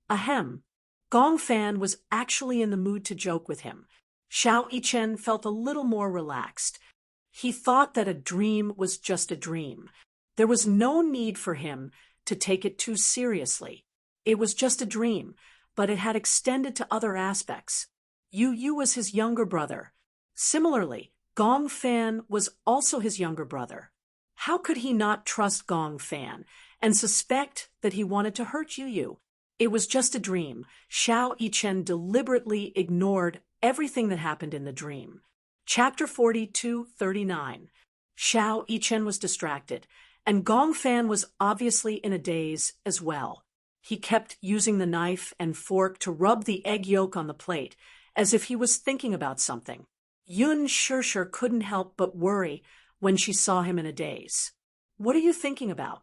Ahem. Gong Fan was actually in the mood to joke with him. Xiao Yichen felt a little more relaxed. He thought that a dream was just a dream. There was no need for him to take it too seriously. It was just a dream, but it had extended to other aspects. Yu was his younger brother. Similarly, Gong Fan was also his younger brother. How could he not trust Gong Fan and suspect that he wanted to hurt Yu? It was just a dream. Xiao Yichen deliberately ignored everything that happened in the dream. Chapter 42:39. Xiao Yichen was distracted, and Gong Fan was obviously in a daze as well. He kept using the knife and fork to rub the egg yolk on the plate, as if he was thinking about something. Yun Shishir couldn't help but worry when she saw him in a daze. What are you thinking about?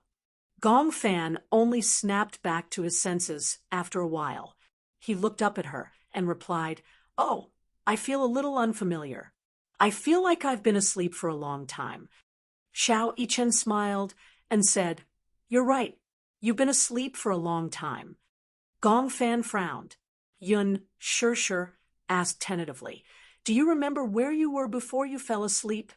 Gong Fan only snapped back to his senses after a while. He looked up at her and replied, Oh, I feel a little unfamiliar. I feel like I've been asleep for a long time. Xiao Yichen smiled and said, You're right. You've been asleep for a long time. Gong Fan frowned. Yun Shishir asked tentatively, Do you remember where you were before you fell asleep?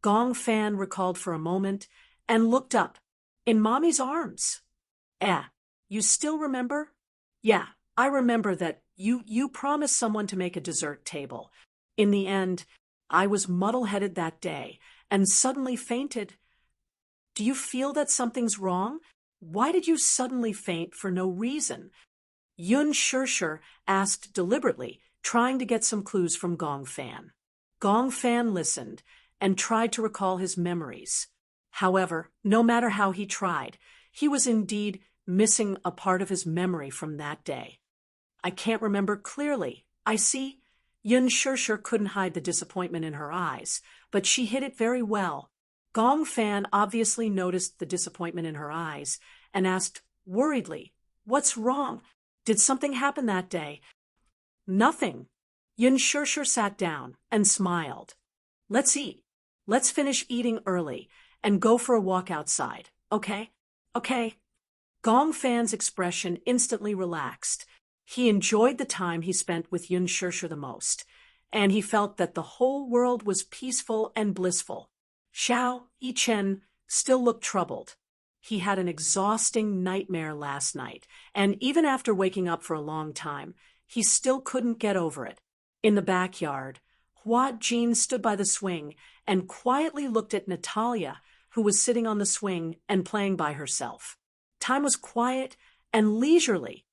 Gong Fan recalled for a moment and looked up. In Mommy's arms. You still remember? Yeah, I remember that you promised someone to make a dessert table. In the end, I was muddle-headed that day and suddenly fainted. Do you feel that something's wrong? Why did you suddenly faint for no reason? Yun Shishir asked deliberately, trying to get some clues from Gong Fan. Gong Fan listened and tried to recall his memories. However, no matter how he tried, he was indeed missing a part of his memory from that day. I can't remember clearly. I see. Yun Shishir couldn't hide the disappointment in her eyes, but she hid it very well. Gong Fan obviously noticed the disappointment in her eyes and asked worriedly, What's wrong? Did something happen that day? Nothing. Yun Shishir sat down and smiled. Let's eat. Let's finish eating early and go for a walk outside, okay? Okay. Gong Fan's expression instantly relaxed. He enjoyed the time he spent with Yun Shishir the most, and he felt that the whole world was peaceful and blissful. Xiao Yichen still looked troubled. He had an exhausting nightmare last night, and even after waking up for a long time, he still couldn't get over it. In the backyard, Hua Jin stood by the swing and quietly looked at Natalia, who was sitting on the swing and playing by herself. Time was quiet and leisurely.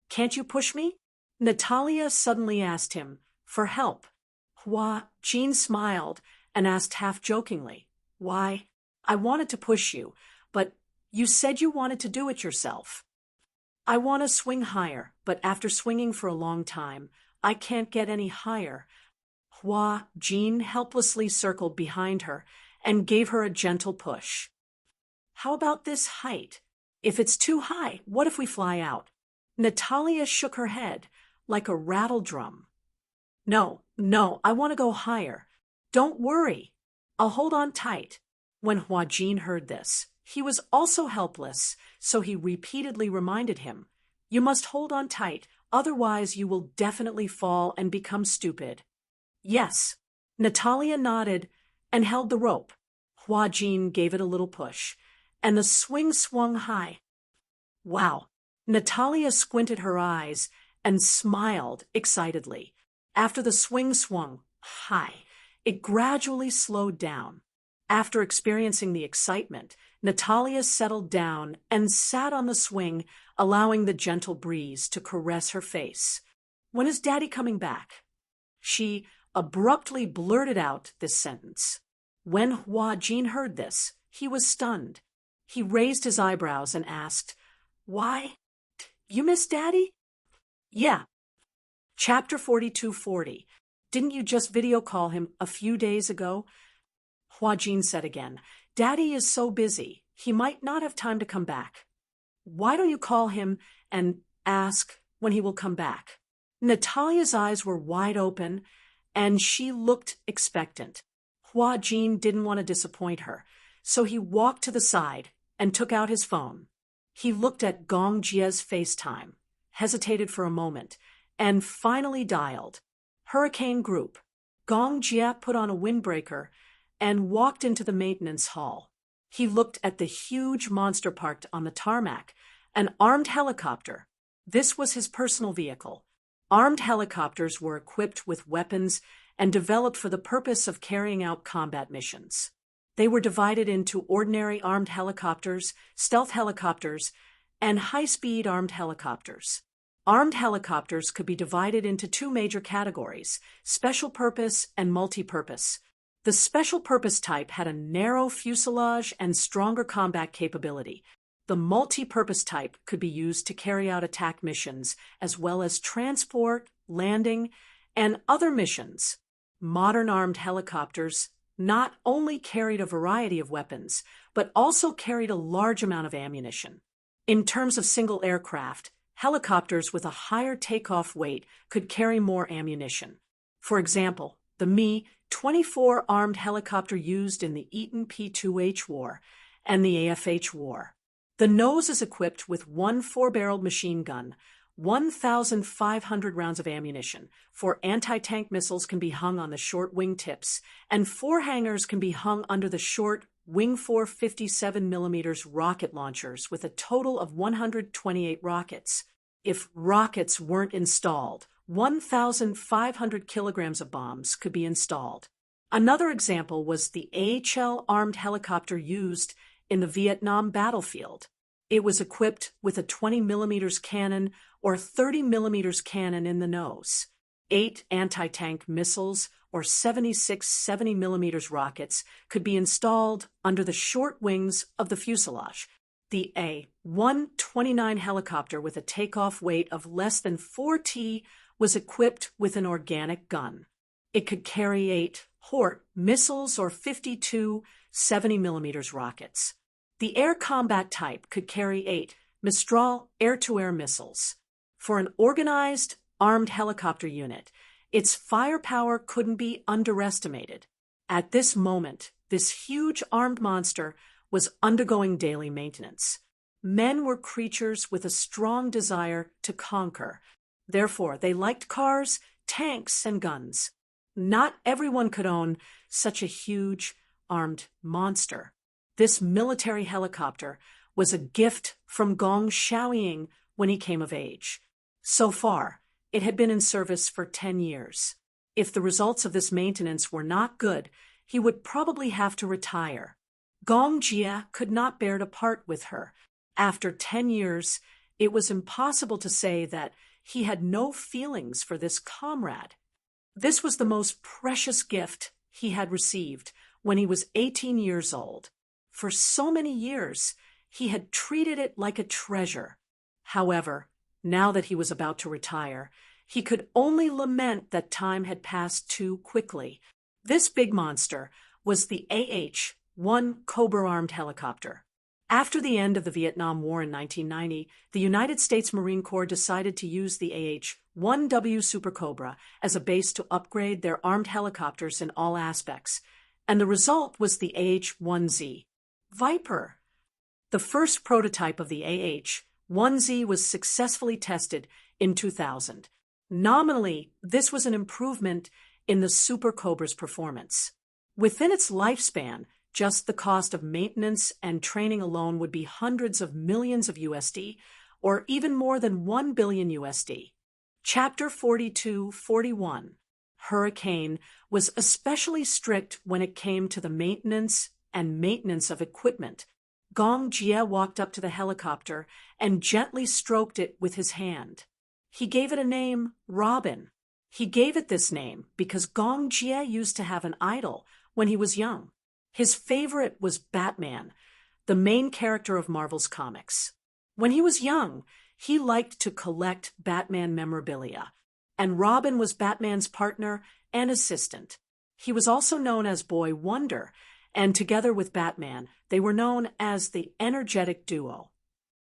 Can't you push me? Natalia suddenly asked him for help. Hua Jin smiled and asked half-jokingly, Why? I wanted to push you, but you said you wanted to do it yourself. I want to swing higher, but after swinging for a long time, I can't get any higher. Hua Jin helplessly circled behind her and gave her a gentle push. How about this height? If it's too high, what if we fly out? Natalia shook her head like a rattle drum. No, I want to go higher. Don't worry. I'll hold on tight. When Hua Jin heard this, he was also helpless, so he repeatedly reminded him, You must hold on tight, otherwise you will definitely fall and become stupid. Yes. Natalia nodded and held the rope. Hua Jin gave it a little push, and the swing swung high. Wow. Natalia squinted her eyes and smiled excitedly. After the swing swung high, it gradually slowed down. After experiencing the excitement, Natalia settled down and sat on the swing, allowing the gentle breeze to caress her face. When is Daddy coming back? She abruptly blurted out this sentence. When Hua Jin heard this, he was stunned. He raised his eyebrows and asked, Why? You miss Daddy? Yeah. Chapter 4240. Didn't you just video call him a few days ago? Hua Jin said again. Daddy is so busy. He might not have time to come back. Why don't you call him and ask when he will come back? Natalia's eyes were wide open, and she looked expectant. Hua Jin didn't want to disappoint her, so he walked to the side and took out his phone. He looked at Gong Jie's FaceTime, hesitated for a moment, and finally dialed. Hurricane Group. Gong Jie put on a windbreaker and walked into the maintenance hall. He looked at the huge monster parked on the tarmac, an armed helicopter. This was his personal vehicle. Armed helicopters were equipped with weapons and developed for the purpose of carrying out combat missions. They were divided into ordinary armed helicopters, stealth helicopters, and high-speed armed helicopters. Armed helicopters could be divided into two major categories, special purpose and multi-purpose. The special purpose type had a narrow fuselage and stronger combat capability. The multi-purpose type could be used to carry out attack missions, as well as transport, landing, and other missions. Modern armed helicopters not only carried a variety of weapons, but also carried a large amount of ammunition. In terms of single aircraft, helicopters with a higher takeoff weight could carry more ammunition. For example, the Mi-24 armed helicopter used in the Eaton P-2H war and the AFH war. The nose is equipped with one 4-barreled machine gun, 1,500 rounds of ammunition. 4 anti-tank missiles can be hung on the short wing tips, and 4 hangars can be hung under the short wing 4 57mm rocket launchers with a total of 128 rockets. If rockets weren't installed, 1,500 kilograms of bombs could be installed. Another example was the AHL armed helicopter used in the Vietnam battlefield. It was equipped with a 20mm cannon or 30mm cannon in the nose. 8 anti-tank missiles or 76 70mm rockets could be installed under the short wings of the fuselage. The A-129 helicopter with a takeoff weight of less than 4 t was equipped with an organic gun. It could carry 8 Hort missiles or 52 70mm rockets. The air combat type could carry 8 Mistral air-to-air missiles. For an organized, armed helicopter unit, its firepower couldn't be underestimated. At this moment, this huge armed monster was undergoing daily maintenance. Men were creatures with a strong desire to conquer. Therefore, they liked cars, tanks, and guns. Not everyone could own such a huge, armed monster. This military helicopter was a gift from Gong Xiaoying when he came of age. So far, it had been in service for 10 years. If the results of this maintenance were not good, he would probably have to retire. Gong Jie could not bear to part with her. After 10 years, it was impossible to say that he had no feelings for this comrade. This was the most precious gift he had received when he was 18 years old. For so many years, he had treated it like a treasure. However, now that he was about to retire, he could only lament that time had passed too quickly. This big monster was the AH-1 Cobra armed helicopter. After the end of the Vietnam War in 1990, the United States Marine Corps decided to use the AH-1W Super Cobra as a base to upgrade their armed helicopters in all aspects, and the result was the AH-1Z Viper. The first prototype of the AH-1Z was successfully tested in 2000. Nominally, this was an improvement in the Super Cobra's performance. Within its lifespan, just the cost of maintenance and training alone would be hundreds of millions of USD, or even more than 1 billion USD. Chapter 4241. Hurricane was especially strict when it came to the maintenance of equipment. Gong Jie walked up to the helicopter and gently stroked it with his hand. He gave it a name, Robin. He gave it this name because Gong Jie used to have an idol when he was young. His favorite was Batman, the main character of Marvel's comics. When he was young, he liked to collect Batman memorabilia. and Robin was Batman's partner and assistant. He was also known as Boy Wonder, and together with Batman, they were known as the energetic duo.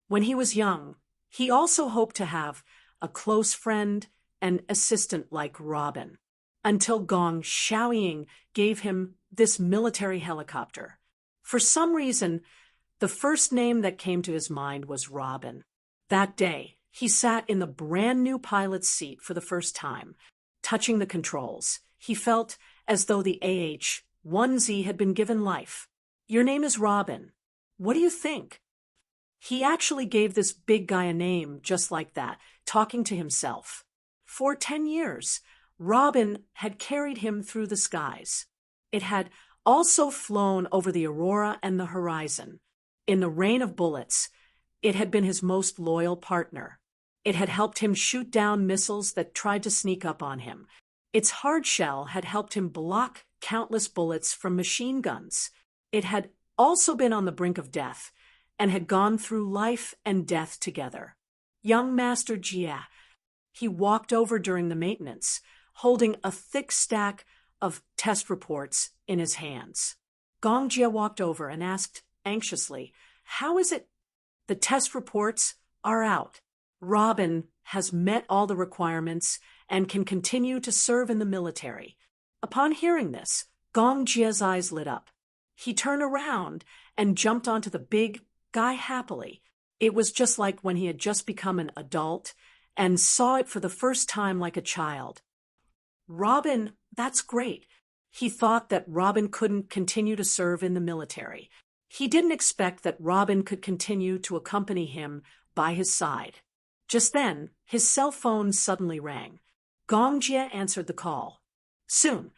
When he was young, he also hoped to have a close friend and assistant like Robin, until Gong Xiaoying gave him this military helicopter. For some reason, the first name that came to his mind was Robin. That day, he sat in the brand new pilot's seat for the first time. Touching the controls, he felt as though the AH-1Z had been given life. "Your name is Robin. What do you think?" He actually gave this big guy a name just like that, talking to himself. For 10 years, Robin had carried him through the skies. It had also flown over the aurora and the horizon. In the rain of bullets, it had been his most loyal partner. It had helped him shoot down missiles that tried to sneak up on him. Its hard shell had helped him block countless bullets from machine guns. It had also been on the brink of death and had gone through life and death together. Young Master Jia, he walked over during the maintenance, holding a thick stack of test reports in his hands. Gong Jia walked over and asked anxiously, "How is it?" "The test reports are out. Robin has met all the requirements and can continue to serve in the military." Upon hearing this, Gong Jia's eyes lit up. He turned around and jumped onto the big guy happily. It was just like when he had just become an adult and saw it for the first time like a child. "Robin, that's great." He thought that Robin couldn't continue to serve in the military. He didn't expect that Robin could continue to accompany him by his side. Just then, his cell phone suddenly rang. Gong Jia answered the call. Soon,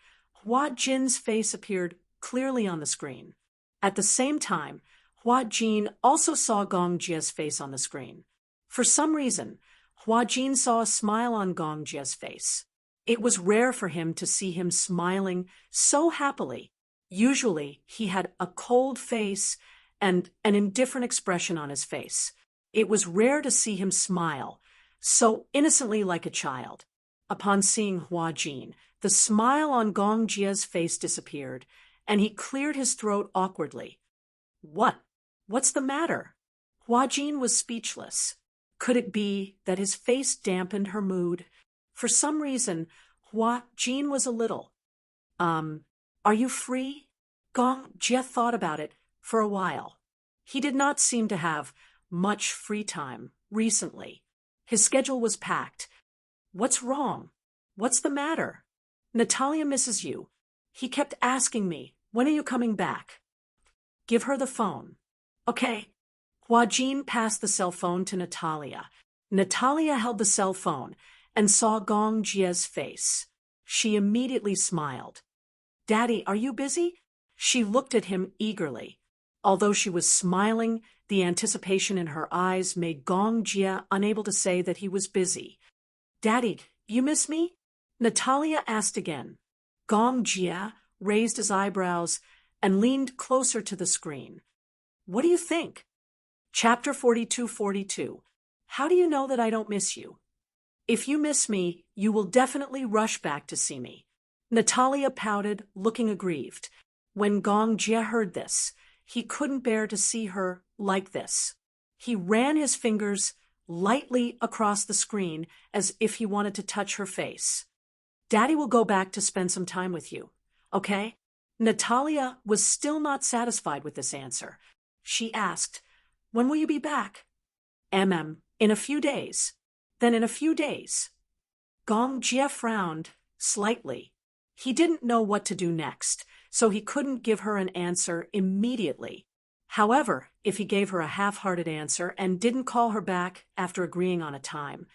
Hua Jin's face appeared clearly on the screen. At the same time, Hua Jin also saw Gong Jia's face on the screen. For some reason, Hua Jin saw a smile on Gong Jia's face. It was rare for him to see him smiling so happily. Usually, he had a cold face and an indifferent expression on his face. It was rare to see him smile so innocently like a child. Upon seeing Hua Jin, the smile on Gong Jia's face disappeared, and he cleared his throat awkwardly. What's the matter?" Hua Jin was speechless. Could it be that his face dampened her mood? For some reason, Hua Jin was a little. Are you free?" Gong Jia thought about it for a while. He did not seem to have much free time recently. His schedule was packed. "What's wrong? What's the matter?" "Natalia misses you. He kept asking me, when are you coming back?" "Give her the phone." "Okay." Hua Jin passed the cell phone to Natalia. Natalia held the cell phone and saw Gong Jia's face. She immediately smiled. "Daddy, are you busy?" She looked at him eagerly. Although she was smiling, the anticipation in her eyes made Gong Jia unable to say that he was busy. "Daddy, you miss me?" Natalia asked again. Gong Jia raised his eyebrows and leaned closer to the screen. "What do you think?" Chapter 42:42. How do you know that I don't miss you? If you miss me, you will definitely rush back to see me. Natalia pouted, looking aggrieved. When Gong Jia heard this, he couldn't bear to see her like this. He ran his fingers lightly across the screen as if he wanted to touch her face. "Daddy will go back to spend some time with you, okay?" Natalia was still not satisfied with this answer. She asked, "When will you be back?" In a few days." "Then in a few days." Gong Jia frowned slightly. He didn't know what to do next, so he couldn't give her an answer immediately. However, if he gave her a half-hearted answer and didn't call her back after agreeing on a time,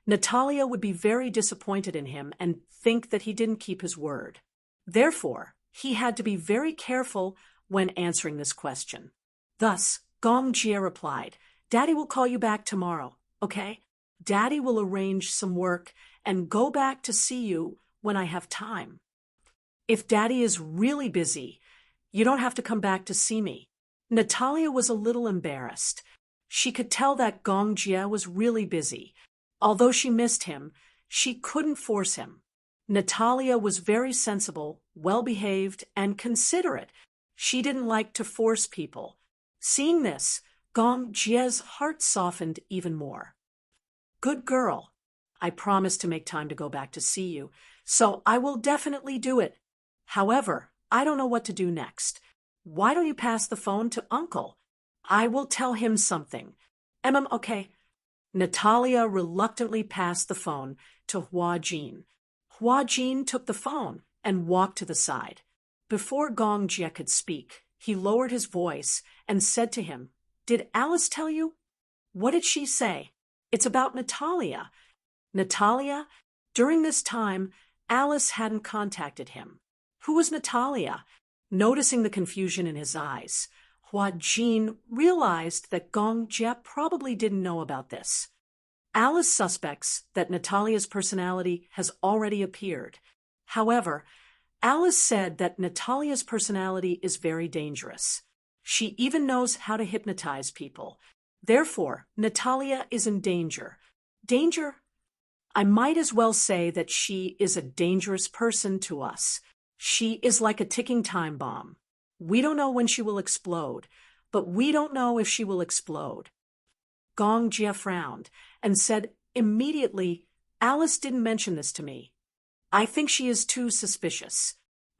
Natalia would be very disappointed in him and think that he didn't keep his word. Therefore, he had to be very careful when answering this question. Thus, Gong Jia replied, "Daddy will call you back tomorrow, okay? Daddy will arrange some work and go back to see you when I have time. If Daddy is really busy, you don't have to come back to see me." Natalia was a little embarrassed. She could tell that Gong Jia was really busy. Although she missed him, She couldn't force him. Natalia was very sensible, well-behaved, and considerate. She didn't like to force people. Seeing this, Gong Jie's heart softened even more. Good girl. I promised to make time to go back to see you, so I will definitely do it. However, I don't know what to do next. Why don't you pass the phone to Uncle? I will tell him something. Okay. Natalia reluctantly passed the phone to Hua Jin. Hua Jin took the phone and walked to the side. Before Gong Jie could speak, he lowered his voice and said to him, "Did Alice tell you?" "What did she say?" "It's about Natalia." Natalia? During this time, Alice hadn't contacted him. Who was Natalia? Noticing the confusion in his eyes, Hua Jin realized that Gong Jie probably didn't know about this. Alice suspects that Natalia's personality has already appeared. However, Alice said that Natalia's personality is very dangerous. She even knows how to hypnotize people. Therefore, Natalia is in danger. Danger? I might as well say that she is a dangerous person to us. She is like a ticking time bomb. We don't know when she will explode, but we don't know if she will explode. Gong Jie frowned and said immediately, "Alice didn't mention this to me. I think she is too suspicious."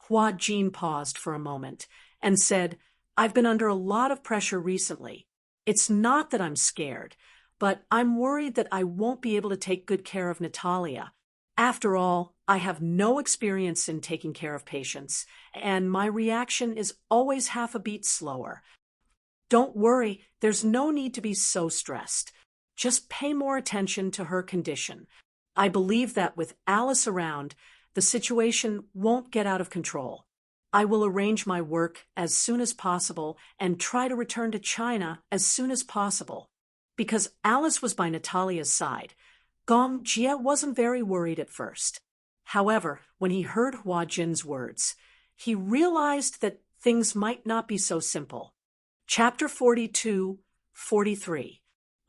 Hua Jin paused for a moment and said, "I've been under a lot of pressure recently. It's not that I'm scared, but I'm worried that I won't be able to take good care of Natalia. After all, I have no experience in taking care of patients, and my reaction is always half a beat slower. Don't worry, there's no need to be so stressed. Just pay more attention to her condition. I believe that with Alice around, the situation won't get out of control. I will arrange my work as soon as possible and try to return to China as soon as possible." Because Alice was by Natalia's side, Gong Jie wasn't very worried at first. However, when he heard Hua Jin's words, he realized that things might not be so simple. Chapter 42-43.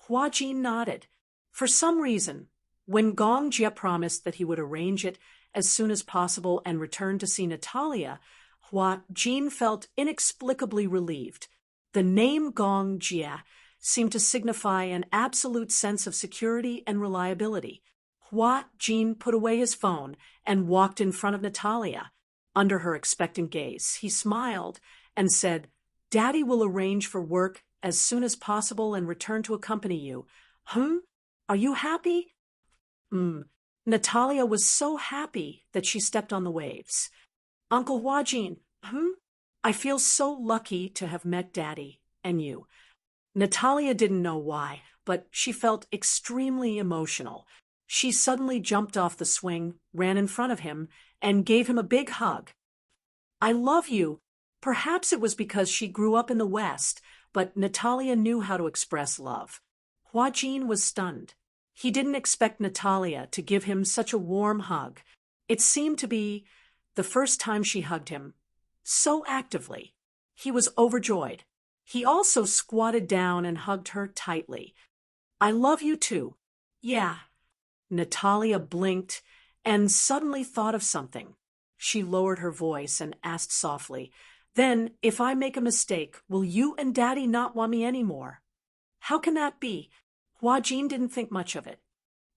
Hua Jin nodded. For some reason, when Gong Jie promised that he would arrange it as soon as possible and return to see Natalia, Hua Jin felt inexplicably relieved. The name Gong Jie seemed to signify an absolute sense of security and reliability. Hua Jin put away his phone and walked in front of Natalia. Under her expectant gaze, he smiled and said, "Daddy will arrange for work as soon as possible and return to accompany you. Are you happy?" Natalia was so happy that she stepped on the waves. "Uncle Hua Jin, I feel so lucky to have met Daddy and you." Natalia didn't know why, but she felt extremely emotional. She suddenly jumped off the swing, ran in front of him, and gave him a big hug. "I love you." Perhaps it was because she grew up in the West, but Natalia knew how to express love. Hua Jin was stunned. He didn't expect Natalia to give him such a warm hug. It seemed to be the first time she hugged him so actively. He was overjoyed. He also squatted down and hugged her tightly. "I love you too." "Yeah." Natalia blinked and suddenly thought of something. She lowered her voice and asked softly, "Then, if I make a mistake, will you and Daddy not want me anymore?" "How can that be?" Hua Jin didn't think much of it.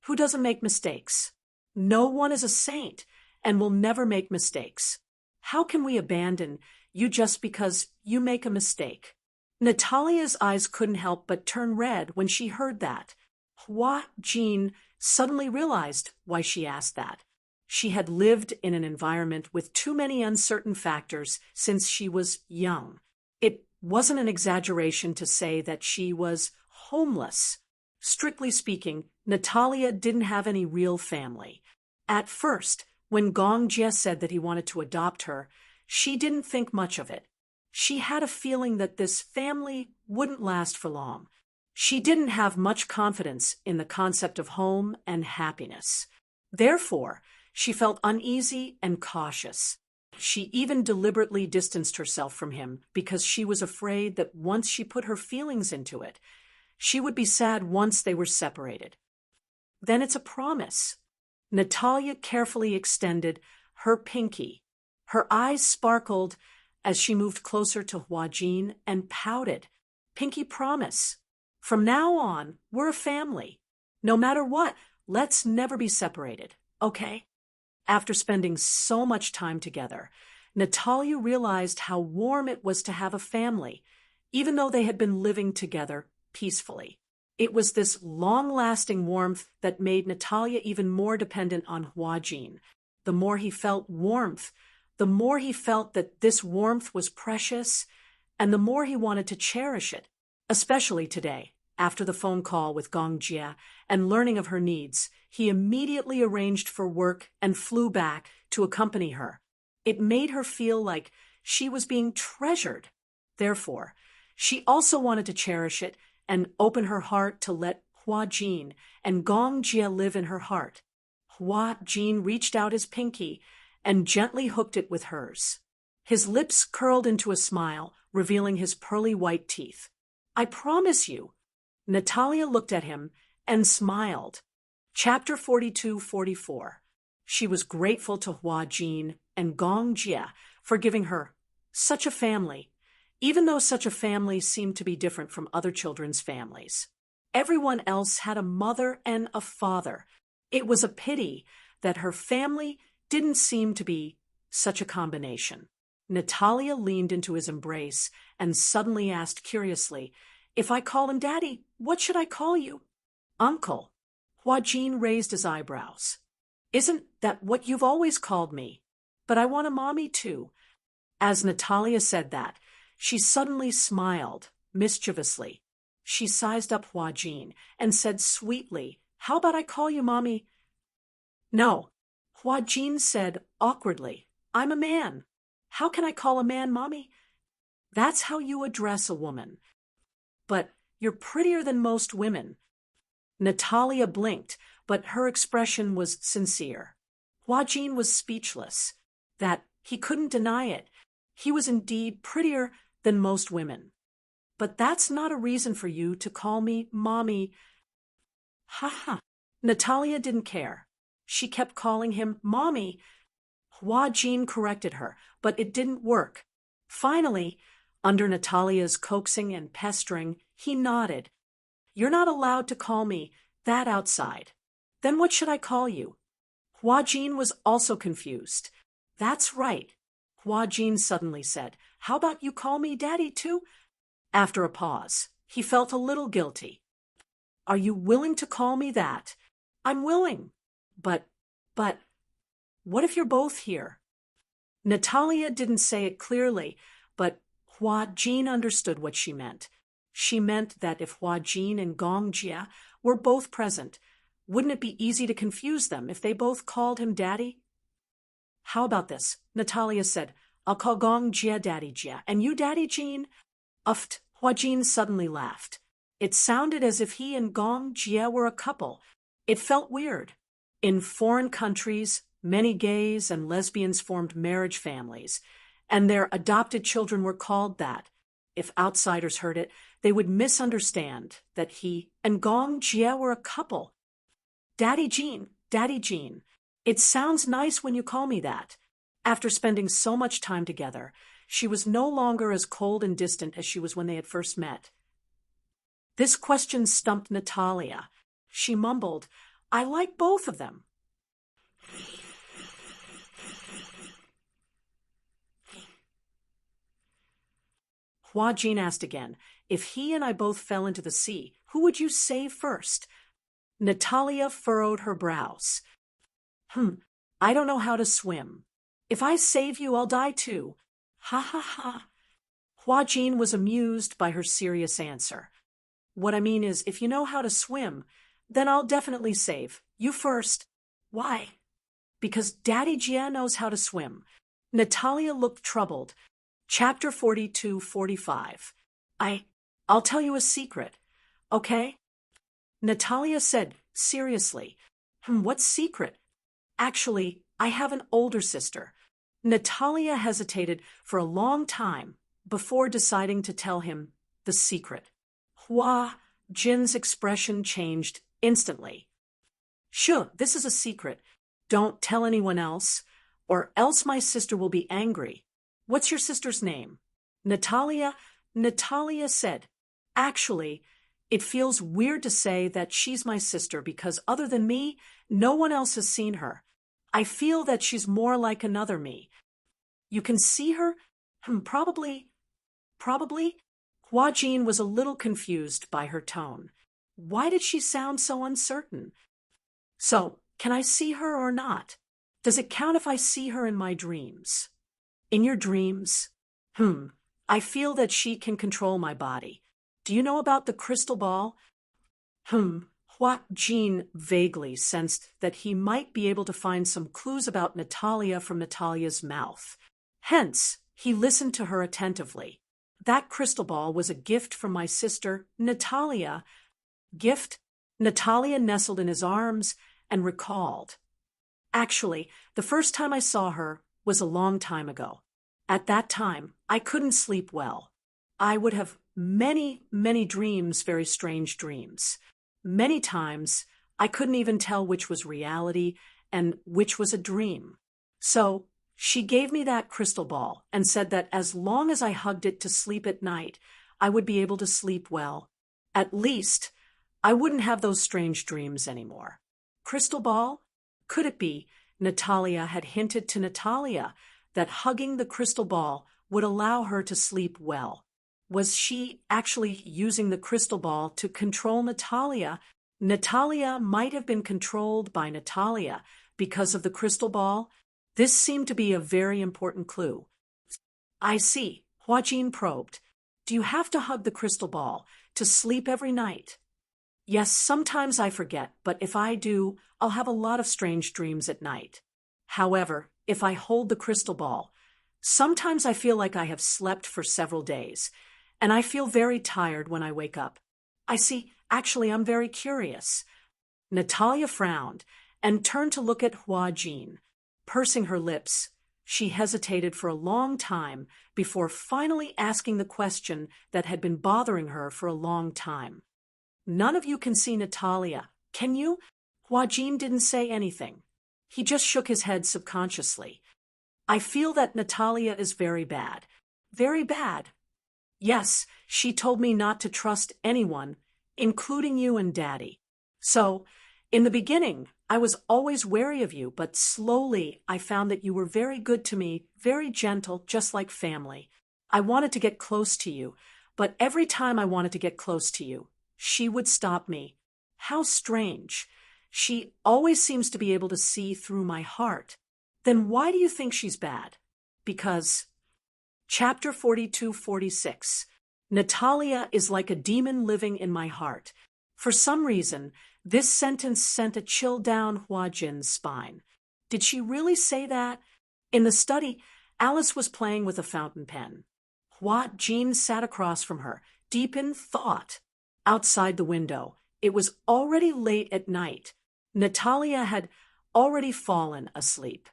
Who doesn't make mistakes? No one is a saint and will never make mistakes. How can we abandon you just because you make a mistake? Natalia's eyes couldn't help but turn red when she heard that. Hua Jin suddenly realized why she asked that. She had lived in an environment with too many uncertain factors since she was young. It wasn't an exaggeration to say that she was homeless. Strictly speaking, Natalia didn't have any real family. At first, when Gong Jie said that he wanted to adopt her, she didn't think much of it. She had a feeling that this family wouldn't last for long. She didn't have much confidence in the concept of home and happiness. Therefore, she felt uneasy and cautious. She even deliberately distanced herself from him because she was afraid that once she put her feelings into it, she would be sad once they were separated. "Then it's a promise." Natalia carefully extended her pinky. Her eyes sparkled as she moved closer to Huajin and pouted. Pinky promise. From now on, we're a family. No matter what, let's never be separated, okay? After spending so much time together, Natalia realized how warm it was to have a family, even though they had been living together peacefully. It was this long-lasting warmth that made Natalia even more dependent on Huajin. The more he felt warmth, the more he felt that this warmth was precious, and the more he wanted to cherish it, especially today. After the phone call with Gong Jia and learning of her needs, he immediately arranged for work and flew back to accompany her. It made her feel like she was being treasured. Therefore, she also wanted to cherish it and open her heart to let Huajin and Gong Jia live in her heart. Huajin reached out his pinky and gently hooked it with hers. His lips curled into a smile, revealing his pearly white teeth. I promise you. Natalia looked at him and smiled. Chapter 42-44. She was grateful to Huajin and Gong Jia for giving her such a family, even though such a family seemed to be different from other children's families. Everyone else had a mother and a father. It was a pity that her family didn't seem to be such a combination. Natalia leaned into his embrace and suddenly asked curiously, if I call him Daddy, what should I call you? Uncle. Huajin raised his eyebrows. Isn't that what you've always called me? But I want a mommy too. As Natalia said that, she suddenly smiled, mischievously. She sized up Huajin and said sweetly, how about I call you Mommy? No. Huajin said awkwardly, I'm a man. How can I call a man Mommy? That's how you address a woman. But you're prettier than most women. Natalia blinked, but her expression was sincere. Huajin was speechless. That he couldn't deny it. He was indeed prettier than most women. But that's not a reason for you to call me Mommy. Ha ha. Natalia didn't care. She kept calling him Mommy. Huajin corrected her, but it didn't work. Finally, under Natalia's coaxing and pestering, he nodded. You're not allowed to call me that outside. Then what should I call you? Huajin was also confused. That's right. Huajin suddenly said, how about you call me Daddy too? After a pause, he felt a little guilty. Are you willing to call me that? I'm willing. But, what if you're both here? Natalia didn't say it clearly, but Huajin understood what she meant. She meant that if Huajin and Gong Jia were both present, wouldn't it be easy to confuse them if they both called him Daddy? How about this? Natalia said, I'll call Gong Jia Daddy Jia, and you Daddy Jean? Uft. Huajin suddenly laughed. It sounded as if he and Gong Jia were a couple. It felt weird. In foreign countries, many gays and lesbians formed marriage families, and their adopted children were called that. If outsiders heard it, they would misunderstand that he and Gong Jia were a couple. Daddy Jean, Daddy Jean. It sounds nice when you call me that. After spending so much time together, she was no longer as cold and distant as she was when they had first met. This question stumped Natalia. She mumbled, I like both of them. Huajin asked again, if he and I both fell into the sea, who would you save first? Natalia furrowed her brows. I don't know how to swim. If I save you, I'll die too. Ha ha ha. Huajin was amused by her serious answer. What I mean is, if you know how to swim, then I'll definitely save. You first. Why? Because Daddy Jia knows how to swim. Natalia looked troubled. Chapter 42-45. I'll tell you a secret, okay? Natalia said, seriously. What secret? Actually, I have an older sister. Natalia hesitated for a long time before deciding to tell him the secret. Jin's expression changed instantly. Sure, this is a secret. Don't tell anyone else, or else my sister will be angry. What's your sister's name? Natalia. Natalia said, actually, it feels weird to say that she's my sister because other than me, no one else has seen her. I feel that she's more like another me. You can see her? Probably. Probably? Hua Jin was a little confused by her tone. Why did she sound so uncertain? So, can I see her or not? Does it count if I see her in my dreams? In your dreams? I feel that she can control my body. Do you know about the crystal ball? Hua Jin vaguely sensed that he might be able to find some clues about Natalia from Natalia's mouth. Hence, he listened to her attentively. That crystal ball was a gift from my sister, Natalia. Gift? Natalia nestled in his arms and recalled. Actually, the first time I saw her was a long time ago. At that time, I couldn't sleep well. I would have many, many dreams, very strange dreams. Many times, I couldn't even tell which was reality and which was a dream. So, she gave me that crystal ball and said that as long as I hugged it to sleep at night, I would be able to sleep well. At least, I wouldn't have those strange dreams anymore. Crystal ball? Could it be Natalia had hinted to Natalia that hugging the crystal ball would allow her to sleep well? Was she actually using the crystal ball to control Natalia? Natalia might have been controlled by Natalia because of the crystal ball. This seemed to be a very important clue. I see, Hua Jin probed. Do you have to hug the crystal ball to sleep every night? Yes, sometimes I forget, but if I do, I'll have a lot of strange dreams at night. However, if I hold the crystal ball, sometimes I feel like I have slept for several days, and I feel very tired when I wake up. I see, actually, I'm very curious. Natalia frowned and turned to look at Hua Jin. Pursing her lips, she hesitated for a long time before finally asking the question that had been bothering her for a long time. None of you can see Natalia, can you? Hua Jin didn't say anything. He just shook his head subconsciously. I feel that Natalia is very bad. Very bad. Yes, she told me not to trust anyone, including you and Daddy. So, in the beginning, I was always wary of you, but slowly I found that you were very good to me, very gentle, just like family. I wanted to get close to you, but every time I wanted to get close to you, she would stop me. How strange. She always seems to be able to see through my heart. Then why do you think she's bad? Because... Chapter 42-46. Natalia is like a demon living in my heart. For some reason, this sentence sent a chill down Hua Jin's spine. Did she really say that? In the study, Alice was playing with a fountain pen. Hua Jin sat across from her, deep in thought. Outside the window, it was already late at night. Natalia had already fallen asleep.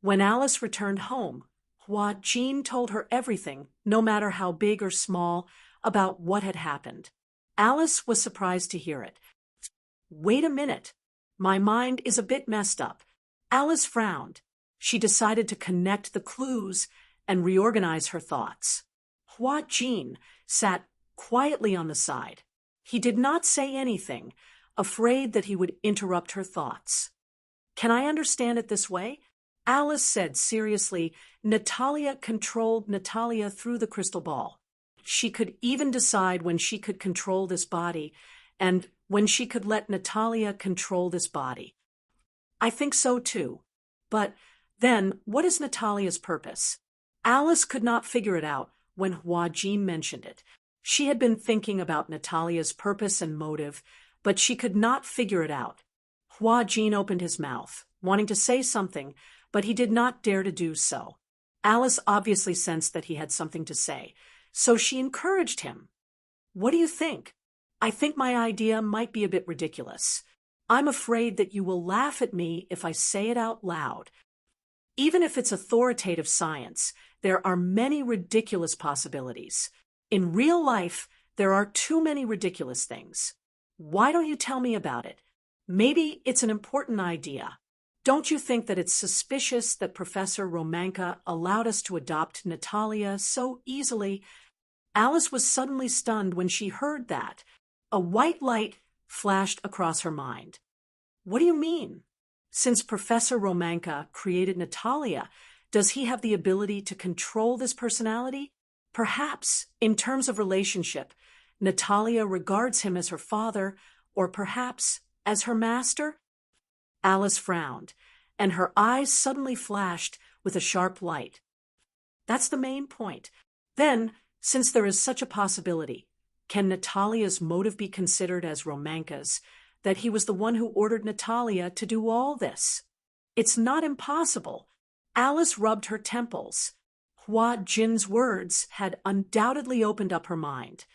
When Alice returned home, Hua Jin told her everything, no matter how big or small, about what had happened. Alice was surprised to hear it. Wait a minute. My mind is a bit messed up. Alice frowned. She decided to connect the clues and reorganize her thoughts. Hua Jin sat quietly on the side. He did not say anything, afraid that he would interrupt her thoughts. Can I understand it this way? Alice said seriously, Natalia controlled Natalia through the crystal ball. She could even decide when she could control this body and when she could let Natalia control this body. I think so too. But then, what is Natalia's purpose? Alice could not figure it out when Hua Jin mentioned it. She had been thinking about Natalia's purpose and motive, but she could not figure it out. Hua Jin opened his mouth, wanting to say something, but he did not dare to do so. Alice obviously sensed that he had something to say, so she encouraged him. What do you think? I think my idea might be a bit ridiculous. I'm afraid that you will laugh at me if I say it out loud. Even if it's authoritative science, there are many ridiculous possibilities. In real life, there are too many ridiculous things. Why don't you tell me about it? Maybe it's an important idea. Don't you think that it's suspicious that Professor Romanka allowed us to adopt Natalia so easily? Alice was suddenly stunned when she heard that. A white light flashed across her mind. What do you mean? Since Professor Romanka created Natalia, does he have the ability to control this personality? Perhaps, in terms of relationship, Natalia regards him as her father, or perhaps as her master? Alice frowned, and her eyes suddenly flashed with a sharp light. That's the main point. Then, since there is such a possibility, can Natalia's motive be considered as Romanka's, that he was the one who ordered Natalia to do all this? It's not impossible. Alice rubbed her temples. Hua Jin's words had undoubtedly opened up her mind.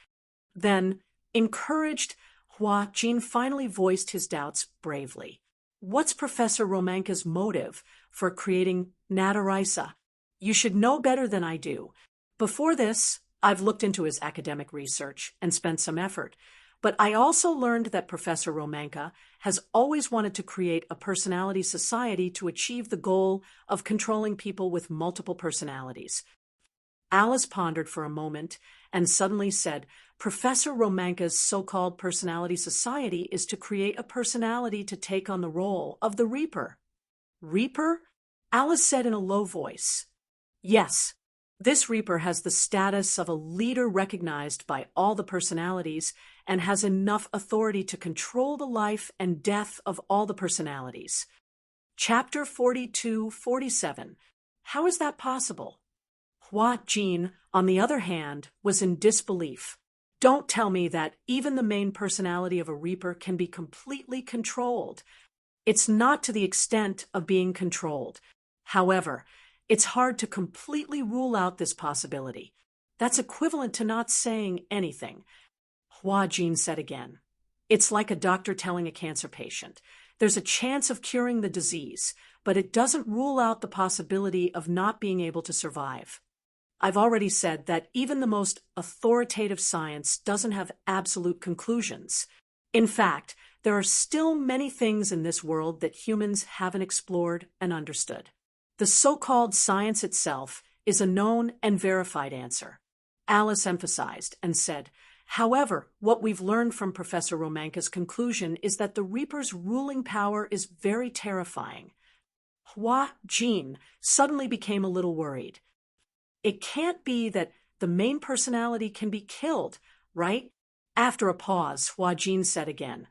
Then, encouraged, Hua Jin finally voiced his doubts bravely. What's Professor Romanka's motive for creating Natarisa? You should know better than I do. Before this, I've looked into his academic research and spent some effort, but I also learned that Professor Romanka has always wanted to create a personality society to achieve the goal of controlling people with multiple personalities. Alice pondered for a moment and suddenly said, Professor Romanka's so-called personality society is to create a personality to take on the role of the Reaper. Reaper? Alice said in a low voice. Yes. This Reaper has the status of a leader recognized by all the personalities and has enough authority to control the life and death of all the personalities. Chapter 42-47. How is that possible? Hua Jin, on the other hand, was in disbelief. Don't tell me that even the main personality of a Reaper can be completely controlled. It's not to the extent of being controlled. However, it's hard to completely rule out this possibility. That's equivalent to not saying anything. Hua Jin said again. It's like a doctor telling a cancer patient. There's a chance of curing the disease, but it doesn't rule out the possibility of not being able to survive. I've already said that even the most authoritative science doesn't have absolute conclusions. In fact, there are still many things in this world that humans haven't explored and understood. The so-called science itself is a known and verified answer. Alice emphasized and said, however, what we've learned from Professor Romanka's conclusion is that the Reaper's ruling power is very terrifying. Hua Jin suddenly became a little worried. It can't be that the main personality can be killed, right? After a pause, Hua Jin said again,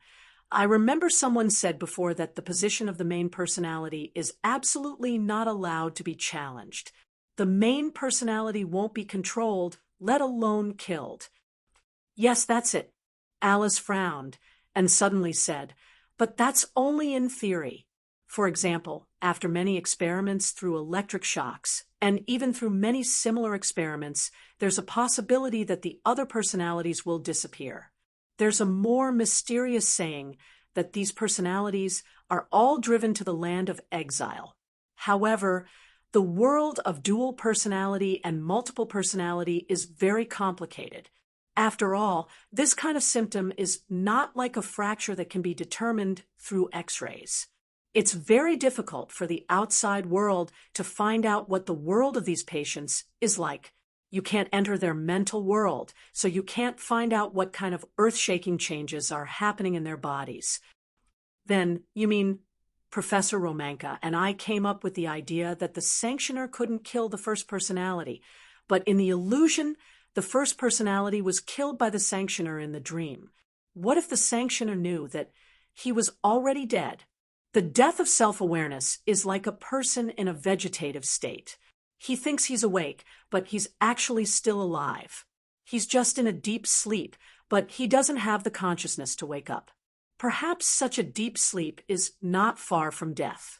I remember someone said before that the position of the main personality is absolutely not allowed to be challenged. The main personality won't be controlled, let alone killed. Yes, that's it. Alice frowned and suddenly said, but that's only in theory. For example, after many experiments through electric shocks, and even through many similar experiments, there's a possibility that the other personalities will disappear. There's a more mysterious saying that these personalities are all driven to the land of exile. However, the world of dual personality and multiple personality is very complicated. After all, this kind of symptom is not like a fracture that can be determined through X-rays. It's very difficult for the outside world to find out what the world of these patients is like. You can't enter their mental world, so you can't find out what kind of earth-shaking changes are happening in their bodies. Then, you mean, Professor Romanka and I came up with the idea that the sanctioner couldn't kill the first personality, but in the illusion, the first personality was killed by the sanctioner in the dream. What if the sanctioner knew that he was already dead? The death of self-awareness is like a person in a vegetative state. He thinks he's awake, but he's actually still alive. He's just in a deep sleep, but he doesn't have the consciousness to wake up. Perhaps such a deep sleep is not far from death.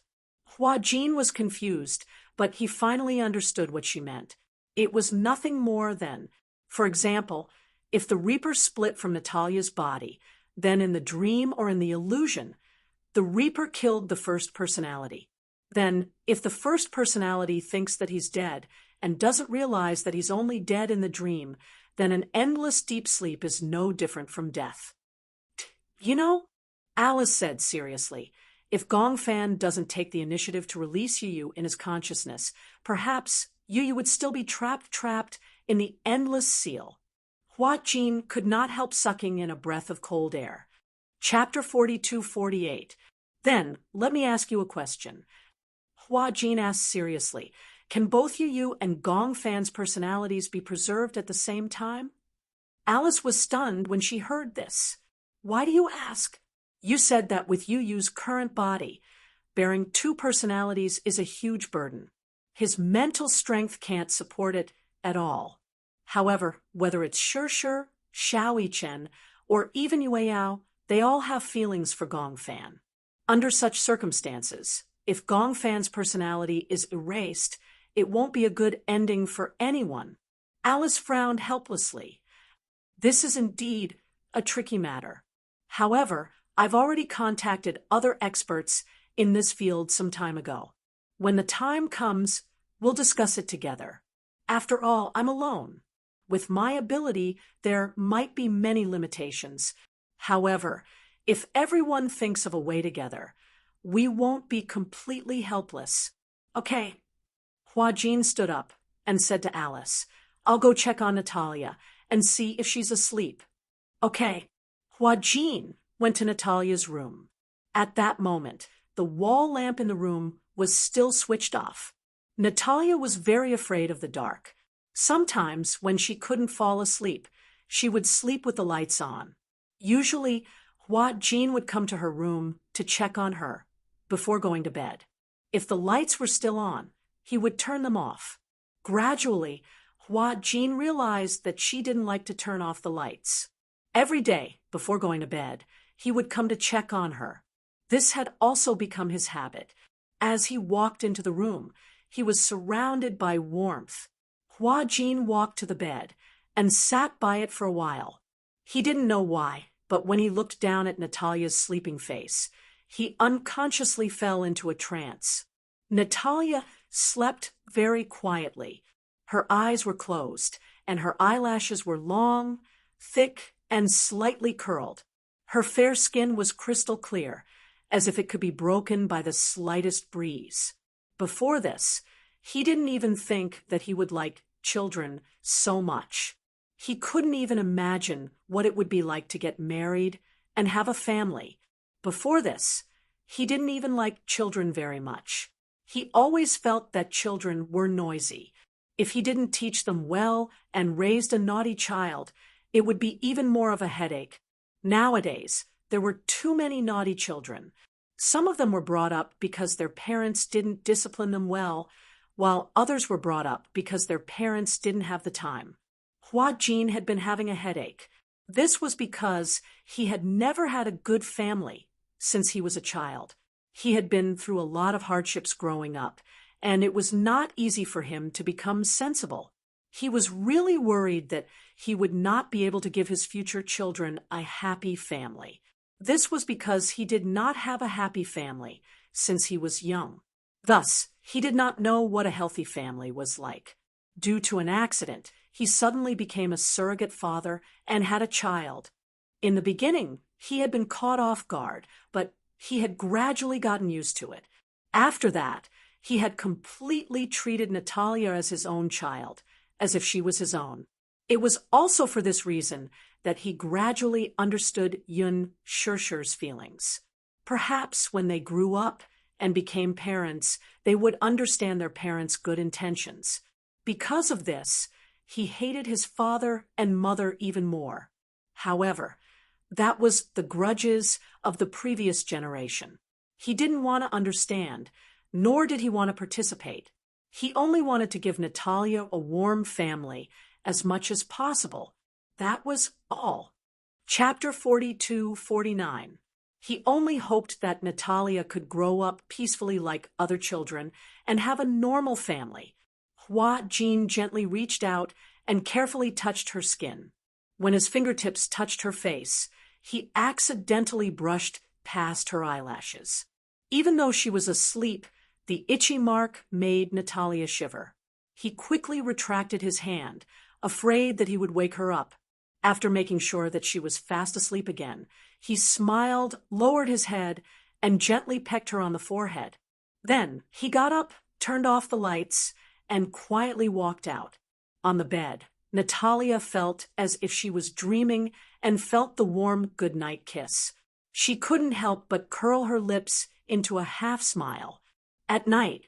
Hua Jin was confused, but he finally understood what she meant. It was nothing more than, for example, if the Reaper split from Natalia's body, then in the dream or in the illusion, the Reaper killed the first personality. Then, if the first personality thinks that he's dead and doesn't realize that he's only dead in the dream, then an endless deep sleep is no different from death. You know, Alice said seriously, If Gongfan doesn't take the initiative to release Yu in his consciousness, perhaps Yu would still be trapped in the endless seal. Hua Jin could not help sucking in a breath of cold air. Chapter 42-48. Then, let me ask you a question. Hua Jin asked seriously, can both Yu and Gongfan's personalities be preserved at the same time? Alice was stunned when she heard this. Why do you ask? You said that with Yu's current body, bearing two personalities is a huge burden. His mental strength can't support it at all. However, whether it's Shishir, Xiao Chen, or even Yueyao, they all have feelings for Gongfan. Under such circumstances, if Gongfan's personality is erased, it won't be a good ending for anyone. Alice frowned helplessly. This is indeed a tricky matter. However, I've already contacted other experts in this field some time ago. When the time comes, we'll discuss it together. After all, I'm alone. With my ability, there might be many limitations. However, if everyone thinks of a way together, we won't be completely helpless. Okay. Hua Jin stood up and said to Alice, I'll go check on Natalia and see if she's asleep. Okay. Hua Jin went to Natalia's room. At that moment, the wall lamp in the room was still switched off. Natalia was very afraid of the dark. Sometimes, when she couldn't fall asleep, she would sleep with the lights on. Usually, Hua Jin would come to her room to check on her before going to bed. If the lights were still on, he would turn them off. Gradually, Hua Jin realized that she didn't like to turn off the lights. Every day, before going to bed, he would come to check on her. This had also become his habit. As he walked into the room, he was surrounded by warmth. Hua Jin walked to the bed and sat by it for a while. He didn't know why, but when he looked down at Natalia's sleeping face, he unconsciously fell into a trance. Natalia slept very quietly. Her eyes were closed, and her eyelashes were long, thick, and slightly curled. Her fair skin was crystal clear, as if it could be broken by the slightest breeze. Before this, he didn't even think that he would like children so much. He couldn't even imagine what it would be like to get married and have a family. Before this, he didn't even like children very much. He always felt that children were noisy. If he didn't teach them well and raised a naughty child, it would be even more of a headache. Nowadays, there were too many naughty children. Some of them were brought up because their parents didn't discipline them well, while others were brought up because their parents didn't have the time. Hua Jin had been having a headache. This was because he had never had a good family since he was a child. He had been through a lot of hardships growing up, and it was not easy for him to become sensible. He was really worried that he would not be able to give his future children a happy family. This was because he did not have a happy family since he was young. Thus, he did not know what a healthy family was like. Due to an accident, he suddenly became a surrogate father and had a child. In the beginning, he had been caught off guard, but he had gradually gotten used to it. After that, he had completely treated Natalia as his own child, as if she was his own. It was also for this reason that he gradually understood Yun Shishir's feelings. Perhaps when they grew up and became parents, they would understand their parents' good intentions. Because of this, he hated his father and mother even more. However, that was the grudges of the previous generation. He didn't want to understand, nor did he want to participate. He only wanted to give Natalia a warm family as much as possible. That was all. Chapter 42-49. He only hoped that Natalia could grow up peacefully like other children and have a normal family. Hua Jin gently reached out and carefully touched her skin. When his fingertips touched her face, he accidentally brushed past her eyelashes. Even though she was asleep, the itchy mark made Natalia shiver. He quickly retracted his hand, afraid that he would wake her up. After making sure that she was fast asleep again, he smiled, lowered his head, and gently pecked her on the forehead. Then he got up, turned off the lights, and quietly walked out. On the bed, Natalia felt as if she was dreaming and felt the warm goodnight kiss. She couldn't help but curl her lips into a half-smile. At night,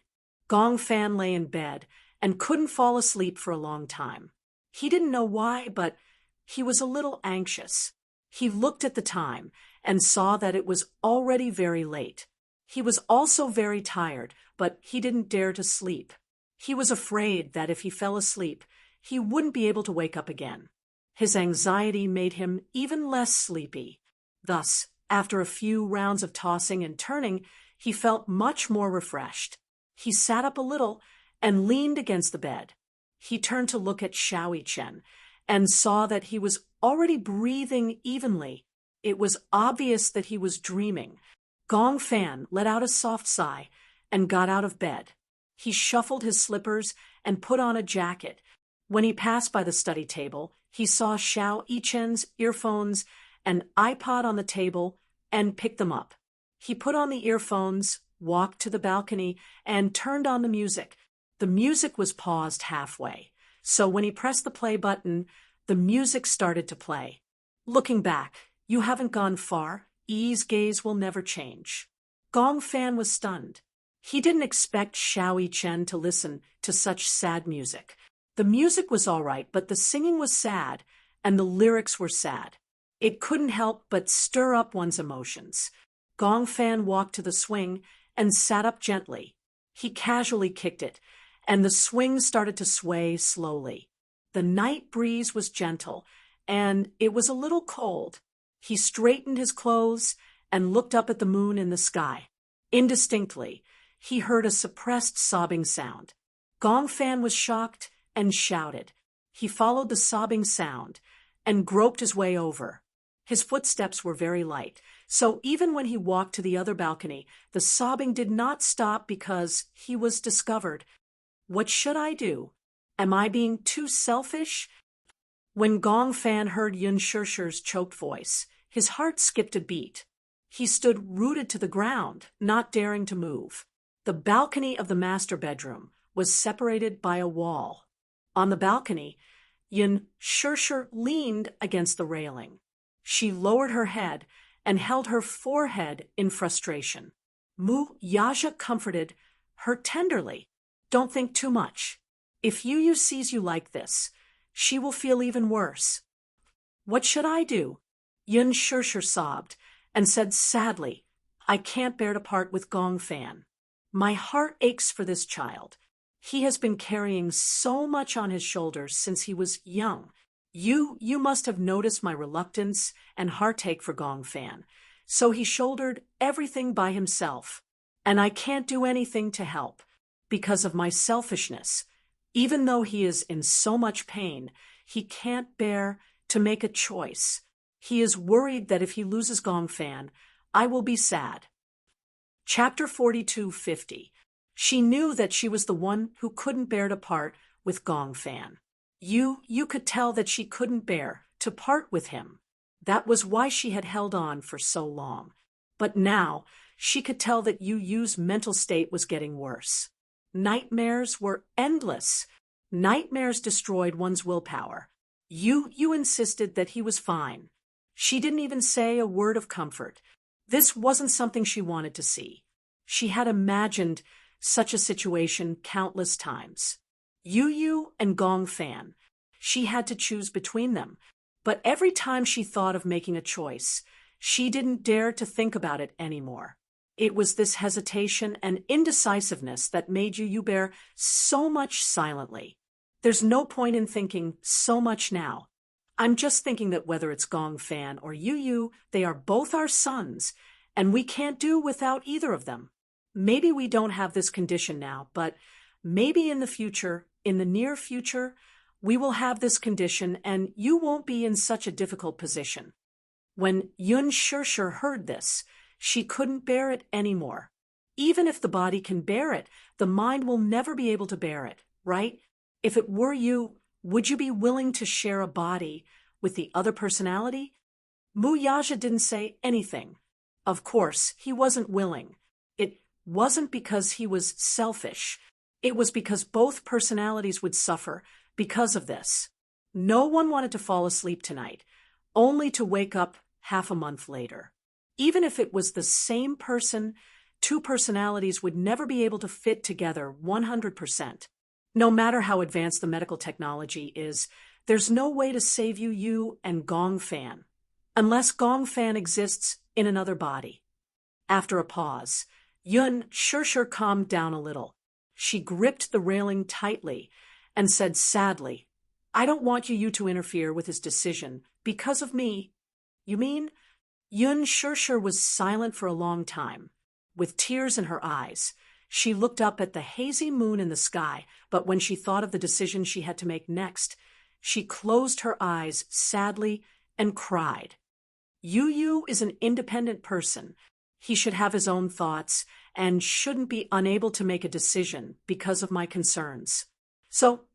Gong Fan lay in bed and couldn't fall asleep for a long time. He didn't know why, but he was a little anxious. He looked at the time and saw that it was already very late. He was also very tired, but he didn't dare to sleep. He was afraid that if he fell asleep, he wouldn't be able to wake up again. His anxiety made him even less sleepy. Thus, after a few rounds of tossing and turning, he felt much more refreshed. He sat up a little and leaned against the bed. He turned to look at Xiao Chen and saw that he was already breathing evenly. It was obvious that he was dreaming. Gong Fan let out a soft sigh and got out of bed. He shuffled his slippers and put on a jacket. When he passed by the study table, he saw Xiao Chen's earphones and iPod on the table and picked them up. He put on the earphones, walked to the balcony, and turned on the music. The music was paused halfway, so when he pressed the play button, the music started to play. Looking back, you haven't gone far. Yi's gaze will never change. Gong Fan was stunned. He didn't expect Xiao Chen to listen to such sad music. The music was all right, but the singing was sad, and the lyrics were sad. It couldn't help but stir up one's emotions. Gong Fan walked to the swing and sat up gently. He casually kicked it, and the swing started to sway slowly. The night breeze was gentle, and it was a little cold. He straightened his clothes and looked up at the moon in the sky. Indistinctly, he heard a suppressed sobbing sound. Gong Fan was shocked and shouted. He followed the sobbing sound and groped his way over. His footsteps were very light, so even when he walked to the other balcony, the sobbing did not stop because he was discovered. What should I do? Am I being too selfish? When Gong Fan heard Yun Shishir's choked voice, his heart skipped a beat. He stood rooted to the ground, not daring to move. The balcony of the master bedroom was separated by a wall. On the balcony, Yun Shishir leaned against the railing. She lowered her head and held her forehead in frustration. Mu Yaja comforted her tenderly. Don't think too much. If Yu sees you like this, she will feel even worse. What should I do? Yun Shishir sobbed and said sadly, I can't bear to part with Gong Fan. My heart aches for this child. He has been carrying so much on his shoulders since he was young. You must have noticed my reluctance and heartache for Gong Fan. So he shouldered everything by himself. And I can't do anything to help. Because of my selfishness. Even though he is in so much pain, he can't bear to make a choice. He is worried that if he loses Gong Fan, I will be sad. Chapter 42:50. She knew that she was the one who couldn't bear to part with Gong Fan. You could tell that she couldn't bear to part with him. That was why she had held on for so long. But now, she could tell that Yu's mental state was getting worse. Nightmares were endless. Nightmares destroyed one's willpower. You insisted that he was fine. She didn't even say a word of comfort. This wasn't something she wanted to see. She had imagined such a situation countless times. Yu and Gong Fan. She had to choose between them. But every time she thought of making a choice, she didn't dare to think about it anymore. It was this hesitation and indecisiveness that made Yu bear so much silently. There's no point in thinking so much now. I'm just thinking that whether it's Gong Fan or Yu, they are both our sons, and we can't do without either of them. Maybe we don't have this condition now, but maybe in the future, in the near future, we will have this condition and you won't be in such a difficult position. When Yun Shishir heard this, she couldn't bear it anymore. Even if the body can bear it, the mind will never be able to bear it, right? If it were you, would you be willing to share a body with the other personality? Mu Yaja didn't say anything. Of course, he wasn't willing. It wasn't because he was selfish. It was because both personalities would suffer because of this. No one wanted to fall asleep tonight, only to wake up half a month later. Even if it was the same person, two personalities would never be able to fit together 100%. No matter how advanced the medical technology is, there's no way to save you and Gong Fan, unless Gong Fan exists in another body. After a pause, Yun Shirshir calmed down a little. She gripped the railing tightly and said sadly, "I don't want you to interfere with his decision because of me." "You mean?" Yun Shirshir was silent for a long time. With tears in her eyes, she looked up at the hazy moon in the sky, but when she thought of the decision she had to make next, she closed her eyes sadly and cried. Yu is an independent person. He should have his own thoughts and shouldn't be unable to make a decision because of my concerns. So,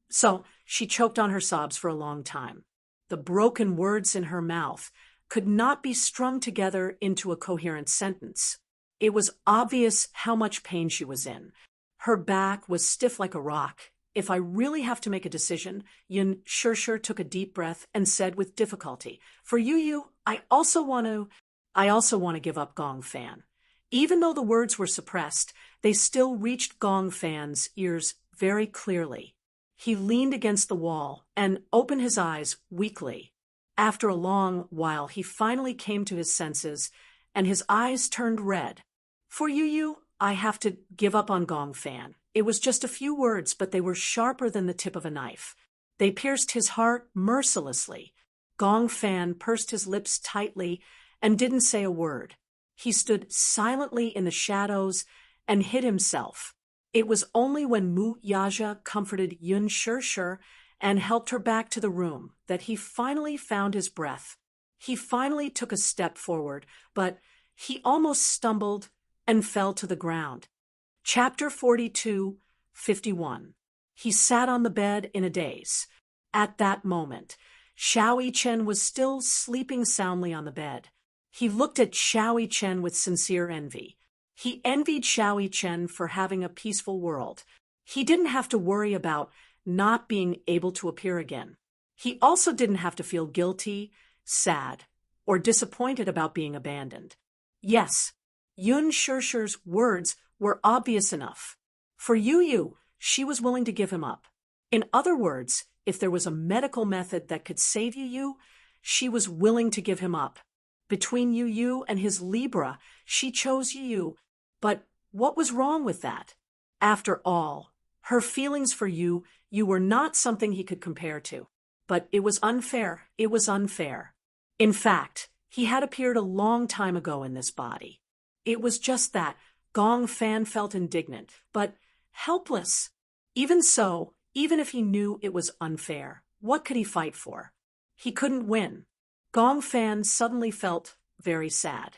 she choked on her sobs for a long time. The broken words in her mouth could not be strung together into a coherent sentence. It was obvious how much pain she was in. Her back was stiff like a rock. "If I really have to make a decision," Yun Shirshir took a deep breath and said with difficulty, "For Yu, I also want to give up Gong Fan." Even though the words were suppressed, they still reached Gong Fan's ears very clearly. He leaned against the wall and opened his eyes weakly. After a long while, he finally came to his senses, and his eyes turned red. "For Yu, I have to give up on Gong Fan." It was just a few words, but they were sharper than the tip of a knife. They pierced his heart mercilessly. Gong Fan pursed his lips tightly and didn't say a word. He stood silently in the shadows and hid himself. It was only when Mu Yaja comforted Yun Shirshir and helped her back to the room that he finally found his breath. He finally took a step forward, but he almost stumbled and fell to the ground. Chapter 42:51. He sat on the bed in a daze. At that moment, Xiao Yichen was still sleeping soundly on the bed. He looked at Xiao Yichen with sincere envy. He envied Xiao Yichen for having a peaceful world. He didn't have to worry about not being able to appear again. He also didn't have to feel guilty, sad, or disappointed about being abandoned. Yes, Yun Shirshir's words were obvious enough. For Yu, she was willing to give him up. In other words, if there was a medical method that could save Yu, she was willing to give him up. Between Yu and his Libra, she chose Yu. But what was wrong with that? After all, her feelings for Yu were not something he could compare to. But it was unfair. It was unfair. In fact, he had appeared a long time ago in this body. It was just that Gong Fan felt indignant, but helpless. Even so, even if he knew it was unfair, what could he fight for? He couldn't win. Gong Fan suddenly felt very sad.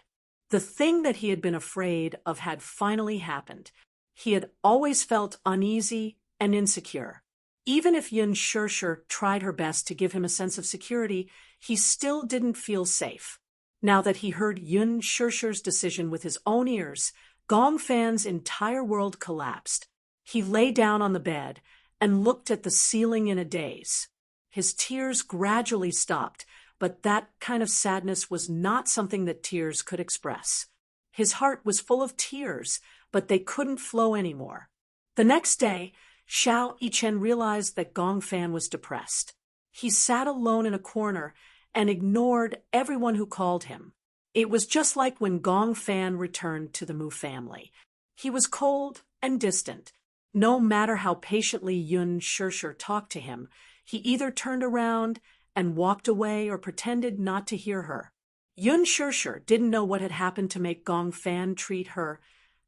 The thing that he had been afraid of had finally happened. He had always felt uneasy and insecure. Even if Yun Shirshir tried her best to give him a sense of security, he still didn't feel safe. Now that he heard Yun Shirshir's decision with his own ears, Gong Fan's entire world collapsed. He lay down on the bed and looked at the ceiling in a daze. His tears gradually stopped, but that kind of sadness was not something that tears could express. His heart was full of tears, but they couldn't flow anymore. The next day, Xiao Yichen realized that Gong Fan was depressed. He sat alone in a corner and ignored everyone who called him. It was just like when Gong Fan returned to the Mu family. He was cold and distant. No matter how patiently Yun Shirshir talked to him, he either turned around and walked away or pretended not to hear her. Yun Shirshir didn't know what had happened to make Gong Fan treat her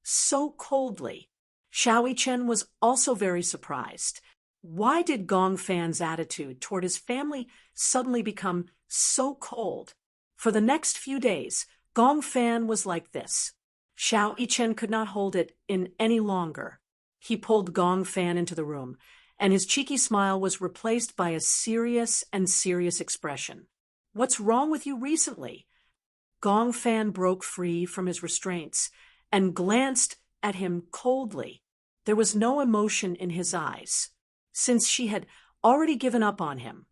so coldly. Xiao Yichen was also very surprised. Why did Gong Fan's attitude toward his family suddenly become so cold? For the next few days, Gong Fan was like this. Xiao Yichen could not hold it in any longer. He pulled Gong Fan into the room, and his cheeky smile was replaced by a serious expression. "What's wrong with you recently?" Gong Fan broke free from his restraints and glanced at him coldly. There was no emotion in his eyes. Since she had already given up on him,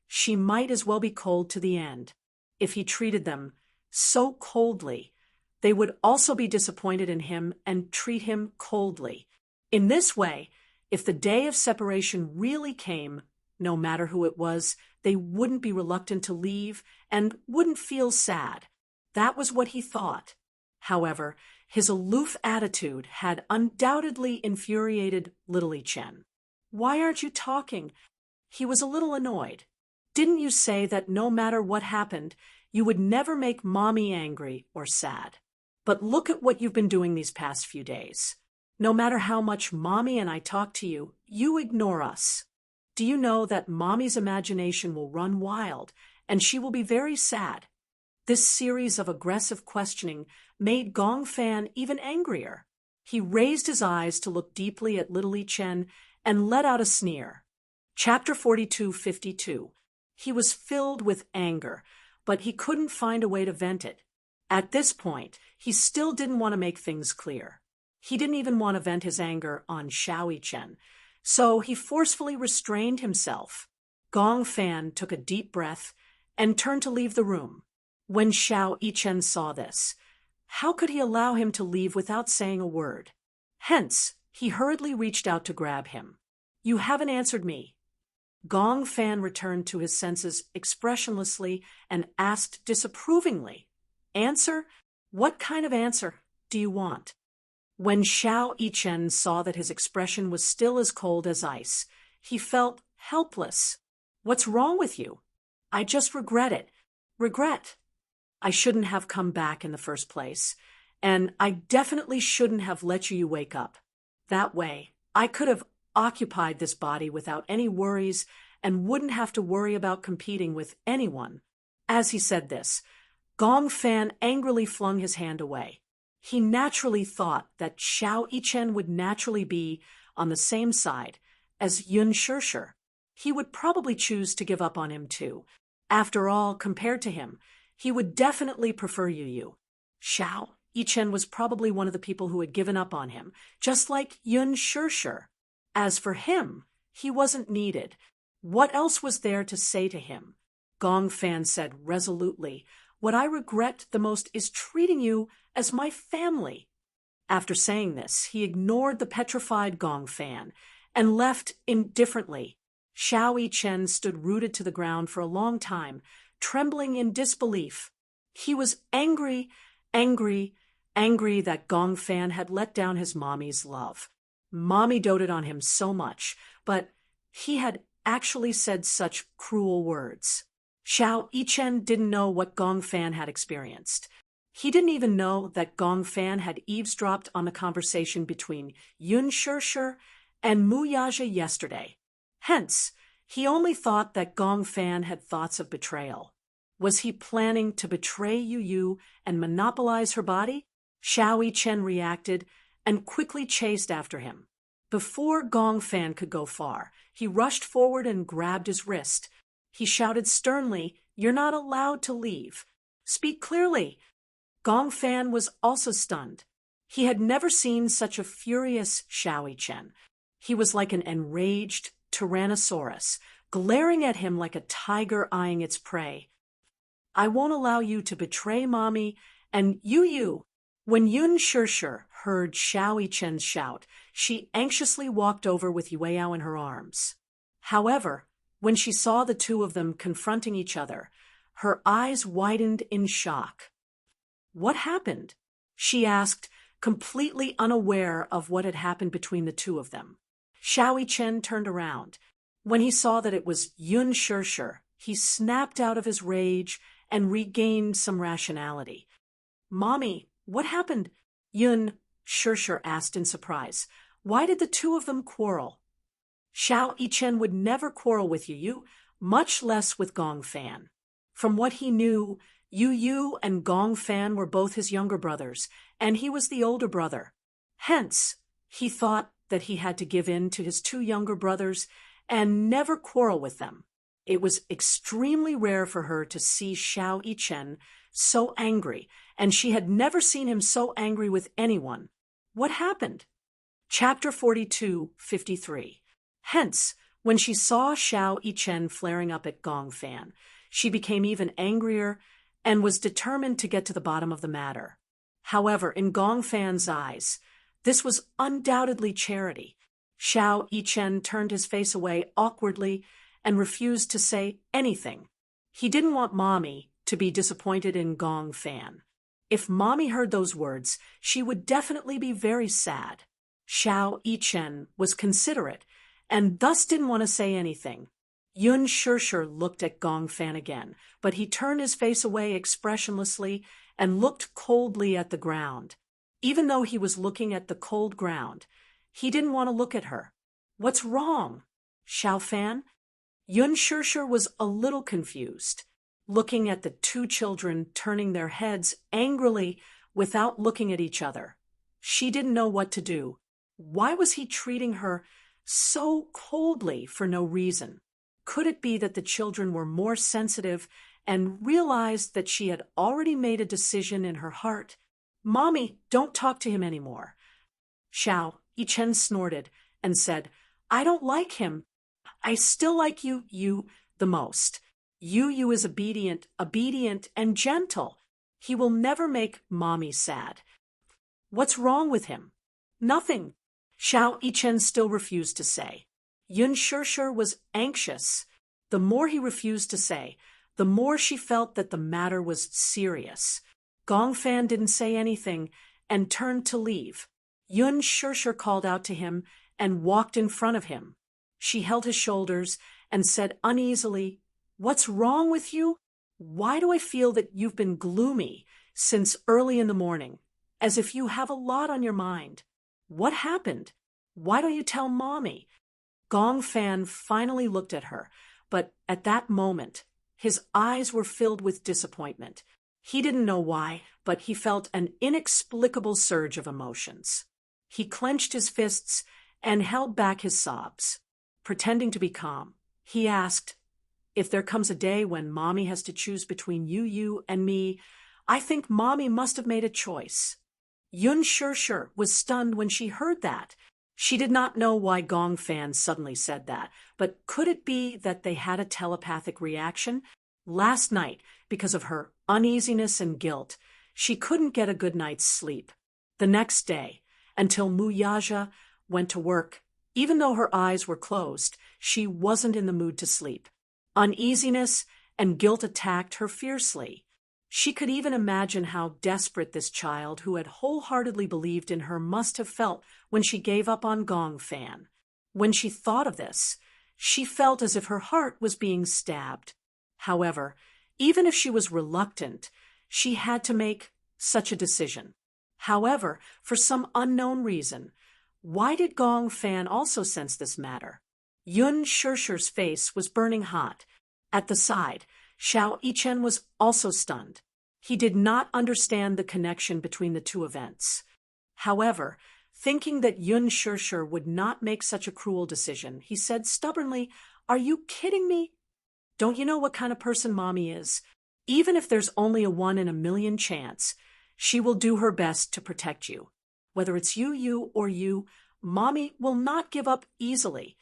she might as well be cold to the end. If he treated them so coldly, they would also be disappointed in him and treat him coldly. In this way, if the day of separation really came, no matter who it was, they wouldn't be reluctant to leave and wouldn't feel sad. That was what he thought. However, his aloof attitude had undoubtedly infuriated Little Chen. "Why aren't you talking?" He was a little annoyed. "Didn't you say that no matter what happened, you would never make Mommy angry or sad? But look at what you've been doing these past few days. No matter how much Mommy and I talk to you, you ignore us. Do you know that Mommy's imagination will run wild, and she will be very sad?" This series of aggressive questioning made Gong Fan even angrier. He raised his eyes to look deeply at Little Chen and let out a sneer. Chapter 42:52. He was filled with anger, but he couldn't find a way to vent it. At this point, he still didn't want to make things clear. He didn't even want to vent his anger on Xiao Chen, so he forcefully restrained himself. Gong Fan took a deep breath and turned to leave the room. When Xiao Chen saw this, how could he allow him to leave without saying a word? Hence, he hurriedly reached out to grab him. "You haven't answered me." Gong Fan returned to his senses expressionlessly and asked disapprovingly, "Answer? What kind of answer do you want?" When Xiao Chen saw that his expression was still as cold as ice, he felt helpless. "What's wrong with you?" "I just regret it." "Regret?" "I shouldn't have come back in the first place, and I definitely shouldn't have let you wake up. That way, I could have occupied this body without any worries and wouldn't have to worry about competing with anyone." As he said this, Gong Fan angrily flung his hand away. He naturally thought that Xiao Chen would naturally be on the same side as Yun Shirshir. He would probably choose to give up on him too. After all, compared to him, he would definitely prefer Yu. Xiao Chen was probably one of the people who had given up on him, just like Yun Shirshir. As for him, he wasn't needed. What else was there to say to him? Gong Fan said resolutely, "What I regret the most is treating you as my family." After saying this, he ignored the petrified Gong Fan and left indifferently. Xiao Chen stood rooted to the ground for a long time, trembling in disbelief. He was angry that Gong Fan had let down his mommy's love. Mommy doted on him so much, but he had actually said such cruel words. Xiao Chen didn't know what Gong Fan had experienced. He didn't even know that Gong Fan had eavesdropped on the conversation between Yun Shirshir and Mu Yaja yesterday. Hence, he only thought that Gong Fan had thoughts of betrayal. Was he planning to betray Yu and monopolize her body? Xiao Chen reacted and quickly chased after him. Before Gong Fan could go far, he rushed forward and grabbed his wrist. He shouted sternly, "You're not allowed to leave. Speak clearly." Gong Fan was also stunned. He had never seen such a furious Xiao Chen. He was like an enraged Tyrannosaurus, glaring at him like a tiger eyeing its prey. "I won't allow you to betray Mommy and Yu." When Yun Shirshir heard Xiao Chen's shout, she anxiously walked over with Yueyao in her arms. However, when she saw the two of them confronting each other, her eyes widened in shock. "What happened?" she asked, completely unaware of what had happened between the two of them. Xiao Chen turned around. When he saw that it was Yun Shirshir, he snapped out of his rage and regained some rationality. "Mommy, what happened?" Yun Shirshir asked in surprise. "Why did the two of them quarrel?" Xiao Chen would never quarrel with Yu, much less with Gong Fan. From what he knew, Yu and Gong Fan were both his younger brothers, and he was the older brother. Hence, he thought that he had to give in to his two younger brothers and never quarrel with them. It was extremely rare for her to see Xiao Yichen so angry, and she had never seen him so angry with anyone. What happened? Chapter 42:53. Hence, when she saw Xiao Yichen flaring up at Gong Fan, she became even angrier and was determined to get to the bottom of the matter. However, in Gong Fan's eyes, this was undoubtedly charity. Xiao Yichen turned his face away awkwardly and refused to say anything. He didn't want Mommy to be disappointed in Gong Fan. If Mommy heard those words, she would definitely be very sad. Xiao Yichen was considerate and thus didn't want to say anything. Yun Shishir looked at Gong Fan again, but he turned his face away expressionlessly and looked coldly at the ground. Even though he was looking at the cold ground, he didn't want to look at her. What's wrong? Xiao Fan? Yun Shishir was a little confused, looking at the two children turning their heads angrily without looking at each other. She didn't know what to do. Why was he treating her so coldly for no reason? Could it be that the children were more sensitive and realized that she had already made a decision in her heart? Mommy, don't talk to him anymore. Xiao Yichen snorted and said, I don't like him. I still like you the most. You is obedient and gentle. He will never make Mommy sad. What's wrong with him? Nothing. Xiao Yichen still refused to say. Yun Shishir was anxious. The more he refused to say, the more she felt that the matter was serious. Gong Fan didn't say anything and turned to leave. Yun Shishir called out to him and walked in front of him. She held his shoulders and said uneasily, What's wrong with you? Why do I feel that you've been gloomy since early in the morning, as if you have a lot on your mind? What happened? Why don't you tell Mommy? Gong Fan finally looked at her, but at that moment, his eyes were filled with disappointment. He didn't know why, but he felt an inexplicable surge of emotions. He clenched his fists and held back his sobs. Pretending to be calm, he asked, If there comes a day when Mommy has to choose between you and me, I think Mommy must have made a choice. Yun Shishir was stunned when she heard that. She did not know why Gong Fan suddenly said that, but could it be that they had a telepathic reaction? Last night, because of her uneasiness and guilt, she couldn't get a good night's sleep. The next day, until Muyaja went to work, even though her eyes were closed, she wasn't in the mood to sleep. Uneasiness and guilt attacked her fiercely. She could even imagine how desperate this child who had wholeheartedly believed in her must have felt when she gave up on Gong Fan. When she thought of this, she felt as if her heart was being stabbed. However, even if she was reluctant, she had to make such a decision. However, for some unknown reason, why did Gong Fan also sense this matter? Yun Shishir's face was burning hot. At the side, Xiao Yichen was also stunned. He did not understand the connection between the two events. However, thinking that Yun Shishir would not make such a cruel decision, he said stubbornly, Are you kidding me? Don't you know what kind of person Mommy is? Even if there's only a 1 in a million chance, she will do her best to protect you. Whether it's you, or you, Mommy will not give up easily.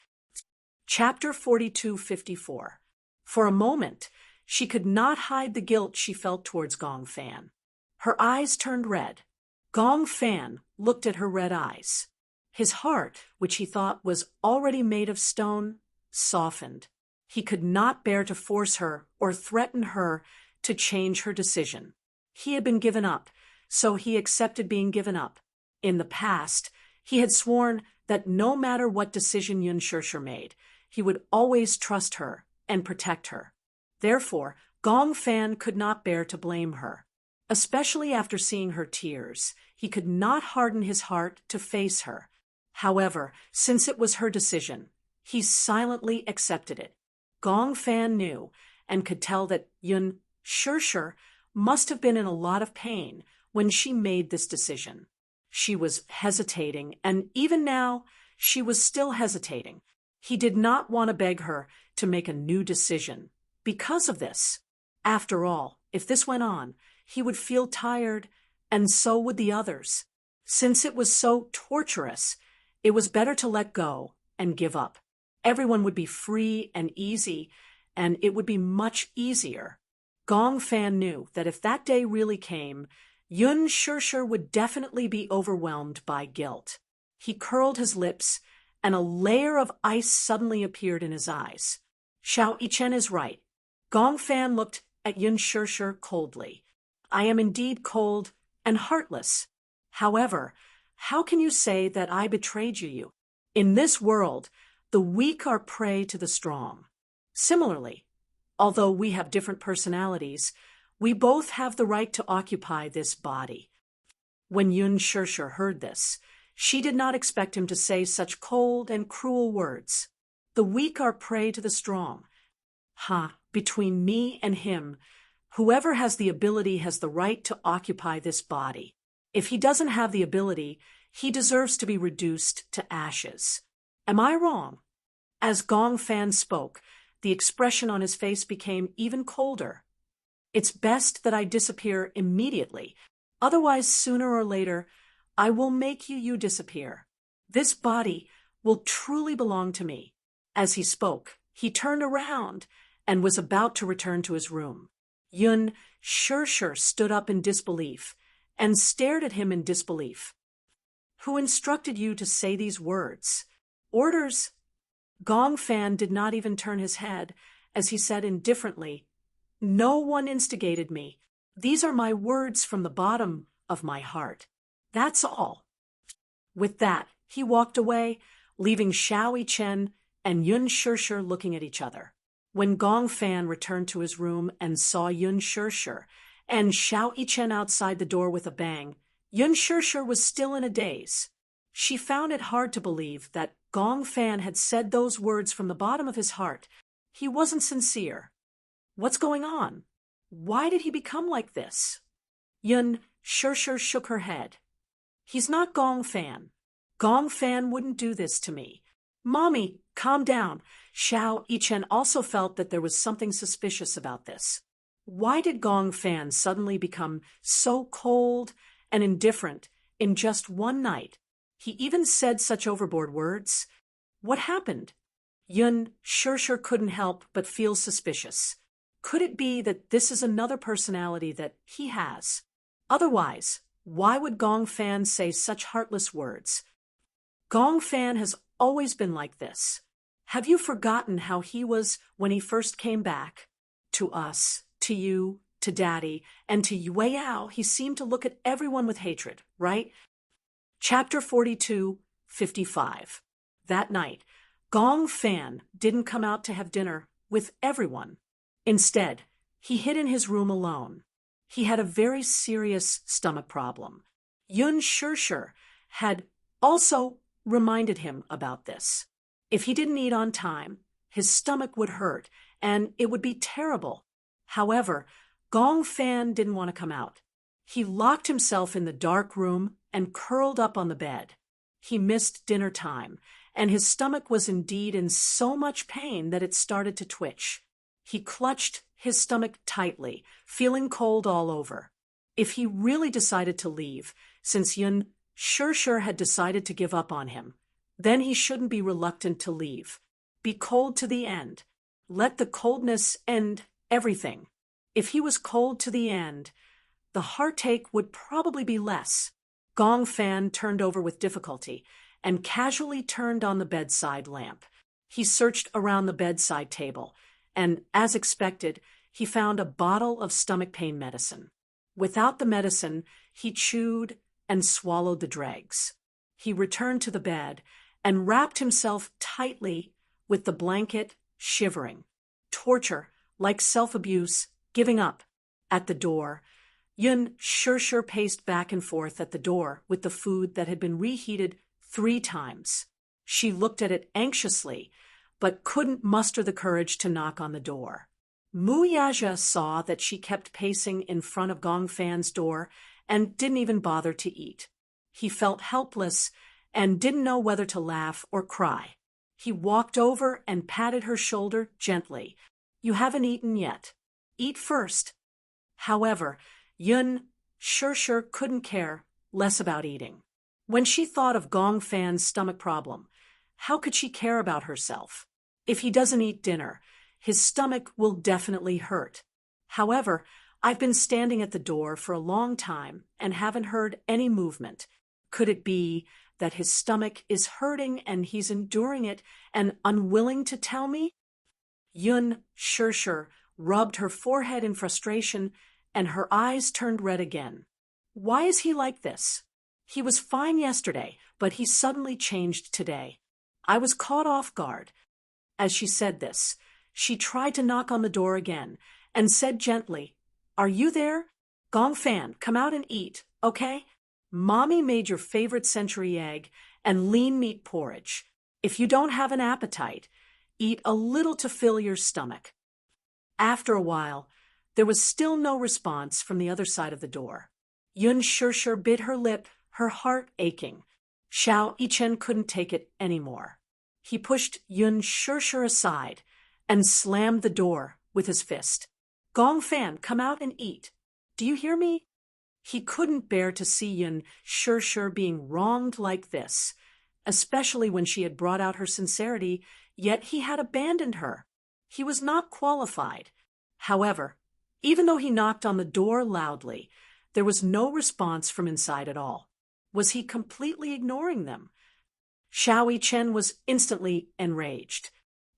Chapter 42:54. For a moment, she could not hide the guilt she felt towards Gong Fan. Her eyes turned red. Gong Fan looked at her red eyes. His heart, which he thought was already made of stone, softened. He could not bear to force her or threaten her to change her decision. He had been given up, so he accepted being given up. In the past, he had sworn that no matter what decision Yun Shishir made, he would always trust her and protect her. Therefore, Gong Fan could not bear to blame her. Especially after seeing her tears, he could not harden his heart to face her. However, since it was her decision, he silently accepted it. Gong Fan knew and could tell that Yun Shishir must have been in a lot of pain when she made this decision. She was hesitating, and even now, she was still hesitating. He did not want to beg her to make a new decision. Because of this, after all, if this went on, he would feel tired, and so would the others. Since it was so torturous, it was better to let go and give up. Everyone would be free and easy, and it would be much easier. Gong Fan knew that if that day really came, Yun Shirshir would definitely be overwhelmed by guilt. He curled his lips, and a layer of ice suddenly appeared in his eyes. Xiao Yichen is right. Gong Fan looked at Yun Shirshir coldly. I am indeed cold and heartless. However, how can you say that I betrayed you? In this world, the weak are prey to the strong. Similarly, although we have different personalities, we both have the right to occupy this body. When Yun Shirshir heard this, she did not expect him to say such cold and cruel words. The weak are prey to the strong. Between me and him, whoever has the ability has the right to occupy this body. If he doesn't have the ability, he deserves to be reduced to ashes. Am I wrong? As Gong Fan spoke, the expression on his face became even colder. It's best that I disappear immediately. Otherwise, sooner or later, I will make you disappear. This body will truly belong to me. As he spoke, he turned around and was about to return to his room. Yun Shirshir stood up in disbelief and stared at him in disbelief. Who instructed you to say these words? Orders? Gong Fan did not even turn his head as he said indifferently, No one instigated me. These are my words from the bottom of my heart. That's all. With that, he walked away, leaving Xiao Yichen and Yun Shirshir looking at each other. When Gong Fan returned to his room and saw Yun Shirshir and Xiao Yichen outside the door with a bang, Yun Shirshir was still in a daze. She found it hard to believe that Gong Fan had said those words from the bottom of his heart. He wasn't sincere. What's going on? Why did he become like this? Yun Shirshir shook her head. He's not Gong Fan. Gong Fan wouldn't do this to me. Mommy, calm down. Xiao Yichen also felt that there was something suspicious about this. Why did Gong Fan suddenly become so cold and indifferent in just one night? He even said such overboard words. What happened? Yun Shirshir couldn't help but feel suspicious. Could it be that this is another personality that he has? Otherwise, why would Gong Fan say such heartless words? Gong Fan has always been like this. Have you forgotten how he was when he first came back? To us, to you, to Daddy, and to Yue Yao, he seemed to look at everyone with hatred, right? Chapter 42:55. That night, Gong Fan didn't come out to have dinner with everyone. Instead, he hid in his room alone. He had a very serious stomach problem. Yun Shirshir had also reminded him about this. If he didn't eat on time, his stomach would hurt, and it would be terrible. However, Gong Fan didn't want to come out. He locked himself in the dark room and curled up on the bed. He missed dinner time, and his stomach was indeed in so much pain that it started to twitch. He clutched his stomach tightly, feeling cold all over. If he really decided to leave, since Yun Shirshir had decided to give up on him, then he shouldn't be reluctant to leave. Be cold to the end. Let the coldness end everything. If he was cold to the end, the heartache would probably be less. Gong Fan turned over with difficulty and casually turned on the bedside lamp. He searched around the bedside table, and, as expected, he found a bottle of stomach pain medicine. Without the medicine, he chewed and swallowed the dregs. He returned to the bed and wrapped himself tightly with the blanket, shivering. Torture, like self-abuse, giving up. At the door, Yun Shirshir paced back and forth at the door with the food that had been reheated 3 times. She looked at it anxiously, but couldn't muster the courage to knock on the door. Mu Yaja saw that she kept pacing in front of Gong Fan's door and didn't even bother to eat. He felt helpless and didn't know whether to laugh or cry. He walked over and patted her shoulder gently. You haven't eaten yet. Eat first. However, Yun sure couldn't care less about eating. When she thought of Gong Fan's stomach problem, how could she care about herself? If he doesn't eat dinner, his stomach will definitely hurt. However, I've been standing at the door for a long time and haven't heard any movement. Could it be that his stomach is hurting and he's enduring it and unwilling to tell me? Yun sure rubbed her forehead in frustration and her eyes turned red again. Why is he like this? He was fine yesterday, but he suddenly changed today. I was caught off guard. As she said this, she tried to knock on the door again and said gently, Are you there? Gong Fan, come out and eat, okay? Mommy made your favorite century egg and lean meat porridge. If you don't have an appetite, eat a little to fill your stomach. After a while, there was still no response from the other side of the door. Yun sure bit her lip, her heart aching. Xiao Yichen couldn't take it anymore. He pushed Yun sure aside and slammed the door with his fist. Gong Fan, come out and eat. Do you hear me? He couldn't bear to see Yun sure being wronged like this, especially when she had brought out her sincerity, yet he had abandoned her. He was not qualified. However, even though he knocked on the door loudly, there was no response from inside at all. Was he completely ignoring them? Xiao Yichen was instantly enraged.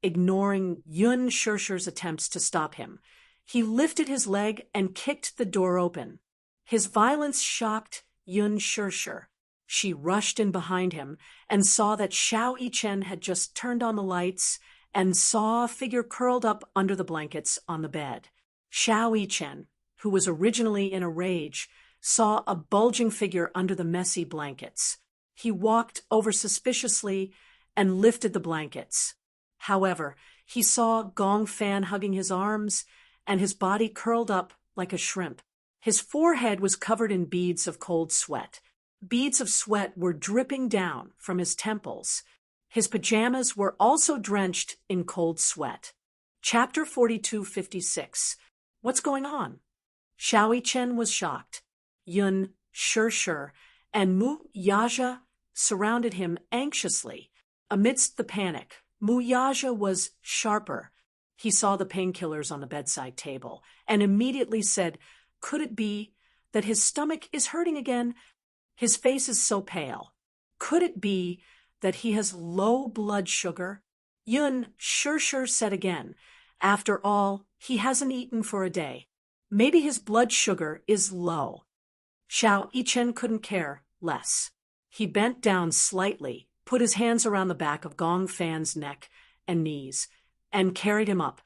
Ignoring Yun shure's attempts to stop him, he lifted his leg and kicked the door open. His violence shocked Yun sure. She rushed in behind him and saw that Xiao Yichen had just turned on the lights and saw a figure curled up under the blankets on the bed. Xiao Yichen, who was originally in a rage, saw a bulging figure under the messy blankets. He walked over suspiciously and lifted the blankets. However, he saw Gong Fan hugging his arms and his body curled up like a shrimp. His forehead was covered in beads of cold sweat. Beads of sweat were dripping down from his temples. His pajamas were also drenched in cold sweat. Chapter 42:56. What's going on? Xiao Yichen was shocked. Yun sure and Mu Yaja surrounded him anxiously. Amidst the panic, Mu Yaja was sharper. He saw the painkillers on the bedside table and immediately said, Could it be that his stomach is hurting again? His face is so pale. Could it be that he has low blood sugar? Yun sure said again, After all, he hasn't eaten for a day. Maybe his blood sugar is low. Xiao Yichen couldn't care less. He bent down slightly, put his hands around the back of Gong Fan's neck and knees, and carried him up.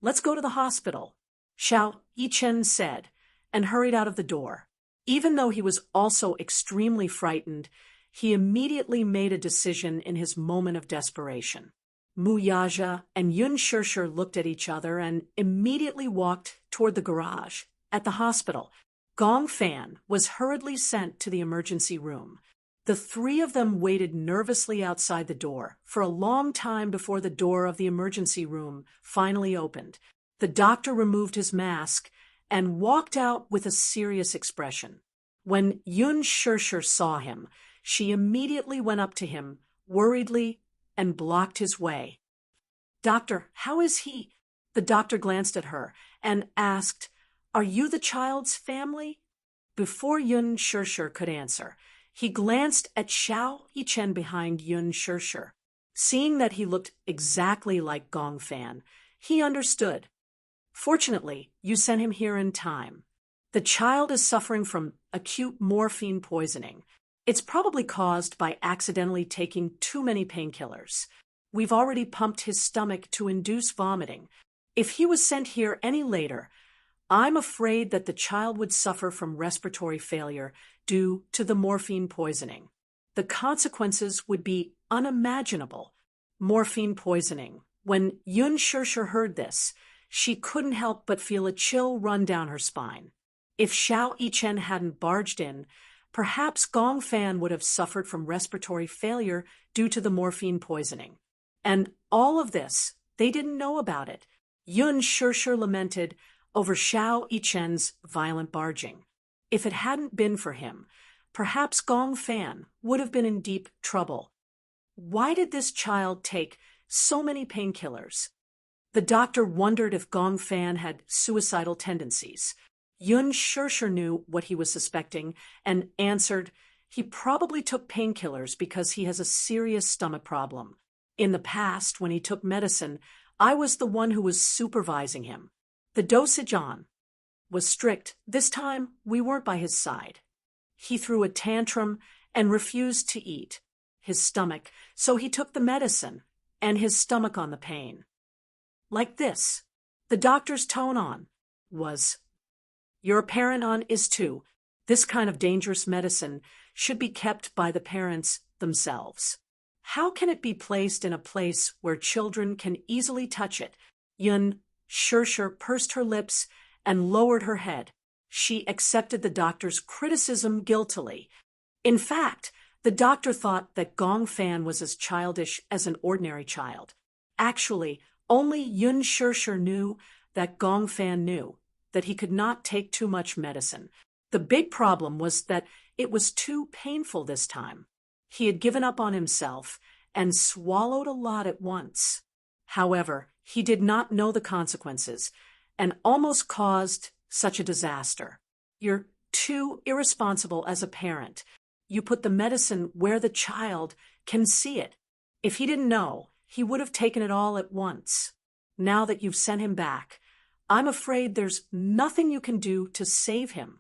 Let's go to the hospital, Xiao Yichen said, and hurried out of the door. Even though he was also extremely frightened, he immediately made a decision in his moment of desperation. Mu Yaja and Yun sure looked at each other and immediately walked toward the garage. At the hospital, Gong Fan was hurriedly sent to the emergency room. The three of them waited nervously outside the door for a long time before the door of the emergency room finally opened. The doctor removed his mask and walked out with a serious expression. When Yun sure saw him, she immediately went up to him, worriedly, and blocked his way. Doctor, how is he? The doctor glanced at her and asked, Are you the child's family? Before Yun sure could answer, he glanced at Xiao Yichen behind Yun sure. Seeing that he looked exactly like Gong Fan, he understood. Fortunately, you sent him here in time. The child is suffering from acute morphine poisoning. It's probably caused by accidentally taking too many painkillers. We've already pumped his stomach to induce vomiting. If he was sent here any later, I'm afraid that the child would suffer from respiratory failure due to the morphine poisoning. The consequences would be unimaginable. Morphine poisoning. When Yun sure heard this, she couldn't help but feel a chill run down her spine. If Xiao Yichen hadn't barged in, perhaps Gong Fan would have suffered from respiratory failure due to the morphine poisoning. And all of this, they didn't know about it. Yun Shirshir lamented over Xiao Yichen's violent barging. If it hadn't been for him, perhaps Gong Fan would have been in deep trouble. Why did this child take so many painkillers? The doctor wondered if Gong Fan had suicidal tendencies. Yun Shirshir knew what he was suspecting and answered, he probably took painkillers because he has a serious stomach problem. In the past, when he took medicine, I was the one who was supervising him. The dosage on was strict. This time, we weren't by his side. He threw a tantrum and refused to eat his stomach, so he took the medicine and his stomach on the pain. Like this. The doctor's tone on was, your parent on is too. This kind of dangerous medicine should be kept by the parents themselves. How can it be placed in a place where children can easily touch it? Yun Shirshir pursed her lips and lowered her head. She accepted the doctor's criticism guiltily. In fact, the doctor thought that Gong Fan was as childish as an ordinary child. Actually, only Yun Shirshir knew that Gong Fan knew that he could not take too much medicine. The big problem was that it was too painful this time. He had given up on himself and swallowed a lot at once. However, he did not know the consequences and almost caused such a disaster. You're too irresponsible as a parent. You put the medicine where the child can see it. If he didn't know, he would have taken it all at once. Now that you've sent him back, I'm afraid there's nothing you can do to save him.